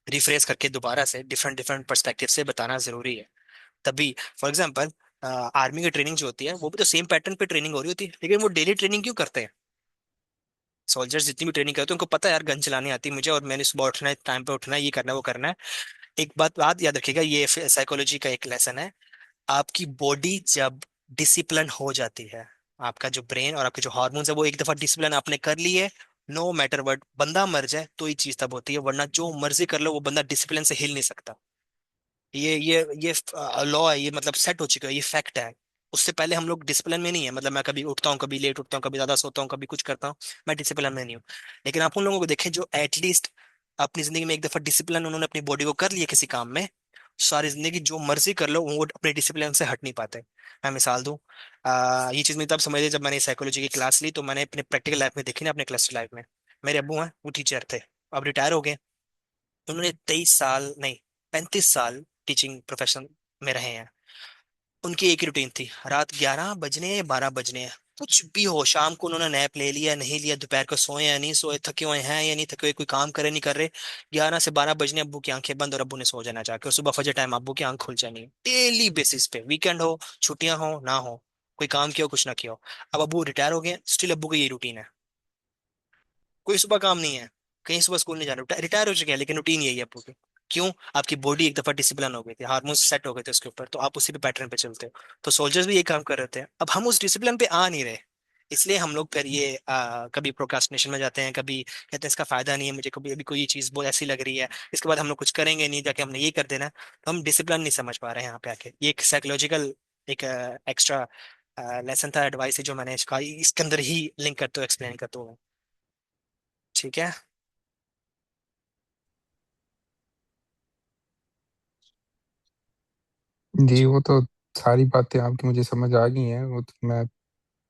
रिफ्रेश करके दोबारा से डिफरेंट डिफरेंट पर्सपेक्टिव से बताना जरूरी है। तभी फॉर एग्जांपल आर्मी की ट्रेनिंग जो होती है वो भी तो सेम पैटर्न पे ट्रेनिंग हो रही होती है, लेकिन वो डेली ट्रेनिंग क्यों करते हैं? सोल्जर्स जितनी भी ट्रेनिंग करते हैं उनको पता है यार गन चलानी आती है मुझे, और मैंने सुबह उठना है, टाइम पे उठना है, ये करना है वो करना है। एक बात याद रखिएगा, ये साइकोलॉजी का एक लेसन है। आपकी बॉडी जब डिसिप्लिन हो जाती है, आपका जो ब्रेन और आपके जो हार्मोन्स है वो एक दफा डिसिप्लिन आपने कर लिए, नो मैटर वट, बंदा मर जाए तो ये चीज तब होती है, वरना जो मर्जी कर लो वो बंदा डिसिप्लिन से हिल नहीं सकता। ये लॉ है, ये मतलब सेट हो चुका है, ये फैक्ट है। उससे पहले हम लोग डिसिप्लिन में नहीं है, मतलब मैं कभी उठता हूँ, कभी लेट उठता हूँ, कभी ज्यादा सोता हूँ, कभी कुछ करता हूँ, मैं डिसिप्लिन में नहीं हूँ। लेकिन आप उन लोगों को देखें जो एटलीस्ट अपनी जिंदगी में एक दफा डिसिप्लिन उन्होंने अपनी बॉडी को कर लिया किसी काम में, सारी जिंदगी जो मर्जी कर लो वो अपने डिसिप्लिन से हट नहीं पाते। मैं मिसाल दूं, ये चीज मैं तब समझी जब मैंने साइकोलॉजी की क्लास ली, तो मैंने अपने प्रैक्टिकल लाइफ में देखी ना, अपने क्लास लाइफ में। मेरे अब्बू हैं, वो टीचर थे, अब रिटायर हो गए। उन्होंने 23 साल नहीं, 35 साल टीचिंग प्रोफेशन में रहे हैं। उनकी एक ही रूटीन थी, रात 11 बजने 12 बजने, कुछ भी हो, शाम को उन्होंने नैप ले लिया नहीं लिया, दोपहर को सोए या नहीं सोए, थके हुए हैं या नहीं थके हुए, कोई काम करे नहीं कर रहे, 11 से 12 बजने अब्बू की आंखें बंद और अब्बू ने सो जाना जाके, और सुबह फजर टाइम अब्बू की आंख खुल जानी, डेली बेसिस पे, वीकेंड हो छुट्टियां हो ना हो, कोई काम किया हो कुछ ना किया हो। अब अब्बू रिटायर हो गए, स्टिल अब्बू की यही रूटीन है, कोई सुबह काम नहीं है, कहीं सुबह स्कूल नहीं जाना, रिटायर हो चुके हैं लेकिन रूटीन यही है आपको की। क्यों? आपकी बॉडी एक दफा डिसिप्लिन हो गई थी, हार्मोन्स सेट हो गए थे उसके ऊपर, तो आप उसी पे पैटर्न पे चलते हो। तो सोल्जर्स भी ये काम कर रहे थे, अब हम उस डिसिप्लिन पे आ नहीं रहे, इसलिए हम लोग फिर ये कभी प्रोक्रास्टिनेशन में जाते हैं, कभी कहते हैं इसका फायदा नहीं है मुझे, कभी अभी कोई ये चीज बहुत ऐसी लग रही है, इसके बाद हम लोग कुछ करेंगे नहीं, जाके हमने ये कर देना है। तो हम डिसिप्लिन नहीं समझ पा रहे हैं यहाँ पे आके। ये एक साइकोलॉजिकल एक एक्स्ट्रा लेसन था, एडवाइस है जो मैंने इसका इसके अंदर ही लिंक करते हुए एक्सप्लेन करता हूँ। ठीक है। जी वो तो सारी बातें आपकी मुझे समझ आ गई हैं, वो तो मैं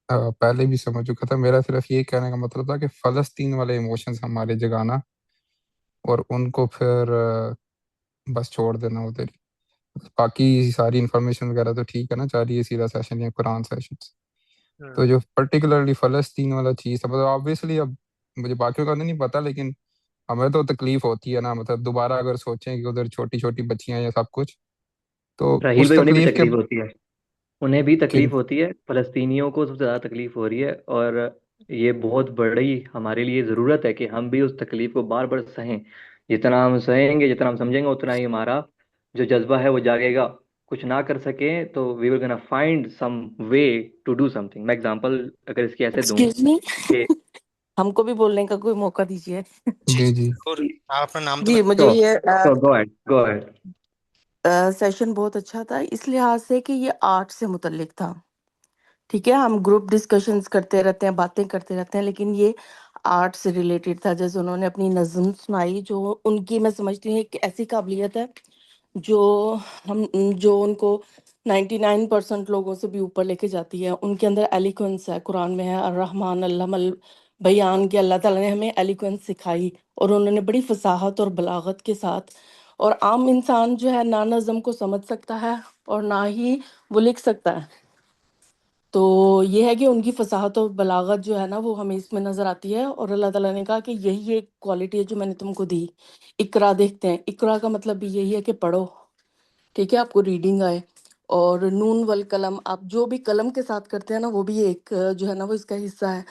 पहले भी समझ चुका था। मेरा सिर्फ ये कहने का मतलब था कि फलस्तीन वाले इमोशंस हमारे जगाना और उनको फिर बस छोड़ देना उधर ही। बाकी सारी इंफॉर्मेशन वगैरह तो ठीक है ना, चाह रही है सीधा सेशन या कुरान सेशन। तो जो पर्टिकुलरली फलस्तीन वाला चीज़ था, मतलब ऑब्वियसली अब मुझे बाकियों का तो नहीं पता, लेकिन हमें तो तकलीफ होती है ना, मतलब दोबारा अगर सोचें कि उधर छोटी छोटी बच्चियां या सब कुछ, तो राहील उस भाई उन्हें भी तकलीफ के तकलीफ होती है, उन्हें भी तकलीफ किन होती है, फलस्तीनियों को सबसे ज़्यादा तकलीफ हो रही है। और ये बहुत बड़ी हमारे लिए ज़रूरत है कि हम भी उस तकलीफ को बार बार सहें। जितना हम सहेंगे, जितना हम समझेंगे, उतना ही हमारा जो जज्बा है वो जागेगा। कुछ ना कर सके तो we will gonna find some way to do something. मैं एग्जांपल अगर इसकी ऐसे दूं Excuse me. कि हमको भी बोलने का कोई मौका दीजिए। जी जी जी जी और आप अपना नाम तो जी, मुझे श्योर ये श्योर, गो अहेड गो अहेड। सेशन बहुत अच्छा था इस लिहाज से कि ये आर्ट से मुतल्लिक था। ठीक है, हम ग्रुप डिस्कशंस करते रहते हैं, बातें करते रहते हैं, लेकिन ये आर्ट से रिलेटेड था। जैसे उन्होंने अपनी नज़्म सुनाई, जो उनकी मैं समझती हूँ एक ऐसी काबिलियत है जो हम जो उनको 99% लोगों से भी ऊपर लेके जाती है। उनके अंदर एलिक्वेंस है, कुरान में है अर्रहमान अल्लमल बयान, के अल्लाह ताला ने हमें एलिक्वेंस सिखाई, और उन्होंने बड़ी फसाहत और बलागत के साथ। और आम इंसान जो है ना नज़म को समझ सकता है और ना ही वो लिख सकता है। तो ये है कि उनकी फसाहत और बलागत जो है ना वो हमें इसमें नज़र आती है, और अल्लाह ताला ने कहा कि यही एक क्वालिटी है जो मैंने तुमको दी। इकरा देखते हैं, इकरा का मतलब भी यही है कि पढ़ो। ठीक है, आपको रीडिंग आए। और नून वल कलम, आप जो भी कलम के साथ करते हैं ना वो भी एक जो है ना वो इसका हिस्सा है।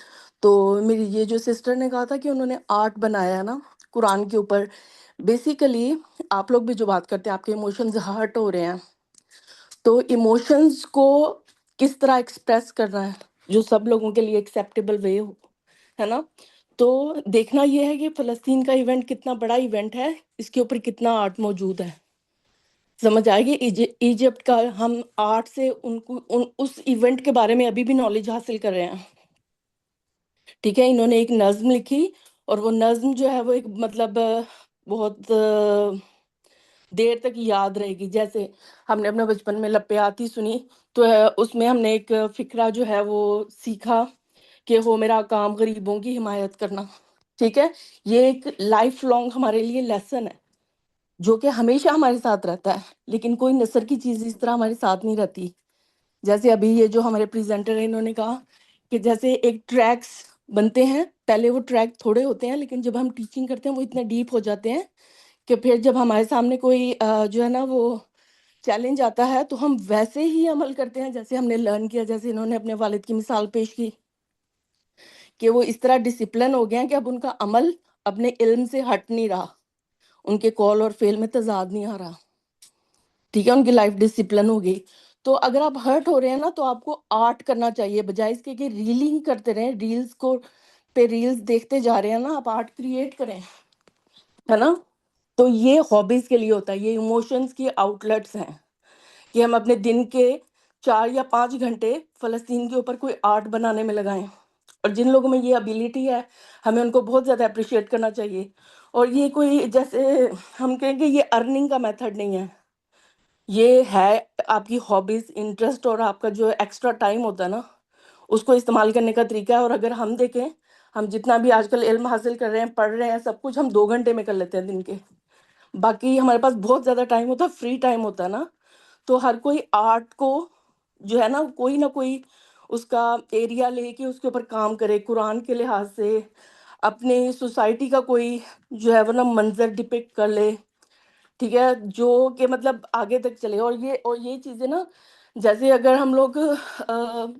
तो मेरी ये जो सिस्टर ने कहा था कि उन्होंने आर्ट बनाया है ना कुरान के ऊपर, बेसिकली आप लोग भी जो बात करते हैं, आपके इमोशंस हर्ट हो रहे हैं, तो इमोशंस को किस तरह एक्सप्रेस करना है जो सब लोगों के लिए एक्सेप्टेबल वे हो, है ना। तो देखना ये है कि फ़लस्तीन का इवेंट कितना बड़ा इवेंट है, इसके ऊपर कितना आर्ट मौजूद है। समझ आएगी इजिप्ट का हम आर्ट से उनको उस इवेंट के बारे में अभी भी नॉलेज हासिल कर रहे हैं। ठीक है, इन्होंने एक नज्म लिखी, और वो नज्म जो है वो एक मतलब बहुत देर तक याद रहेगी। जैसे हमने अपने बचपन में लपे आती सुनी, तो उसमें हमने एक फिक्रा जो है वो सीखा कि हो मेरा काम गरीबों की हिमायत करना। ठीक है, ये एक लाइफ लॉन्ग हमारे लिए लेसन है जो कि हमेशा हमारे साथ रहता है, लेकिन कोई नसर की चीज़ इस तरह हमारे साथ नहीं रहती। जैसे अभी ये जो हमारे प्रेजेंटर है, इन्होंने कहा कि जैसे एक ट्रैक्स बनते हैं, पहले वो ट्रैक थोड़े होते हैं, लेकिन जब हम टीचिंग करते हैं वो इतने डीप हो जाते हैं कि फिर जब हमारे सामने कोई जो है ना वो चैलेंज आता है, तो हम वैसे ही अमल करते हैं जैसे हमने लर्न किया। जैसे इन्होंने अपने वालिद की मिसाल पेश की कि वो इस तरह डिसिप्लिन हो गए हैं कि अब उनका अमल अपने इल्म से हट नहीं रहा, उनके कॉल और फेल में तजाद नहीं आ रहा। ठीक है, उनकी लाइफ डिसिप्लिन हो गई। तो अगर आप हर्ट हो रहे हैं ना, तो आपको आर्ट करना चाहिए, बजाय इसके कि रीलिंग करते रहें, रील्स को पे रील्स देखते जा रहे हैं ना, आप आर्ट क्रिएट करें, है ना। तो ये हॉबीज के लिए होता है, ये इमोशंस की आउटलेट्स हैं कि हम अपने दिन के 4 या 5 घंटे फ़लस्तीन के ऊपर कोई आर्ट बनाने में लगाएं। और जिन लोगों में ये एबिलिटी है, हमें उनको बहुत ज़्यादा अप्रिशिएट करना चाहिए। और ये कोई जैसे हम कहेंगे ये अर्निंग का मेथड नहीं है, ये है आपकी हॉबीज, इंटरेस्ट और आपका जो एक्स्ट्रा टाइम होता है ना, उसको इस्तेमाल करने का तरीका है। और अगर हम देखें, हम जितना भी आजकल इल्म हासिल कर रहे हैं, पढ़ रहे हैं, सब कुछ हम 2 घंटे में कर लेते हैं दिन के। बाकी हमारे पास बहुत ज़्यादा टाइम होता है, फ्री टाइम होता है ना। तो हर कोई आर्ट को जो है ना कोई उसका एरिया लेके उसके ऊपर काम करे, कुरान के लिहाज से अपने सोसाइटी का कोई जो है वो ना मंजर डिपिक्ट कर ले। ठीक है, जो कि मतलब आगे तक चले। और ये चीज़ें ना, जैसे अगर हम लोग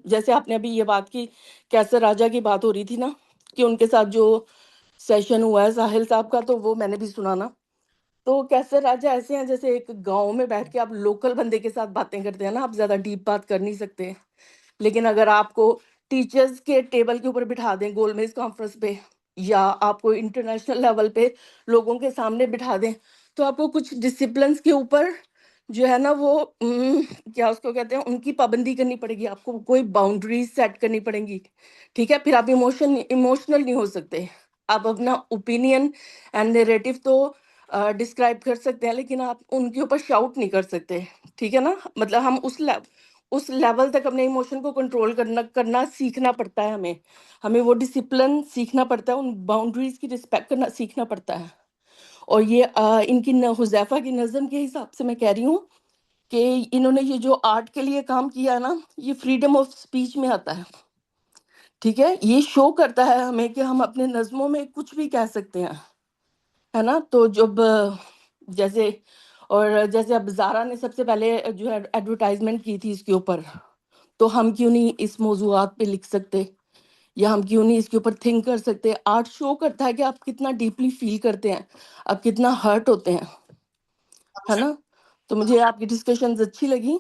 जैसे आपने अभी ये बात की, कैसर राजा की बात हो रही थी ना, कि उनके साथ जो सेशन हुआ है साहिल साहब का, तो वो मैंने भी सुना ना। तो कैसर राजा ऐसे हैं जैसे एक गांव में बैठ के आप लोकल बंदे के साथ बातें करते हैं ना, आप ज्यादा डीप बात कर नहीं सकते। लेकिन अगर आपको टीचर्स के टेबल के ऊपर बिठा दें गोलमेज कॉन्फ्रेंस पे, या आपको इंटरनेशनल लेवल पे लोगों के सामने बिठा दें, तो आपको कुछ डिसिप्लिन्स के ऊपर जो है ना वो क्या उसको कहते हैं, उनकी पाबंदी करनी पड़ेगी, आपको कोई बाउंड्रीज सेट करनी पड़ेंगी। ठीक है, फिर आप इमोशनल नहीं हो सकते। आप अपना ओपिनियन एंड नैरेटिव तो डिस्क्राइब कर सकते हैं, लेकिन आप उनके ऊपर शाउट नहीं कर सकते। ठीक है ना, मतलब हम उस लेवल तक अपने इमोशन को कंट्रोल करना सीखना पड़ता है हमें। हमें वो डिसिप्लिन सीखना पड़ता है, उन बाउंड्रीज की रिस्पेक्ट करना सीखना पड़ता है। और ये इनकी हुज़ैफा की नज़म के हिसाब से मैं कह रही हूँ कि इन्होंने ये जो आर्ट के लिए काम किया है ना, ये फ्रीडम ऑफ स्पीच में आता है। ठीक है, ये शो करता है हमें कि हम अपने नज़मों में कुछ भी कह सकते हैं, है ना। तो जब जैसे और जैसे अब ज़ारा ने सबसे पहले जो है एडवर्टाइजमेंट की थी इसके ऊपर, तो हम क्यों नहीं इस मौज़ूआत पे लिख सकते, या हम क्यों नहीं इसके ऊपर थिंक कर सकते। आर्ट शो करता है कि आप कितना डीपली फील करते हैं, आप कितना हर्ट होते हैं, है ना। तो मुझे आपकी डिस्कशंस अच्छी लगी,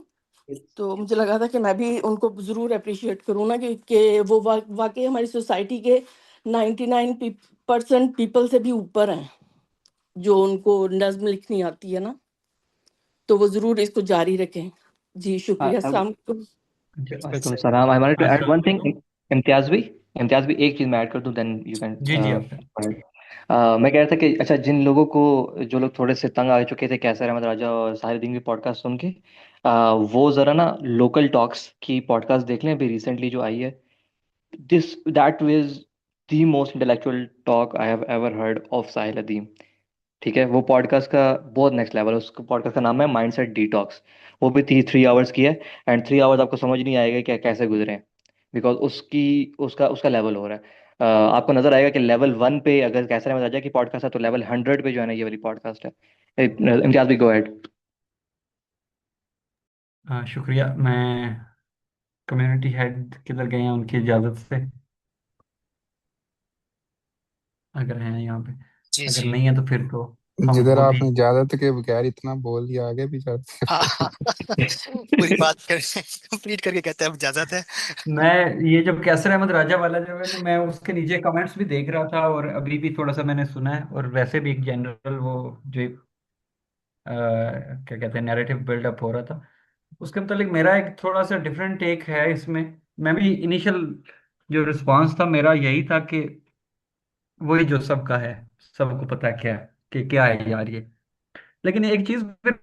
तो मुझे लगा था कि मैं भी उनको ज़रूर अप्रिशिएट करूँ ना, कि वो वाकई हमारी सोसाइटी के 99% पीपल से भी ऊपर हैं जो उनको नज्म लिखनी आती है ना, तो वो जरूर इसको जारी रखें। जी शुक्रिया। अस्सलाम वालेकुम। वालेकुम सलाम। I wanted to add one thing. अस्सलाम। इम्तियाज भी एक चीज मैं ऐड कर दूं, देन यू कैन। जी जी आप। मैं कह रहा था कि अच्छा, जिन लोगों को, जो लोग थोड़े से तंग आ चुके थे कैसर अहमद राजा और साहिरुद्दीन की पॉडकास्ट सुन के, वो जरा ना लोकल टॉक्स की पॉडकास्ट देख लें, अभी रिसेंटली जो आई है। This that was the most intellectual talk I have ever heard of Sahil Adeem. ठीक है, वो पॉडकास्ट का बहुत नेक्स्ट लेवल है। उसका पॉडकास्ट का नाम है माइंडसेट डिटॉक्स। वो भी 3 आवर्स की है, एंड 3 आवर्स आपको समझ नहीं आएगा कि कैसे गुजरे हैं, बिकॉज उसकी उसका उसका लेवल हो रहा है। आपको नजर आएगा कि लेवल 1 पे अगर कैसे में राजा की पॉडकास्ट है, तो लेवल 100 पे जो है ना ये वाली पॉडकास्ट है। इम्तियाज भी गो अहेड। शुक्रिया। मैं कम्युनिटी हेड किधर गए हैं उनकी इजाज़त से, अगर हैं यहाँ पे। जी अगर जी। नहीं है तो फिर तो हम जिधर खुद ही आपने इजाजत के बगैर इतना बोल दिया, आगे भी जाते हाँ, पूरी बात कर कंप्लीट करके कहते हैं अब इजाजत है। मैं ये जब कैसर अहमद राजा वाला जो है ना, मैं उसके नीचे कमेंट्स भी देख रहा था और अभी भी थोड़ा सा मैंने सुना है, और वैसे भी एक जनरल वो जो क्या कहते हैं नैरेटिव बिल्डअप हो रहा था, उसके मतलब मेरा एक थोड़ा सा डिफरेंट टेक है इसमें। मैं भी इनिशियल जो रिस्पांस था मेरा यही था कि वही जो सबका है, सबको पता है क्या है कि क्या है यार ये। लेकिन एक चीज फिर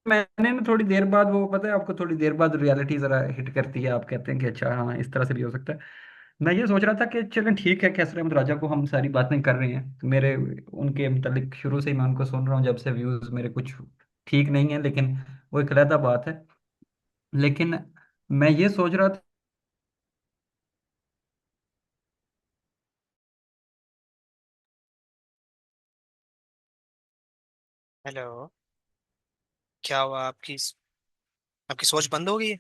मैंने ना थोड़ी देर बाद, वो पता है आपको, थोड़ी देर बाद रियलिटी जरा हिट करती है, आप कहते हैं कि अच्छा हाँ इस तरह से भी हो सकता है। मैं ये सोच रहा था कि चलें ठीक है, कैसर अहमद राजा को हम सारी बातें कर रहे हैं, तो मेरे उनके मतलब शुरू से ही मैं उनको सुन रहा हूँ, जब से व्यूज मेरे कुछ ठीक नहीं है, लेकिन वो एक अलग बात है। लेकिन मैं ये सोच रहा था हेलो, क्या हुआ? आपकी आपकी सोच बंद हो गई?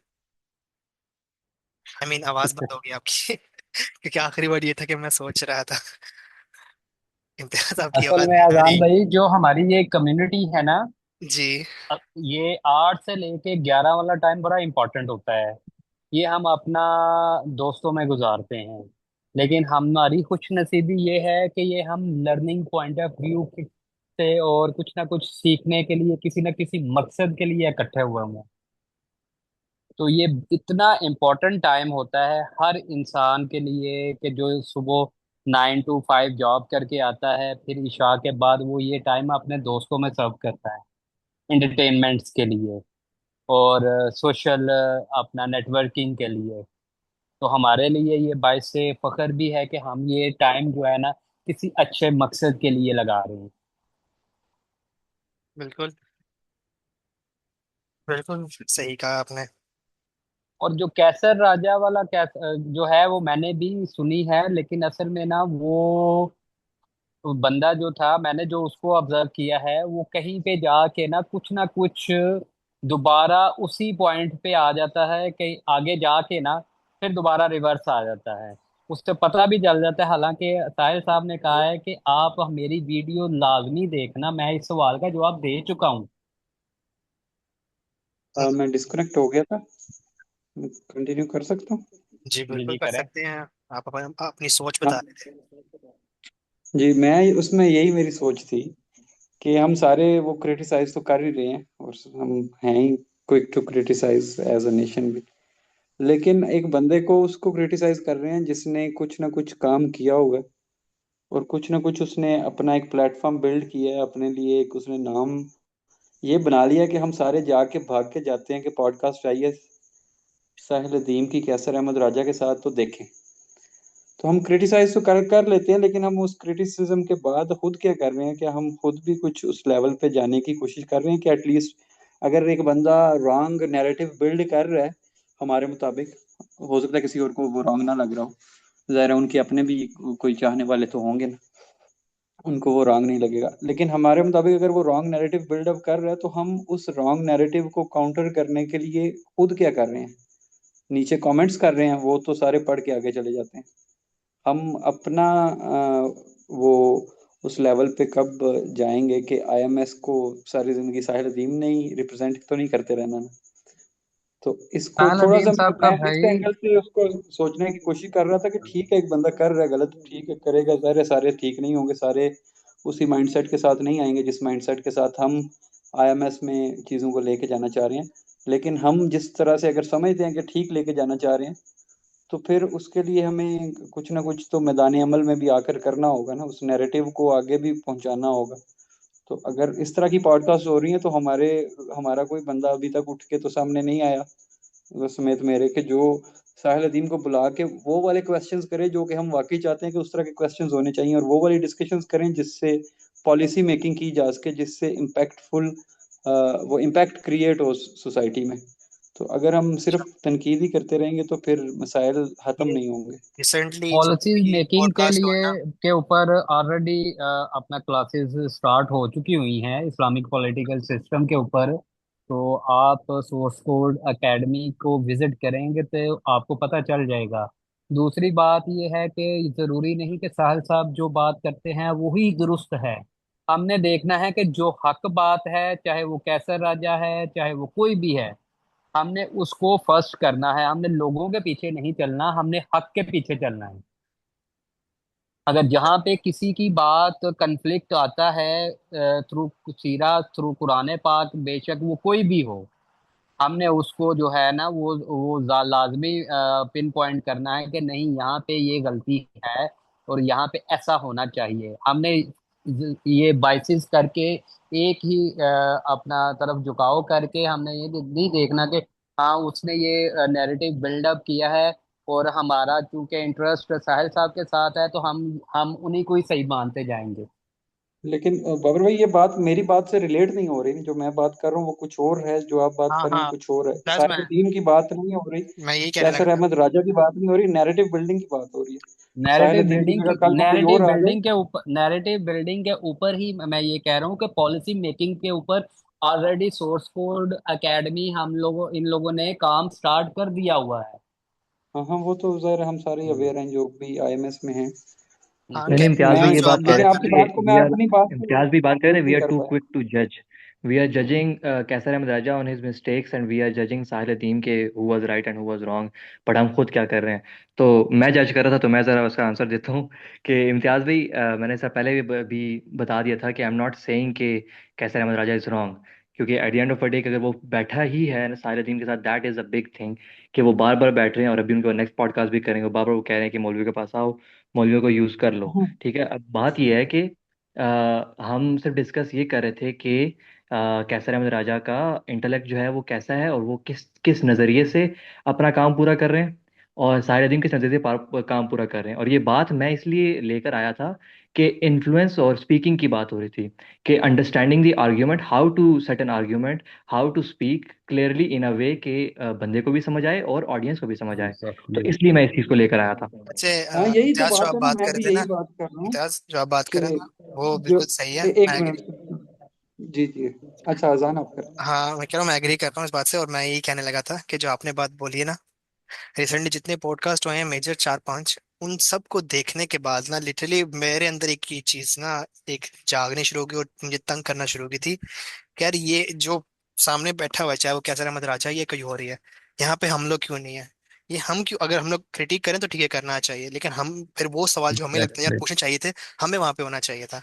आई मीन आवाज बंद हो गई आपकी। क्योंकि आखिरी वर्ड ये था कि मैं सोच रहा था। इम्तियाज आपकी असल आवाज में नहीं आ अजान रही। भाई, जो हमारी ये कम्युनिटी है ना, जी। ये 8 से लेके 11 वाला टाइम बड़ा इम्पोर्टेंट होता है। ये हम अपना दोस्तों में गुजारते हैं, लेकिन हमारी खुश नसीबी ये है कि ये हम लर्निंग पॉइंट ऑफ व्यू से और कुछ ना कुछ सीखने के लिए, किसी ना किसी मकसद के लिए इकट्ठे हुए हुए हैं। तो ये इतना इम्पोर्टेंट टाइम होता है हर इंसान के लिए कि जो सुबह 9 to 5 जॉब करके आता है, फिर इशा के बाद वो ये टाइम अपने दोस्तों में सर्व करता है इंटरटेनमेंट्स के लिए और सोशल अपना नेटवर्किंग के लिए। तो हमारे लिए ये बाइस से फख्र भी है कि हम ये टाइम जो है ना किसी अच्छे मकसद के लिए लगा रहे हैं। बिल्कुल बिल्कुल सही कहा आपने। और जो कैसर राजा वाला जो है वो मैंने भी सुनी है, लेकिन असल में ना वो बंदा जो था, मैंने जो उसको ऑब्जर्व किया है, वो कहीं पे जाके ना कुछ दोबारा उसी पॉइंट पे आ जाता है कि आगे जाके ना फिर दोबारा रिवर्स आ जाता है। उससे पता भी चल जाता है। हालांकि साहिल साहब ने कहा है कि आप मेरी वीडियो लाजमी देखना, मैं इस सवाल का जवाब दे चुका हूँ। मैं डिस्कनेक्ट हो गया था, कंटिन्यू कर सकता हूँ? जी जी बिल्कुल जी कर करें। सकते हैं। आप अपनी सोच हाँ बता रहे थे। जी, मैं उसमें यही मेरी सोच थी कि हम सारे वो क्रिटिसाइज तो कर ही रहे हैं, और हम हैं ही quick to criticise as a nation भी। लेकिन एक बंदे को उसको क्रिटिसाइज कर रहे हैं जिसने कुछ ना कुछ काम किया होगा, और कुछ ना कुछ उसने अपना एक प्लेटफॉर्म बिल्ड किया है अपने लिए, एक उसने नाम ये बना लिया कि हम सारे जाके भाग के जाते हैं कि पॉडकास्ट आई है साहिल अदीम की कैसर अहमद राजा के साथ, तो देखें। तो हम क्रिटिसाइज तो कर कर लेते हैं, लेकिन हम उस क्रिटिसिज्म के बाद खुद क्या कर रहे हैं, कि हम खुद भी कुछ उस लेवल पे जाने की कोशिश कर रहे हैं कि एटलीस्ट अगर एक बंदा रॉन्ग नैरेटिव बिल्ड कर रहा है हमारे मुताबिक, हो सकता है किसी और को वो रॉन्ग ना लग रहा हो, ज़ाहिर है उनके अपने भी कोई चाहने वाले तो होंगे ना, उनको वो रॉन्ग नहीं लगेगा, लेकिन हमारे मुताबिक अगर वो रॉन्ग नैरेटिव बिल्डअप कर रहा है, तो हम उस रॉन्ग नैरेटिव को काउंटर करने के लिए खुद क्या कर रहे हैं, नीचे कमेंट्स कर रहे हैं, वो तो सारे पढ़ के आगे चले जाते हैं। हम अपना वो उस लेवल पे कब जाएंगे कि आईएमएस को सारी जिंदगी साहिल अदीम ने ही रिप्रेजेंट तो नहीं करते रहना ना। तो इसको साल थोड़ा अदीम सा साहब का मैं इस भाई। एंगल से उसको सोचने की कोशिश कर रहा था कि ठीक है, एक बंदा कर रहा है गलत, ठीक है करेगा, सारे सारे ठीक नहीं होंगे, सारे उसी माइंडसेट के साथ नहीं आएंगे जिस माइंडसेट के साथ हम आईएमएस में चीज़ों को लेके जाना चाह रहे हैं। लेकिन हम जिस तरह से अगर समझते हैं कि ठीक लेके जाना चाह रहे हैं, तो फिर उसके लिए हमें कुछ ना कुछ तो मैदान अमल में भी आकर करना होगा ना, उस नैरेटिव को आगे भी पहुंचाना होगा। तो अगर इस तरह की पॉडकास्ट हो रही है तो हमारा कोई बंदा अभी तक उठ के तो सामने नहीं आया, वो समेत मेरे, के जो साहिल अदीम को बुला के वो वाले क्वेश्चंस करें जो कि हम वाकई चाहते हैं कि उस तरह के क्वेश्चंस होने चाहिए, और वो वाली डिस्कशंस करें जिससे पॉलिसी मेकिंग की जा सके, जिससे इम्पैक्टफुल वो इम्पैक्ट क्रिएट हो सोसाइटी में। तो अगर हम सिर्फ तनकीद ही करते रहेंगे तो फिर मसाइल खत्म नहीं होंगे। रिसेंटली जो पॉलिसीज भी मेकिंग के पॉडकास्ट हुआ लिए ना, के ऊपर ऑलरेडी अपना क्लासेस स्टार्ट हो चुकी हुई हैं इस्लामिक पॉलिटिकल सिस्टम के ऊपर। तो आप सोर्स कोड एकेडमी को विजिट करेंगे तो आपको पता चल जाएगा। दूसरी बात यह है कि ज़रूरी नहीं कि साहिल साहब जो बात करते हैं वही दुरुस्त है। हमने देखना है कि जो हक बात है, चाहे वो कैसर राजा है चाहे वो कोई भी है, हमने उसको फर्स्ट करना है। हमने लोगों के पीछे नहीं चलना, हमने हक के पीछे चलना है। अगर जहाँ पे किसी की बात कन्फ्लिक्ट आता है थ्रू सीरा, थ्रू कुरान पाक, बेशक वो कोई भी हो, हमने उसको जो है ना वो लाजमी पिन पॉइंट करना है कि नहीं, यहाँ पे ये गलती है और यहाँ पे ऐसा होना चाहिए। हमने ये बाइसिस करके एक ही अपना तरफ झुकाव करके हमने ये नहीं देखना कि हाँ उसने ये नैरेटिव बिल्डअप किया है और हमारा चूंकि इंटरेस्ट साहिल साहब के साथ है तो हम उन्हीं को ही सही मानते जाएंगे। लेकिन बाबर भाई, ये बात मेरी बात से रिलेट नहीं हो रही, जो मैं बात कर रहा हूँ वो कुछ और है, जो आप बात हाँ कर रहे हैं हाँ, कुछ और है। प्लस साहिल दीन की बात नहीं हो रही, मैं यही कहने कैसर लगा था। अहमद राजा की बात नहीं हो रही, नैरेटिव बिल्डिंग की बात हो रही है। साहिल दीन की जगह कल को कोई और आ जाए। नैरेटिव बिल्डिंग के ऊपर ही मैं ये कह रहा हूँ कि पॉलिसी मेकिंग के ऊपर already source code academy in लोगों ने काम स्टार्ट कर दिया हुआ है। हाँ हाँ, वो तो ज़ाहिर है, हम सारे हम्म। अवेयर हैं जो भी आईएमएस में हैं। हाँ, तो नहीं इम्तियाज मैं भी ये जो आप बात कह बात रहे लेकिन कर थे आपकी रहे कि हैं। बात को मैं वी आर अपनी बात से इम्तियाज भी बात कर रहे थे, कनेक्ट वी नहीं आर कर टू पाया। क्विक टू जज। We are judging Kaiser Ahmed Raja on his mistakes and we are judging Sahil Adeem के who was right and who was wrong. But हम खुद क्या कर रहे हैं? तो मैं जज कर रहा था, तो मैं ज़रा उसका आंसर देता हूँ कि इम्तियाज भाई, मैंने इससे पहले भी बता दिया था कि आई एम नॉट सेइंग कि कैसर अहमद राजा इज़ रॉन्ग। क्योंकि eight the end of the day अगर वो बैठा ही है साहिल अदीम के साथ, that is a big thing. कि वो बार बार बैठ रहे हैं और अभी उनको नेक्स्ट पॉडकास्ट भी करेंगे, वो बार बार वो कह रहे हैं कि मौलवी के पास आओ, मौलवियों को यूज़ कर लो। हाँ, ठीक है, अब बात यह है कि हम सिर्फ डिस्कस ये कर रहे थे कि कैसर अहमद राजा का इंटेलेक्ट जो है वो कैसा है और वो किस किस नज़रिए से अपना काम पूरा कर रहे हैं, और साहिर अदीम किस नज़रिए से काम पूरा कर रहे हैं। और ये बात मैं इसलिए लेकर आया था कि इन्फ्लुएंस और स्पीकिंग की बात हो रही थी, कि understanding the argument, how to set an argument, how to speak clearly in a way कि बंदे को भी समझ आए और ऑडियंस को भी समझ आए। तो एग्जैक्टली। इसलिए मैं इस चीज़ को लेकर आया था। अच्छा, हाँ, यही तो इम्तियाज जो बात आप है ना, बात मैं कर भी रहे थे यही ना, बात कर रहा हूँ इम्तियाज जो आप बात कर कि रहे हैं ना, वो जो बिल्कुल सही है। एक मैं मिनट, जी जी, अच्छा अजान आप कर। हाँ, मैं कह रहा हूँ, मैं एग्री करता हूँ इस बात से, और मैं यही कहने लगा था कि जो आपने बात बोली है ना, रिसेंटली जितने पॉडकास्ट हुए हैं मेजर 4-5, उन सब को देखने के बाद ना लिटरली मेरे अंदर एक ही चीज ना, एक जागने शुरू होगी और मुझे तंग करना शुरू की थी कि यार ये जो सामने बैठा हुआ है, चाहे वो कैसा अहमद राजा है, ये कोई और ही है, यहाँ पे हम लोग क्यों नहीं है? ये हम क्यों, अगर हम लोग क्रिटिक करें तो ठीक है, करना चाहिए, लेकिन हम फिर वो सवाल जो हमें लगता है यार That's पूछने चाहिए थे, हमें वहां पे होना चाहिए था।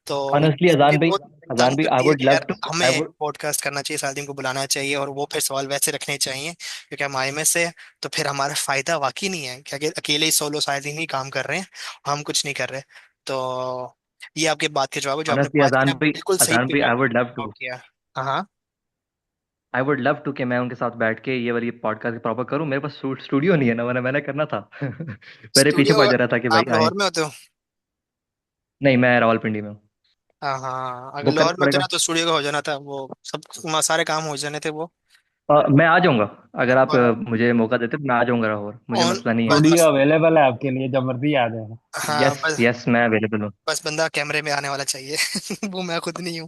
तो ऑनेस्टली ये अजान चीज़ भाई, बहुत तंग अजान भाई, आई करती है वुड कि लव यार टू, आई हमें वुड पॉडकास्ट करना चाहिए, सालदीन को बुलाना चाहिए, और वो फिर सवाल वैसे रखने चाहिए क्योंकि हम आईएमएस से हैं, तो फिर हमारा फायदा वाकई नहीं है कि अगर अकेले ही सोलो सालदीन ही काम कर रहे हैं, हम कुछ नहीं कर रहे। तो ये आपके बात के जवाब है, जो आपने ऑनेस्टली बात की ना, बिल्कुल सही अजान भाई, pick I would love to, out किया। हाँ हाँ। आई वुड लव टू कि मैं उनके साथ बैठ के ये वाली पॉडकास्ट प्रॉपर करूं। मेरे पास स्टूडियो नहीं है ना, वरना मैंने करना था। मेरे पीछे स्टूडियो, पड़ जा रहा था कि भाई आप आए। लाहौर में होते हो? नहीं, मैं रावलपिंडी में हूँ। हाँ हाँ, अगर बुक लाहौर करना में होते पड़ेगा। ना तो स्टूडियो का हो जाना था, वो सब सारे काम हो जाने थे वो। मैं आ जाऊंगा, अगर आप और मुझे मौका देते तो मैं आ जाऊंगा लाहौर, मुझे ऑन, मसला नहीं है। बस स्टूडियो बस। अवेलेबल है आपके लिए, जब मर्जी आ जाए। हाँ यस बस, यस, मैं अवेलेबल हूँ। बस बंदा कैमरे में आने वाला चाहिए। वो मैं खुद नहीं हूँ।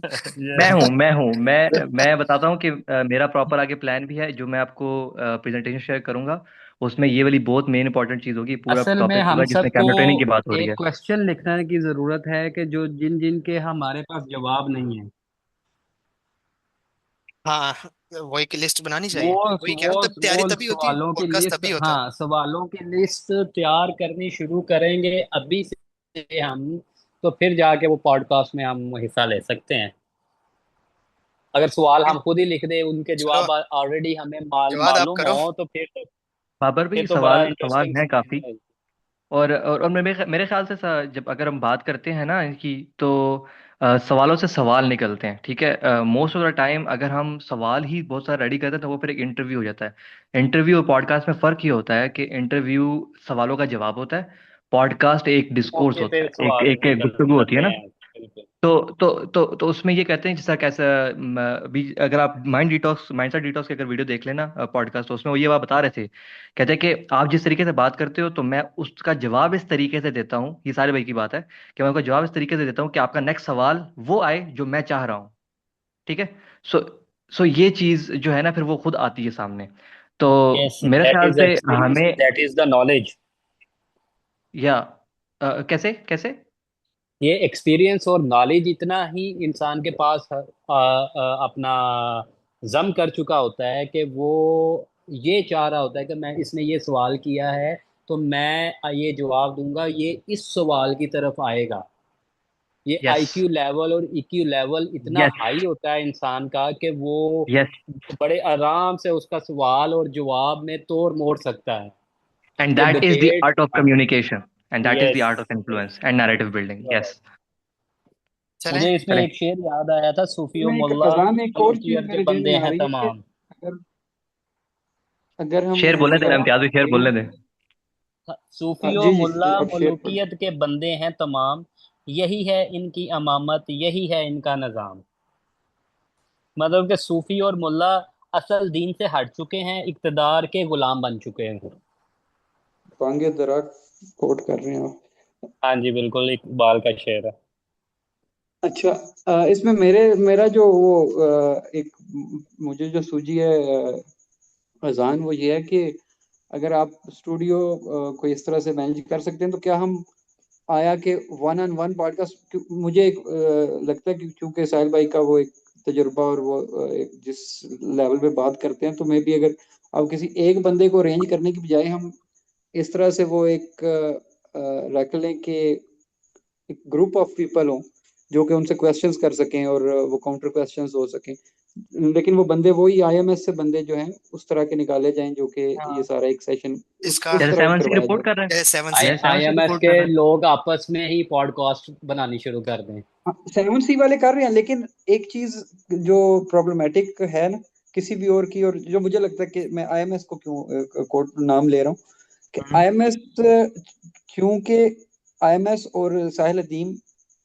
मैं बताता हूँ कि मेरा प्रॉपर आगे प्लान भी है, जो मैं आपको प्रेजेंटेशन शेयर करूंगा। उसमें ये वाली बहुत मेन इंपॉर्टेंट चीज़ होगी, पूरा असल में टॉपिक हम होगा जिसमें सबको कैमरा ट्रेनिंग की बात हो रही एक है। क्वेश्चन लिखने की जरूरत है कि जो जिन जिन के हमारे पास जवाब नहीं है। हाँ, वो एक लिस्ट बनानी चाहिए, वो वही कह रहा हूँ, तब तैयारी वो तभी होती है, सवालों की पॉडकास्ट लिस्ट, तभी होता है। हाँ सवालों की लिस्ट तैयार करनी शुरू करेंगे अभी से हम, तो फिर जाके वो पॉडकास्ट में हम हिस्सा ले सकते हैं। अगर सवाल हम खुद ही लिख दे, उनके चलो जवाब ऑलरेडी हमें जवाब आप मालूम करो। हो, तो बाबर भाई, फिर तो बड़ा सवाल सवाल इंटरेस्टिंग। है काफी। और मेरे ख्याल से जब अगर हम बात करते हैं ना इनकी, तो सवालों से सवाल निकलते हैं, ठीक है। मोस्ट ऑफ द टाइम अगर हम सवाल ही बहुत सारा रेडी करते हैं तो वो फिर एक इंटरव्यू हो जाता है। इंटरव्यू और पॉडकास्ट में फ़र्क ये होता है कि इंटरव्यू सवालों का जवाब होता है, पॉडकास्ट एक डिस्कोर्स मौके पे होता है, एक सवाल एक, एक गुफ्तगू होती है करते ना। हैं, बिल्कुल। तो उसमें ये कहते हैं जैसा कैसा अभी अगर आप माइंडसेट डिटॉक्स की अगर वीडियो देख लेना पॉडकास्ट, तो उसमें वो ये बात बता रहे थे, कहते हैं कि आप जिस तरीके से बात करते हो तो मैं उसका जवाब इस तरीके से देता हूँ, ये सारे भाई की बात है, कि मैं उसका जवाब इस तरीके से देता हूँ कि आपका नेक्स्ट सवाल वो आए जो मैं चाह रहा हूँ, ठीक है। सो सो ये चीज जो है ना फिर वो खुद आती है सामने। तो यस, मेरे दैट ख्याल इज से एक्सपीरियंस, हमें, दैट इज द नॉलेज। या कैसे कैसे। ये एक्सपीरियंस और नॉलेज इतना ही इंसान के पास अपना जम कर चुका होता है कि वो ये चाह रहा होता है कि मैं, इसने ये सवाल किया है तो मैं ये जवाब दूंगा, ये इस सवाल की तरफ आएगा। ये यस, आईक्यू लेवल और ईक्यू लेवल इतना यस, हाई होता है इंसान का कि वो यस। बड़े आराम से उसका सवाल और जवाब में तोड़ मोड़ सकता है। एंड वो that is the debate, art of communication, and that is the yes. Art of influence and narrative building. Yes. चलें। मुझे इसमें चलें। एक शेर याद आया था, सूफी व इसमें एक मुल्ला अजान, एक और चीज मलूकियत के मेरे जहन बंदे में आ हैं रही है कि तमाम। अगर अगर हम शेर बोलने देना इसका इम्तियाज भी, शेर बोलने दे। सूफी व जी जी मुल्ला आप शेयर करें। मलूकियत के बंदे हैं तमाम, यही है इनकी अमामत, यही है इनका निज़ाम। मतलब कि सूफी और मुल्ला असल दीन से हट चुके हैं, इक्तदार के गुलाम बन चुके हैं। बांगे दरा कोट कर रहे हैं आप। हाँ जी, बिल्कुल इकबाल का शेर है। अच्छा, इसमें मेरा जो वो एक मुझे जो सूझी है अजान, वो ये है कि अगर आप स्टूडियो को इस तरह से मैनेज कर सकते हैं तो क्या हम आया कि वन ऑन वन पॉडकास्ट, मुझे एक लगता है कि चूंकि साहिल भाई का वो एक तजुर्बा और वो एक जिस लेवल पे बात करते हैं, तो मे भी अगर आप किसी एक बंदे को अरेंज करने की बजाय हम इस तरह से वो एक रख लें कि एक ग्रुप ऑफ पीपल हो जो कि उनसे क्वेश्चंस कर सकें और वो काउंटर क्वेश्चंस हो सकें, लेकिन वो बंदे वही आईएमएस से बंदे जो हैं उस तरह के निकाले जाएं जो कि ये हाँ, सारा एक सेशन इसका उस जैसे तरह सेवन सी करवाया रिपोर्ट जाए। कर रहे हैं, सेवन सी। जैसे सेवन सी आईएमएस रिपोर्ट के कर रहे हैं। लोग आपस में ही पॉडकास्ट बनानी शुरू कर दें। हाँ, 7C वाले कर रहे हैं, लेकिन एक चीज जो प्रॉब्लमेटिक है ना किसी भी और की, और जो मुझे लगता है कि मैं आईएमएस को क्यों कोड नाम ले रहा हूँ कि हम्म। आईएमएस, क्योंकि आईएमएस और साहिल अदीम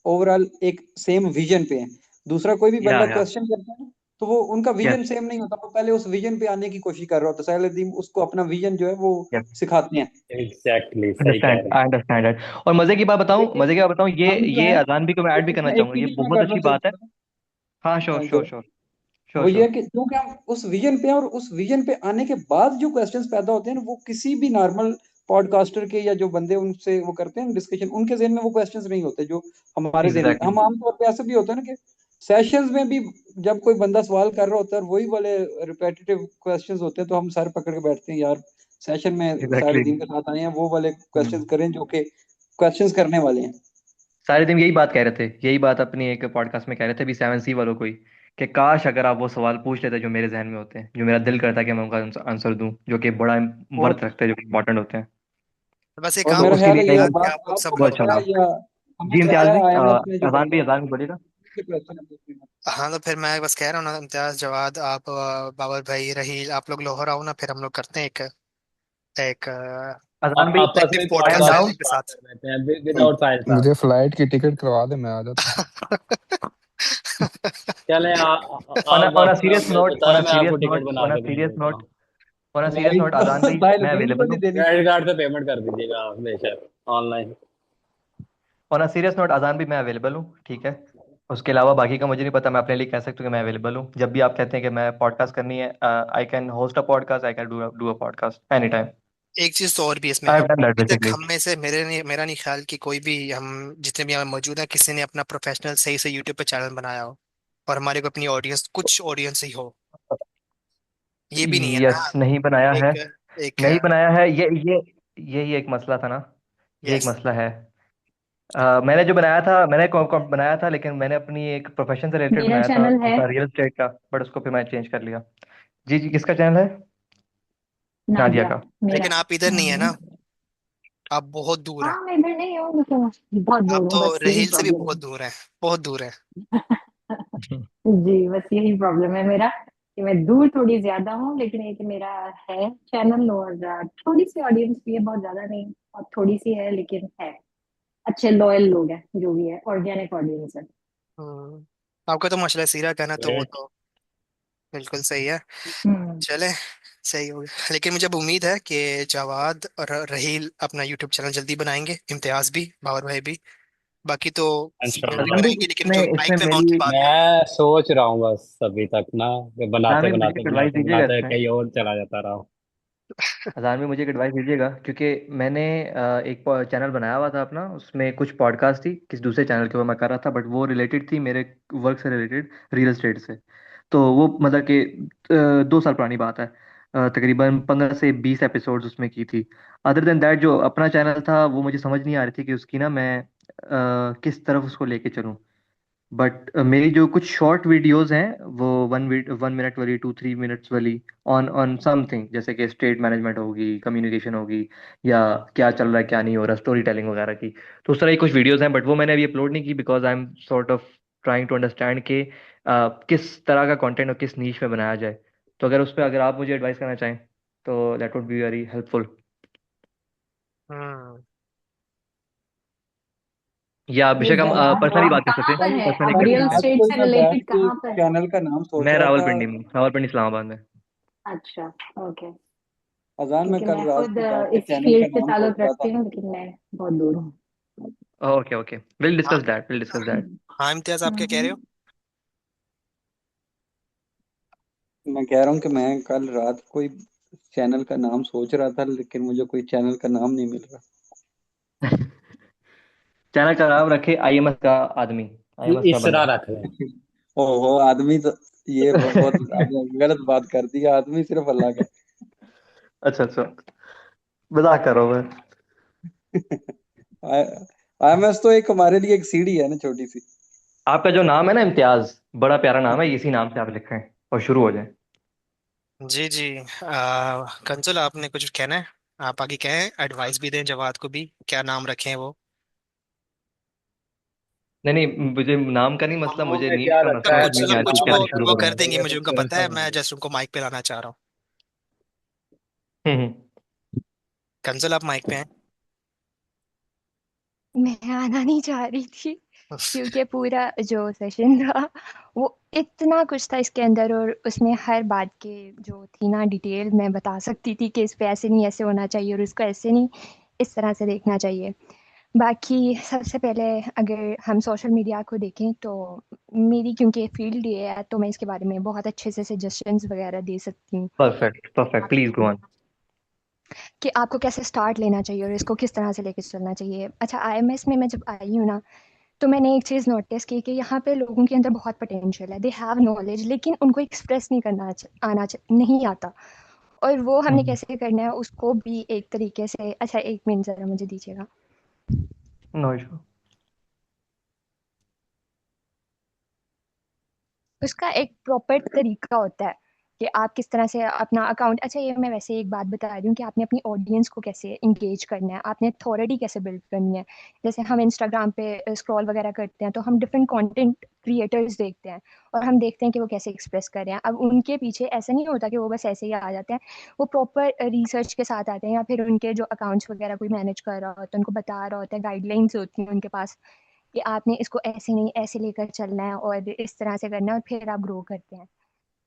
ओवरऑल एक सेम विजन पे हैं। दूसरा कोई भी बंदा या क्वेश्चन करता है ना, तो वो उनका विजन यस, सेम नहीं होता, वो पहले उस विजन पे आने की कोशिश कर रहा होता है। साहिल अदीम उसको अपना विजन जो है वो यस। सिखाते हैं। एग्जैक्टली, सही कह अंडरस्टैंड, रहे आई अंडरस्टैंड इट। और लेकिन मजे की बात बताऊं, ये हम जो ये है अजान भी को मैं ऐड भी करना इसमें एक चाहूंगा, चीज ये इसमें बहुत करना अच्छी बात है। चाहता हाँ, श्योर हूँ, श्योर श्योर श्योर वो ये श्योर। है कि क्योंकि हम उस विजन पे हैं, और उस विजन पे आने के बाद जो क्वेश्चंस पैदा होते हैं ना, वो किसी भी नॉर्मल पॉडकास्टर के या जो बंदे उनसे वो करते हैं डिस्कशन, उनके जहन में वो क्वेश्चंस नहीं होते जो हमारे जहन में। एग्जैक्टली। हम आमतौर पे ऐसा भी होता है ना कि सेशंस में भी जब कोई बंदा सवाल कर रहा होता है और वही वाले रिपीटेटिव क्वेश्चंस होते हैं, तो हम सर पकड़ के बैठते हैं, यार सेशन में सारे एग्जैक्टली। दिन के साथ आए हैं, वो वाले क्वेश्चंस करें जो कि क्वेश्चंस करने वाले हैं। सारे दिन यही बात कह रहे थे, यही बात अपनी एक पॉडकास्ट में कह रहे थे अभी सेवन सी वालों को ही, कि काश अगर आप वो सवाल पूछ लेते जो मेरे जहन में होते हैं, जो मेरा दिल करता है कि मैं उनका आंसर दूं, जो कि बड़ा और वर्थ रखते हैं, जो इंपॉर्टेंट होते हैं। तो बस एक और काम तो मेरा उसके ख्याल है लिए ये याद कि बात आप लोग सब आपको बहुत लोग। अच्छा लगता है लगा। या हमें जी लगता इम्तियाज है भी, आईएमएस ने जो अजान भी, बताया अजान भी बोलेगा। क्वेश्चन। हाँ, तो फिर मैं बस कह रहा हूँ ना इम्तियाज, जवाद, आप, बाबर भाई, रहील, आप लोग लाहौर आओ ना, फिर हम लोग करते हैं एक एक अजान भी, आपस इंटरेक्टिव में I am podcast podcast down. Sahil के स्टार्ट साथ। कर देते हैं विदाउट फाइल साहब। मुझे फ्लाइट की टिकट करवा दे, मैं आ जाता हूँ। चले ऑन आप ऑन अ अपना सीरियस नोट, ऑन बताएं, अ मैं सीरियस आपको टिकट नोट, बना ऑन अ के दे सीरियस देता नोट, हूँ। On a serious flight note, अजान तो भाई साहिल मैं अदीम को अवेलेबल नहीं हूँ। देनी क्रेडिट पड़ेगी। कार्ड से पेमेंट कर दीजिएगा आप बेशक online. On a serious note, अजान भी मैं अवेलेबल हूँ, ठीक है। उसके अलावा बाकी का मुझे नहीं पता, मैं अपने लिए कह सकता हूँ कि मैं अवेलेबल हूँ जब भी आप कहते हैं कि मैं पॉडकास्ट करनी है। I can host a podcast, I can do a podcast any time. एक चीज तो और भी इसमें, आई हैव डन दैट अभी तक बेसिकली। हम में से मेरा नहीं ख्याल कि कोई भी, हम जितने भी यहाँ मौजूद हैं, किसी ने अपना प्रोफेशनल सही से यूट्यूब पे चैनल बनाया हो और हमारे को अपनी ऑडियंस, कुछ ऑडियंस ही हो। ये भी नहीं है ना। यस, नहीं बनाया है। एक एक नहीं बनाया है, ये यही एक मसला था ना। ये एक यस। मसला है। मैंने जो बनाया था, मैंने बनाया था, लेकिन मैंने अपनी एक प्रोफेशन से रिलेटेड मेरा बनाया था, चैनल है अपना रियल एस्टेट का, बट उसको फिर मैं चेंज कर लिया। जी जी, किसका चैनल है? नादिया नादिया, का। मेरा। लेकिन आप इधर नहीं है हम्म। ना, आप बहुत दूर हैं। हाँ, मैं इधर नहीं हूँ, लेकिन बहुत आप दूर हूँ, तो बस यही रहील से भी प्रॉब्लम बहुत दूर हैं, बहुत दूर हैं। है। जी, बस यही प्रॉब्लम है मेरा, कि मैं दूर थोड़ी ज्यादा हूँ, लेकिन एक मेरा है चैनल, और थोड़ी सी ऑडियंस भी है, बहुत ज्यादा नहीं, और थोड़ी सी है, लेकिन है। अच्छे लॉयल लोग हैं, जो भी है, ऑर्गेनिक ऑडियंस है। हम्म, आपका तो माशाल्लाह सीरा कहना, तो वो ग्रेट। तो बिल्कुल सही है। हम्म। चले, सही हो गया। लेकिन मुझे अब उम्मीद है कि जवाद और रहील अपना यूट्यूब चैनल जल्दी बनाएंगे, इम्तियाज भी, बाबर भाई भी। बाकी तो जल्दी इंशाल्लाह। अजान भी, बनाएंगे, लेकिन इसमें जो इसमें माइक पे मौत की मेरी, बात है। मैं सोच रहा हूँ बस अभी तक ना, अजान बनाते भी मुझे बनाते एक एडवाइस बनाते दीजिएगा बनाते इसमें। कहीं और चला जाता रहा। अजान में मुझे एक एडवाइस दीजिएगा, क्योंकि मैंने एक चैनल बनाया हुआ था अपना, उसमें कुछ पॉडकास्ट थी, किस दूसरे चैनल के ऊपर मैं कर रहा था, बट वो रिलेटेड थी मेरे वर्क से रिलेटेड, रियल एस्टेट से। तो वो मतलब कि 2 साल पुरानी बात है। तकरीबन 15 से 20 एपिसोड्स उसमें की थी। अदर देन दैट, जो अपना चैनल था, वो मुझे समझ नहीं आ रही थी कि उसकी ना मैं किस तरफ उसको लेके चलूँ। बट मेरी जो कुछ शॉर्ट वीडियोस हैं, वो 1 मिनट वाली, 2-3 मिनट्स वाली, ऑन ऑन समथिंग, जैसे कि स्टेट मैनेजमेंट होगी, कम्युनिकेशन होगी, या क्या चल रहा है क्या नहीं हो रहा, स्टोरी टेलिंग वगैरह की। तो उस तरह की कुछ वीडियोस हैं, बट वो मैंने अभी अपलोड नहीं की, because I am sort of trying to understand कि किस तरह का कंटेंट और किस नीश में बनाया जाए। तो अगर उस पर अगर आप मुझे एडवाइस करना चाहें, तो that would be very helpful. या ये बेशक हम बना दो, पर्सनली आप बात कर सकते कहाँ हैं, पर कल हैं, पर्सनली आप कर कल सकते रियल हैं। रात स्टेट को ही से मैं बैठ रिलेटेड के कहाँ एक पर हैं? चैनल का नाम सोच मैं रहा था। रावलपिंडी में, रावलपिंडी इस्लामाबाद में। अच्छा, ओके। अजान में क्योंकि कल मैं रात खुद को बैठ के इसी चैनल का फील्ड से नाम सोच ताल्लुक रहा था। रखती हूँ, लेकिन मैं बहुत दूर हूँ। ओके ओके, विल हाँ discuss that, will discuss that. हाँ, इम्तियाज आप क्या कह रहे हो? मैं कह रहा हूँ कि मैं कल रात को ही चैनल का नाम सोच रहा था, लेकिन मुझे कोई चैनल का नाम नहीं मिल रहा। चैनल का नाम रखे आईएमएस का आदमी, आईएमएस का इसरा बंदा। रख ले। ओहो, आदमी तो ये बहुत आपने गलत बात कर दी। आदमी सिर्फ अल्लाह का अच्छा अच्छा, मजाक कर रहा हूँ मैं। आईएमएस तो एक हमारे लिए एक सीढ़ी है ना, छोटी सी। आपका जो नाम है ना, इम्तियाज, बड़ा प्यारा नाम है, इसी नाम से आप लिखें और शुरू हो जाए। जी जी। कंसुल, आपने कुछ कहना है? आप आगे कहें, एडवाइस भी दें जवाद को भी, क्या नाम रखें वो। नहीं नहीं, मुझे नाम का नहीं मसला, नाम मुझे में नीच क्या का रखा मसला है, है, समझ कुछ नहीं पहले आ रही कुछ थी नाम वो कैसे शुरू वो बताओ, करूँ। कर देंगे, फिर मुझे उनका फिर पता है, मैं समझेंगे। जस्ट उनको माइक पे लाना चाह रहा हूँ। हम्म। कंसुल, आप माइक पे हैं। मैं आना नहीं चाह रही थी, क्योंकि पूरा जो सेशन था वो इतना कुछ था इसके अंदर, और उसमें हर बात के जो थी ना डिटेल मैं बता सकती थी कि इस पे ऐसे नहीं ऐसे होना चाहिए और इसको ऐसे नहीं इस तरह से देखना चाहिए। बाकी सबसे पहले अगर हम सोशल मीडिया को देखें तो मेरी क्योंकि फील्ड ये है तो मैं इसके बारे में बहुत अच्छे से सजेशंस वगैरह दे सकती हूँ perfect perfect, please go on. कि आपको कैसे स्टार्ट लेना चाहिए और इसको किस तरह से लेकर चलना चाहिए। अच्छा, आईएमएस में मैं जब आई हूँ ना, तो मैंने एक चीज़ नोटिस की कि यहाँ पे लोगों के अंदर बहुत पोटेंशियल है, दे हैव नॉलेज, लेकिन उनको एक्सप्रेस नहीं करना नहीं आता। और वो हमने कैसे करना है उसको भी एक तरीके से। अच्छा, 1 मिनट ज़रा मुझे दीजिएगा। No issue. उसका एक प्रॉपर तरीका होता है कि आप किस तरह से अपना अकाउंट। अच्छा, ये मैं वैसे एक बात बता रही हूँ कि आपने अपनी ऑडियंस को कैसे इंगेज करना है, आपने अथॉरिटी कैसे बिल्ड करनी है। जैसे हम इंस्टाग्राम पे स्क्रॉल वगैरह करते हैं तो हम डिफरेंट कंटेंट क्रिएटर्स देखते हैं और हम देखते हैं कि वो कैसे एक्सप्रेस कर रहे हैं। अब उनके पीछे ऐसा नहीं होता कि वो बस ऐसे ही आ जाते हैं, वो प्रॉपर रिसर्च के साथ आते हैं, या फिर उनके जो अकाउंट्स वगैरह कोई मैनेज कर रहा होता है उनको बता रहा होता है, गाइडलाइंस होती हैं उनके पास कि आपने इसको ऐसे नहीं ऐसे लेकर चलना है और इस तरह से करना है, और फिर आप ग्रो करते हैं।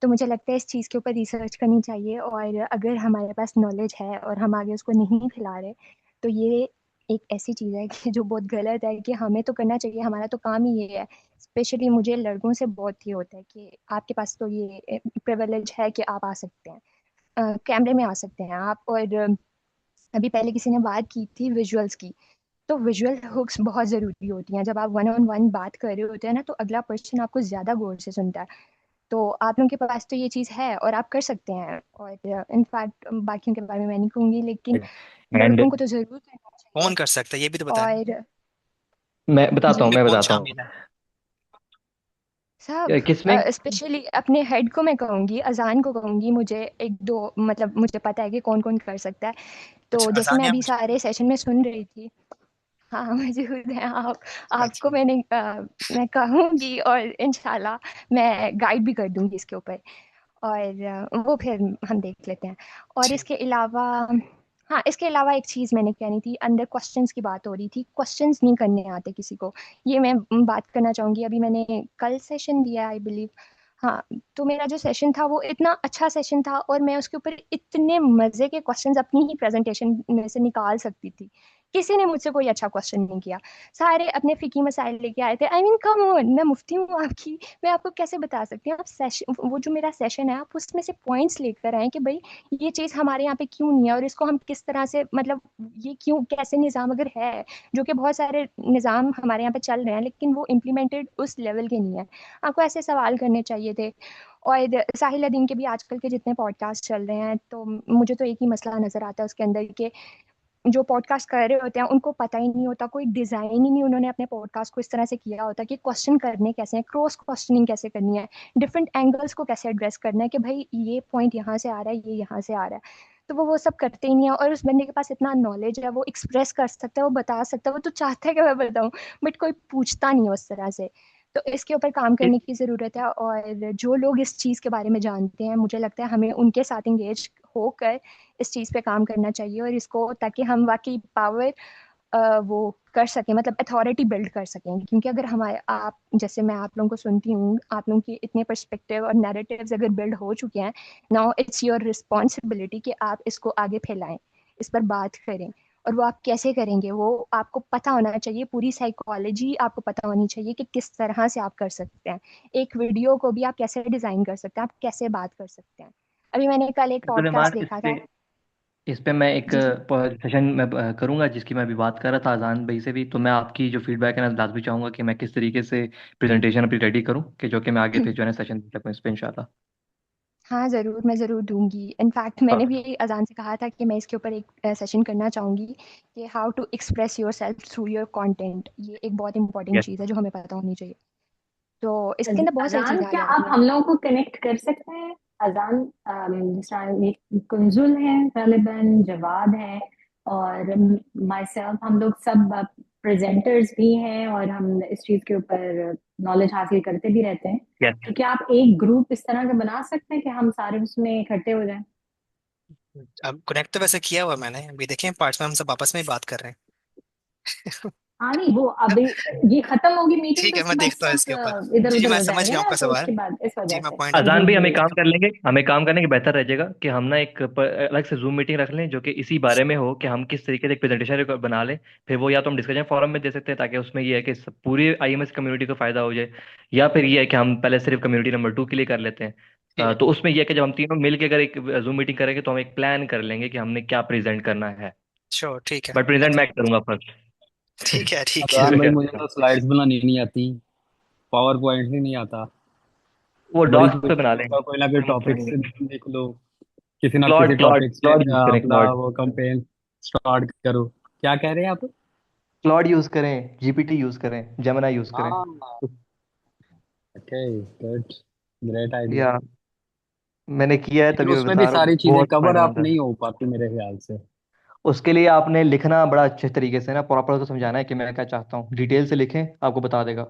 तो मुझे लगता है इस चीज़ के ऊपर रिसर्च करनी चाहिए, और अगर हमारे पास नॉलेज है और हम आगे उसको नहीं फैला रहे, तो ये एक ऐसी चीज़ है कि जो बहुत गलत है, कि हमें तो करना चाहिए, हमारा तो काम ही ये है। स्पेशली मुझे लड़कों से बहुत ये होता है कि आपके पास तो ये प्रिविलेज है कि आप आ सकते हैं, कैमरे में आ सकते हैं आप। और अभी पहले किसी ने बात की थी विजुअल्स की, तो विजुअल हुक्स बहुत ज़रूरी होती हैं। जब आप वन ऑन वन बात कर रहे होते हैं ना, तो अगला पर्सन आपको ज़्यादा गौर से सुनता है। तो आप लोगों के पास तो ये चीज़ है और आप कर सकते हैं। और इनफैक्ट बाकियों के बारे में मैं नहीं कहूँगी, लेकिन एंड लड़कों को तो ज़रूर करना कौन चाहिए। कर सकता है ये भी तो बताएं, और मैं बताता हूँ जी मैं कौन बताता हूँ शामिल है? साहब, किसमें। स्पेशली अपने हेड को मैं कहूँगी, अजान को कहूँगी। मुझे एक दो मतलब मुझे पता है कि कौन कौन कर सकता है। तो अच्छा, जैसे मैं अजानिया अभी मुझे। सारे सेशन में सुन रही थी। हाँ, मौजूद हैं आप। आपको अच्छा, मैं कहूँगी और इंशाल्लाह मैं गाइड भी कर दूँगी इसके ऊपर। और वो फिर हम देख लेते हैं। और ठीक। इसके अलावा हाँ, इसके अलावा एक चीज़ मैंने कहनी थी, अंदर क्वेश्चंस की बात हो रही थी। क्वेश्चंस नहीं करने आते किसी को। ये मैं बात करना चाहूँगी। अभी मैंने कल सेशन दिया आई बिलीव। हाँ, तो मेरा जो सेशन था वो इतना अच्छा सेशन था और मैं उसके ऊपर इतने मज़े के क्वेश्चंस अपनी ही प्रेज़ेंटेशन में से निकाल सकती थी। किसी ने मुझसे कोई अच्छा क्वेश्चन नहीं किया। सारे अपने फ़िकी मसाइल लेके आए थे। आई मीन कम ऑन, मैं मुफ्ती हूँ आपकी। मैं आपको कैसे बता सकती हूँ? आप सेशन वो जो मेरा सेशन है, आप उसमें से पॉइंट्स लेकर आएँ कि भई ये चीज़ हमारे यहाँ पे क्यों नहीं है और इसको हम किस तरह से मतलब ये क्यों कैसे निज़ाम अगर है, जो कि बहुत सारे निज़ाम हमारे यहाँ पे चल रहे हैं, लेकिन वो इम्प्लीमेंटेड उस लेवल के नहीं है। आपको ऐसे सवाल करने चाहिए थे। और साहिल अदीन के भी आजकल के जितने पॉडकास्ट चल रहे हैं, तो मुझे तो एक ही मसला नज़र आता है उसके अंदर कि जो पॉडकास्ट कर रहे होते हैं उनको पता ही नहीं होता, कोई डिज़ाइन ही नहीं उन्होंने अपने पॉडकास्ट को इस तरह से किया होता कि क्वेश्चन करने कैसे हैं, क्रॉस क्वेश्चनिंग कैसे करनी है, डिफरेंट एंगल्स को कैसे एड्रेस करना है कि भाई ये पॉइंट यहाँ से आ रहा है, ये यहाँ से आ रहा है। तो वो सब करते ही नहीं है। और उस बंदे के पास इतना नॉलेज है, वो एक्सप्रेस कर सकता है, वो बता सकता है, वो तो चाहता है कि मैं बताऊँ, बट कोई पूछता नहीं है उस तरह से। तो इसके ऊपर काम करने की ज़रूरत है। और जो लोग इस चीज़ के बारे में जानते हैं, मुझे लगता है हमें उनके साथ इंगेज होकर इस चीज़ पे काम करना चाहिए और इसको, ताकि हम वाकई पावर वो कर सकें, मतलब अथॉरिटी बिल्ड कर सकें। क्योंकि अगर हमारे आप जैसे मैं आप लोगों को सुनती हूँ, आप लोगों के इतने पर्सपेक्टिव और नैरेटिव्स अगर बिल्ड हो चुके हैं, नाउ इट्स योर रिस्पॉन्सिबिलिटी कि आप इसको आगे फैलाएं, इस पर बात करें। और वो आप कैसे करेंगे वो आपको पता होना चाहिए। पूरी साइकोलॉजी आपको पता होनी चाहिए कि किस तरह से आप कर सकते हैं। एक वीडियो को भी आप कैसे डिज़ाइन कर सकते हैं, आप कैसे बात कर सकते हैं। अभी मैंने कल एक अब्दुल पॉडकास्ट रहमान, इस देखा पे था। इस पे मैं एक जी जी। सेशन में करूंगा जिसकी मैं अभी बात कर रहा था अजान भाई से भी। तो मैं आपकी जो फीडबैक है ना लाजमी चाहूंगा कि मैं किस तरीके से प्रेजेंटेशन अपनी रेडी करूं कि जो कि मैं आगे फिर जो है ना सेशन दे सकूं इस पे इंशाल्लाह। हाँ, ज़रूर, मैं ज़रूर दूँगी। इनफैक्ट मैंने भी यही अज़ान से कहा था कि मैं इसके ऊपर एक सेशन करना चाहूँगी कि how to express yourself through your content. ये एक बहुत इंपॉर्टेंट यस। चीज़ है जो हमें पता होनी चाहिए। तो इसके अंदर बहुत सारी अजान, चीज़ें आ क्या आप जाती हैं। हम लोगों को कनेक्ट कर सकते हैं? अजान, जिस तरह ये कुंजुल है, गालिबन जवाद है और माई सेल्फ, हम लोग सब प्रेजेंटर्स भी हैं और हम इस चीज के ऊपर नॉलेज हासिल करते भी रहते हैं। यस। तो क्या आप एक ग्रुप इस तरह का बना सकते हैं कि हम सारे उसमें इकट्ठे हो जाएं? अब कनेक्ट तो वैसे किया हुआ मैंने, अभी देखें पार्ट्स में हम सब आपस में ही बात कर रहे हैं। हाँ नहीं, वो अभी ये खत्म होगी मीटिंग तो ठीक है, उसके मैं बाद देखता हूँ इसके ऊपर। सब इधर जी जी, उधर मैं हो समझ जाएंगे गया ना, आपका तो सवाल। उसके बाद इस जी, वजह मैं से। पॉइंट अजान जी भी जी हम एक जी। काम कर लेंगे, हम एक काम करेंगे बेहतर रहेगा कि हम ना एक अलग से जूम मीटिंग रख लें जो कि इसी बारे में हो कि हम किस तरीके से एक प्रेजेंटेशन बना लें। फिर वो या तो हम डिस्कशन फोरम में दे सकते हैं ताकि उसमें ये है कि पूरी आईएमएस कम्युनिटी को फायदा हो जाए, या फिर ये है कि हम पहले सिर्फ कम्युनिटी नंबर 2 के लिए कर लेते हैं। ठीक। तो उसमें ये है कि जब हम तीनों मिल के अगर एक जूम मीटिंग करेंगे तो हम एक प्लान कर लेंगे कि हमने क्या प्रेजेंट करना है। श्योर, ठीक है। बट प्रेजेंट मैं करूंगा फर्स्ट। ठीक है, ठीक है। अजान भाई, मुझे तो स्लाइड्स बनानी नहीं आती, पावर पॉइंट भी नहीं आता। वो बड़ी डॉक्स पे बना लेंगे, कोई ना कोई कोई मसला टॉपिक नहीं से है। लिख लो, किसी ना किसी क्लॉड क्लॉड टॉपिक से क्लॉड यूज करें, अपना क्लॉड। वो कैंपेन स्टार्ट करो। क्या कह रहे हैं आप? क्लॉड यूज करें, जीपीटी यूज करें, जेमिना यूज करें। हाँ, ओके, गुड, ग्रेट आइडिया। या मैंने किया है लेकिन तभी मैं उसमें भी बता रहा हूँ, सारी चीजें बहुत कवर अप फायदेमंद है। नहीं हो पाती मेरे ख्याल से। उसके लिए आपने लिखना बड़ा अच्छे तरीके से ना प्रॉपर को समझाना है कि मैं क्या चाहता हूँ, डिटेल से लिखें, आपको बता देगा।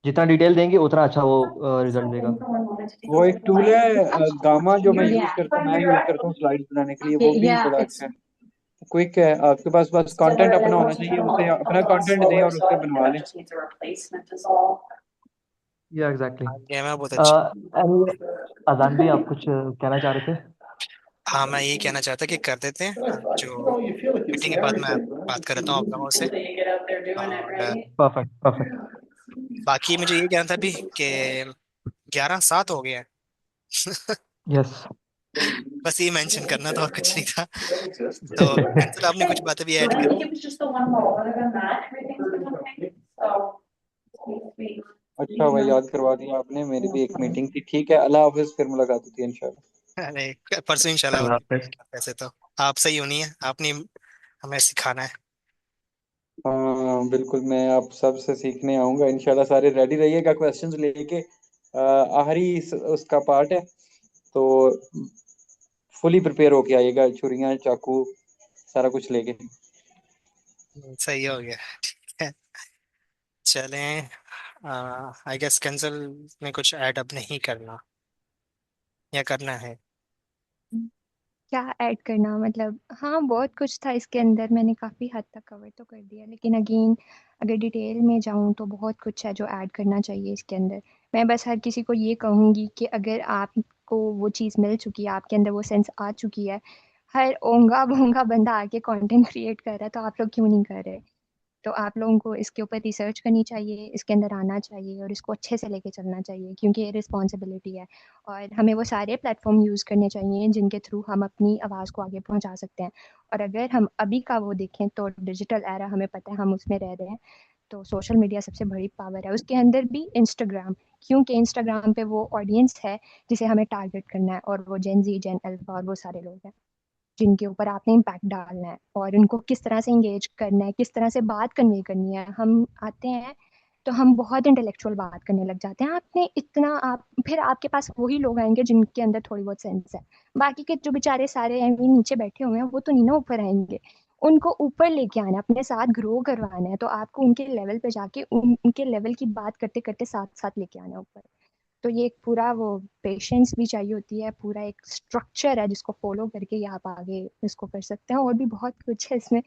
जितना डिटेल देंगे उतना अच्छा वो रिजल्ट देगा। वो एक टूल है गामा, जो मैं यूज करता हूँ स्लाइड्स बनाने के लिए, वो भी Yeah, बड़ा it's अच्छा है। क्विक है, आपके पास बस कंटेंट अपना होना चाहिए, उससे अपना कंटेंट दें और उससे बनवा लें। या एग्जैक्टली। आइडिया में बहुत अच्छा। anyway, अजान भी आप कुछ कहना चाह रहे थे। हाँ, मैं यही कहना चाहता कि कर देते हैं जो मीटिंग के बाद मैं बात कर लेता हूँ आप लोगों से। और परफेक्ट परफेक्ट। बाकी मुझे ये कहना था अभी कि 11:07 हो गया है। यस। बस ये मेंशन करना था और कुछ नहीं था। तो अंशुल, आपने कुछ बातें भी ऐड करी। अच्छा भाई, याद करवा दिया आपने, मेरी भी एक मीटिंग थी। ठीक है, अल्लाह हाफिज, फिर मुलाकात होती है इंशाल्लाह। अरे परसों इंशाल्लाह अल्लाह होगी हाफिज। वैसे तो। आप सही होनी है, आपने हमें सिखाना है। हाँ बिल्कुल, मैं आप सब से सीखने आऊंगा इंशाल्लाह। सारे रेडी रहिएगा क्वेश्चंस लेके। आखिरी उसका पार्ट है, तो फुली प्रिपेयर होके आइएगा, छुरियां चाकू सारा कुछ लेके। सही हो गया। ठीक है, चलें। आई गेस कैंसिल में कुछ ऐड अप नहीं करना, या करना है? क्या ऐड करना मतलब, हाँ बहुत कुछ था इसके अंदर, मैंने काफ़ी हद तक कवर तो कर दिया, लेकिन अगेन अगर डिटेल में जाऊँ तो बहुत कुछ है जो ऐड करना चाहिए इसके अंदर। मैं बस हर किसी को ये कहूँगी कि अगर आपको वो चीज़ मिल चुकी है, आपके अंदर वो सेंस आ चुकी है, हर ओंगा भोंगा बंदा आके कंटेंट क्रिएट कर रहा है, तो आप लोग क्यों नहीं कर रहे? तो आप लोगों को इसके ऊपर रिसर्च करनी चाहिए, इसके अंदर आना चाहिए और इसको अच्छे से लेके चलना चाहिए, क्योंकि ये रिस्पॉन्सिबिलिटी है। और हमें वो सारे प्लेटफॉर्म यूज़ करने चाहिए जिनके थ्रू हम अपनी आवाज़ को आगे पहुंचा सकते हैं। और अगर हम अभी का वो देखें तो डिजिटल एरा, हमें पता है हम उसमें रह रहे हैं, तो सोशल मीडिया सबसे बड़ी पावर है, उसके अंदर भी इंस्टाग्राम, क्योंकि इंस्टाग्राम पे वो ऑडियंस है जिसे हमें टारगेट करना है, और वो जेन जी, जेन अल्फा और वो सारे लोग हैं जिनके ऊपर आपने इम्पैक्ट डालना है, और उनको किस तरह से इंगेज करना है, किस तरह से बात कन्वे करनी है। हम आते हैं तो हम बहुत इंटेलेक्चुअल बात करने लग जाते हैं, आपने इतना आप फिर आपके पास वही लोग आएंगे जिनके अंदर थोड़ी बहुत सेंस है। बाकी के जो बेचारे सारे हैं नीचे बैठे हुए हैं, वो तो नहीं ना ऊपर आएंगे। उनको ऊपर लेके आना है, अपने साथ ग्रो करवाना है, तो आपको उनके लेवल पे जाके उनके लेवल की बात करते करते साथ साथ लेके आना है ऊपर। तो ये एक पूरा वो पेशेंस भी चाहिए होती है, पूरा एक स्ट्रक्चर है जिसको फॉलो करके ये आप आगे इसको कर सकते हैं, और भी बहुत कुछ है इसमें।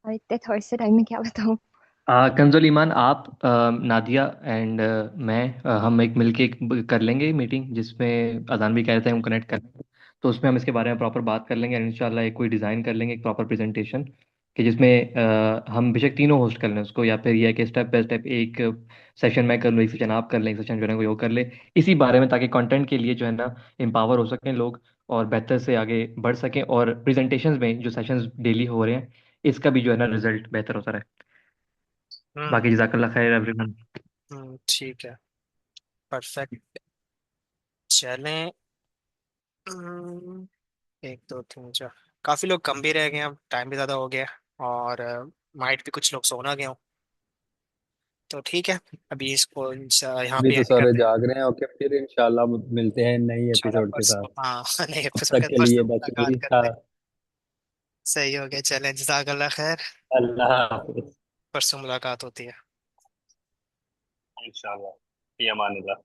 और इतने थोड़े से टाइम में क्या बताऊं। कंजुल ईमान, आप नादिया एंड मैं, हम एक मिलके एक कर लेंगे मीटिंग, जिसमें अजान भी कह रहे थे हम कनेक्ट कर लेंगे। तो उसमें हम इसके बारे में प्रॉपर बात कर लेंगे, और इंशाल्लाह एक कोई डिज़ाइन कर लेंगे, एक प्रॉपर प्रेजेंटेशन, कि जिसमें हम बेशक तीनों होस्ट कर लें उसको, या फिर यह है कि स्टेप बाय स्टेप एक सेशन मैं कर लूँ, एक सेशन आप कर लें, एक सेशन जो है कोई और कर ले, इसी बारे में, ताकि कंटेंट के लिए जो है ना एम्पावर हो सकें लोग, और बेहतर से आगे बढ़ सकें, और प्रेजेंटेशंस में जो सेशंस डेली हो रहे हैं इसका भी जो है ना रिजल्ट बेहतर होता रहे। हम्म। बाकी जज़ाकल्लाह खैर एवरीवन। ठीक है, परफेक्ट। चलें। हम्म, एक दो तीन चार, काफी लोग कम भी रह गए, अब टाइम भी ज्यादा हो गया, और माइट भी कुछ लोग सोना गए हों। तो ठीक है, अभी इसको यहाँ अभी पे तो एंड सारे करते हैं। जाग रहे हैं। ओके, फिर इंशाल्लाह मिलते हैं नई इंशाल्लाह एपिसोड के परसों, साथ। हाँ नए तब एपिसोड तक के के लिए परसों बस मुलाकात यही था। करते हैं। सही हो गया, चलें, जज़ाकल्लाह खैर। अल्लाह हाफिज। परसों मुलाकात होती है। इंशाल्लाह, फी अमानिल्लाह।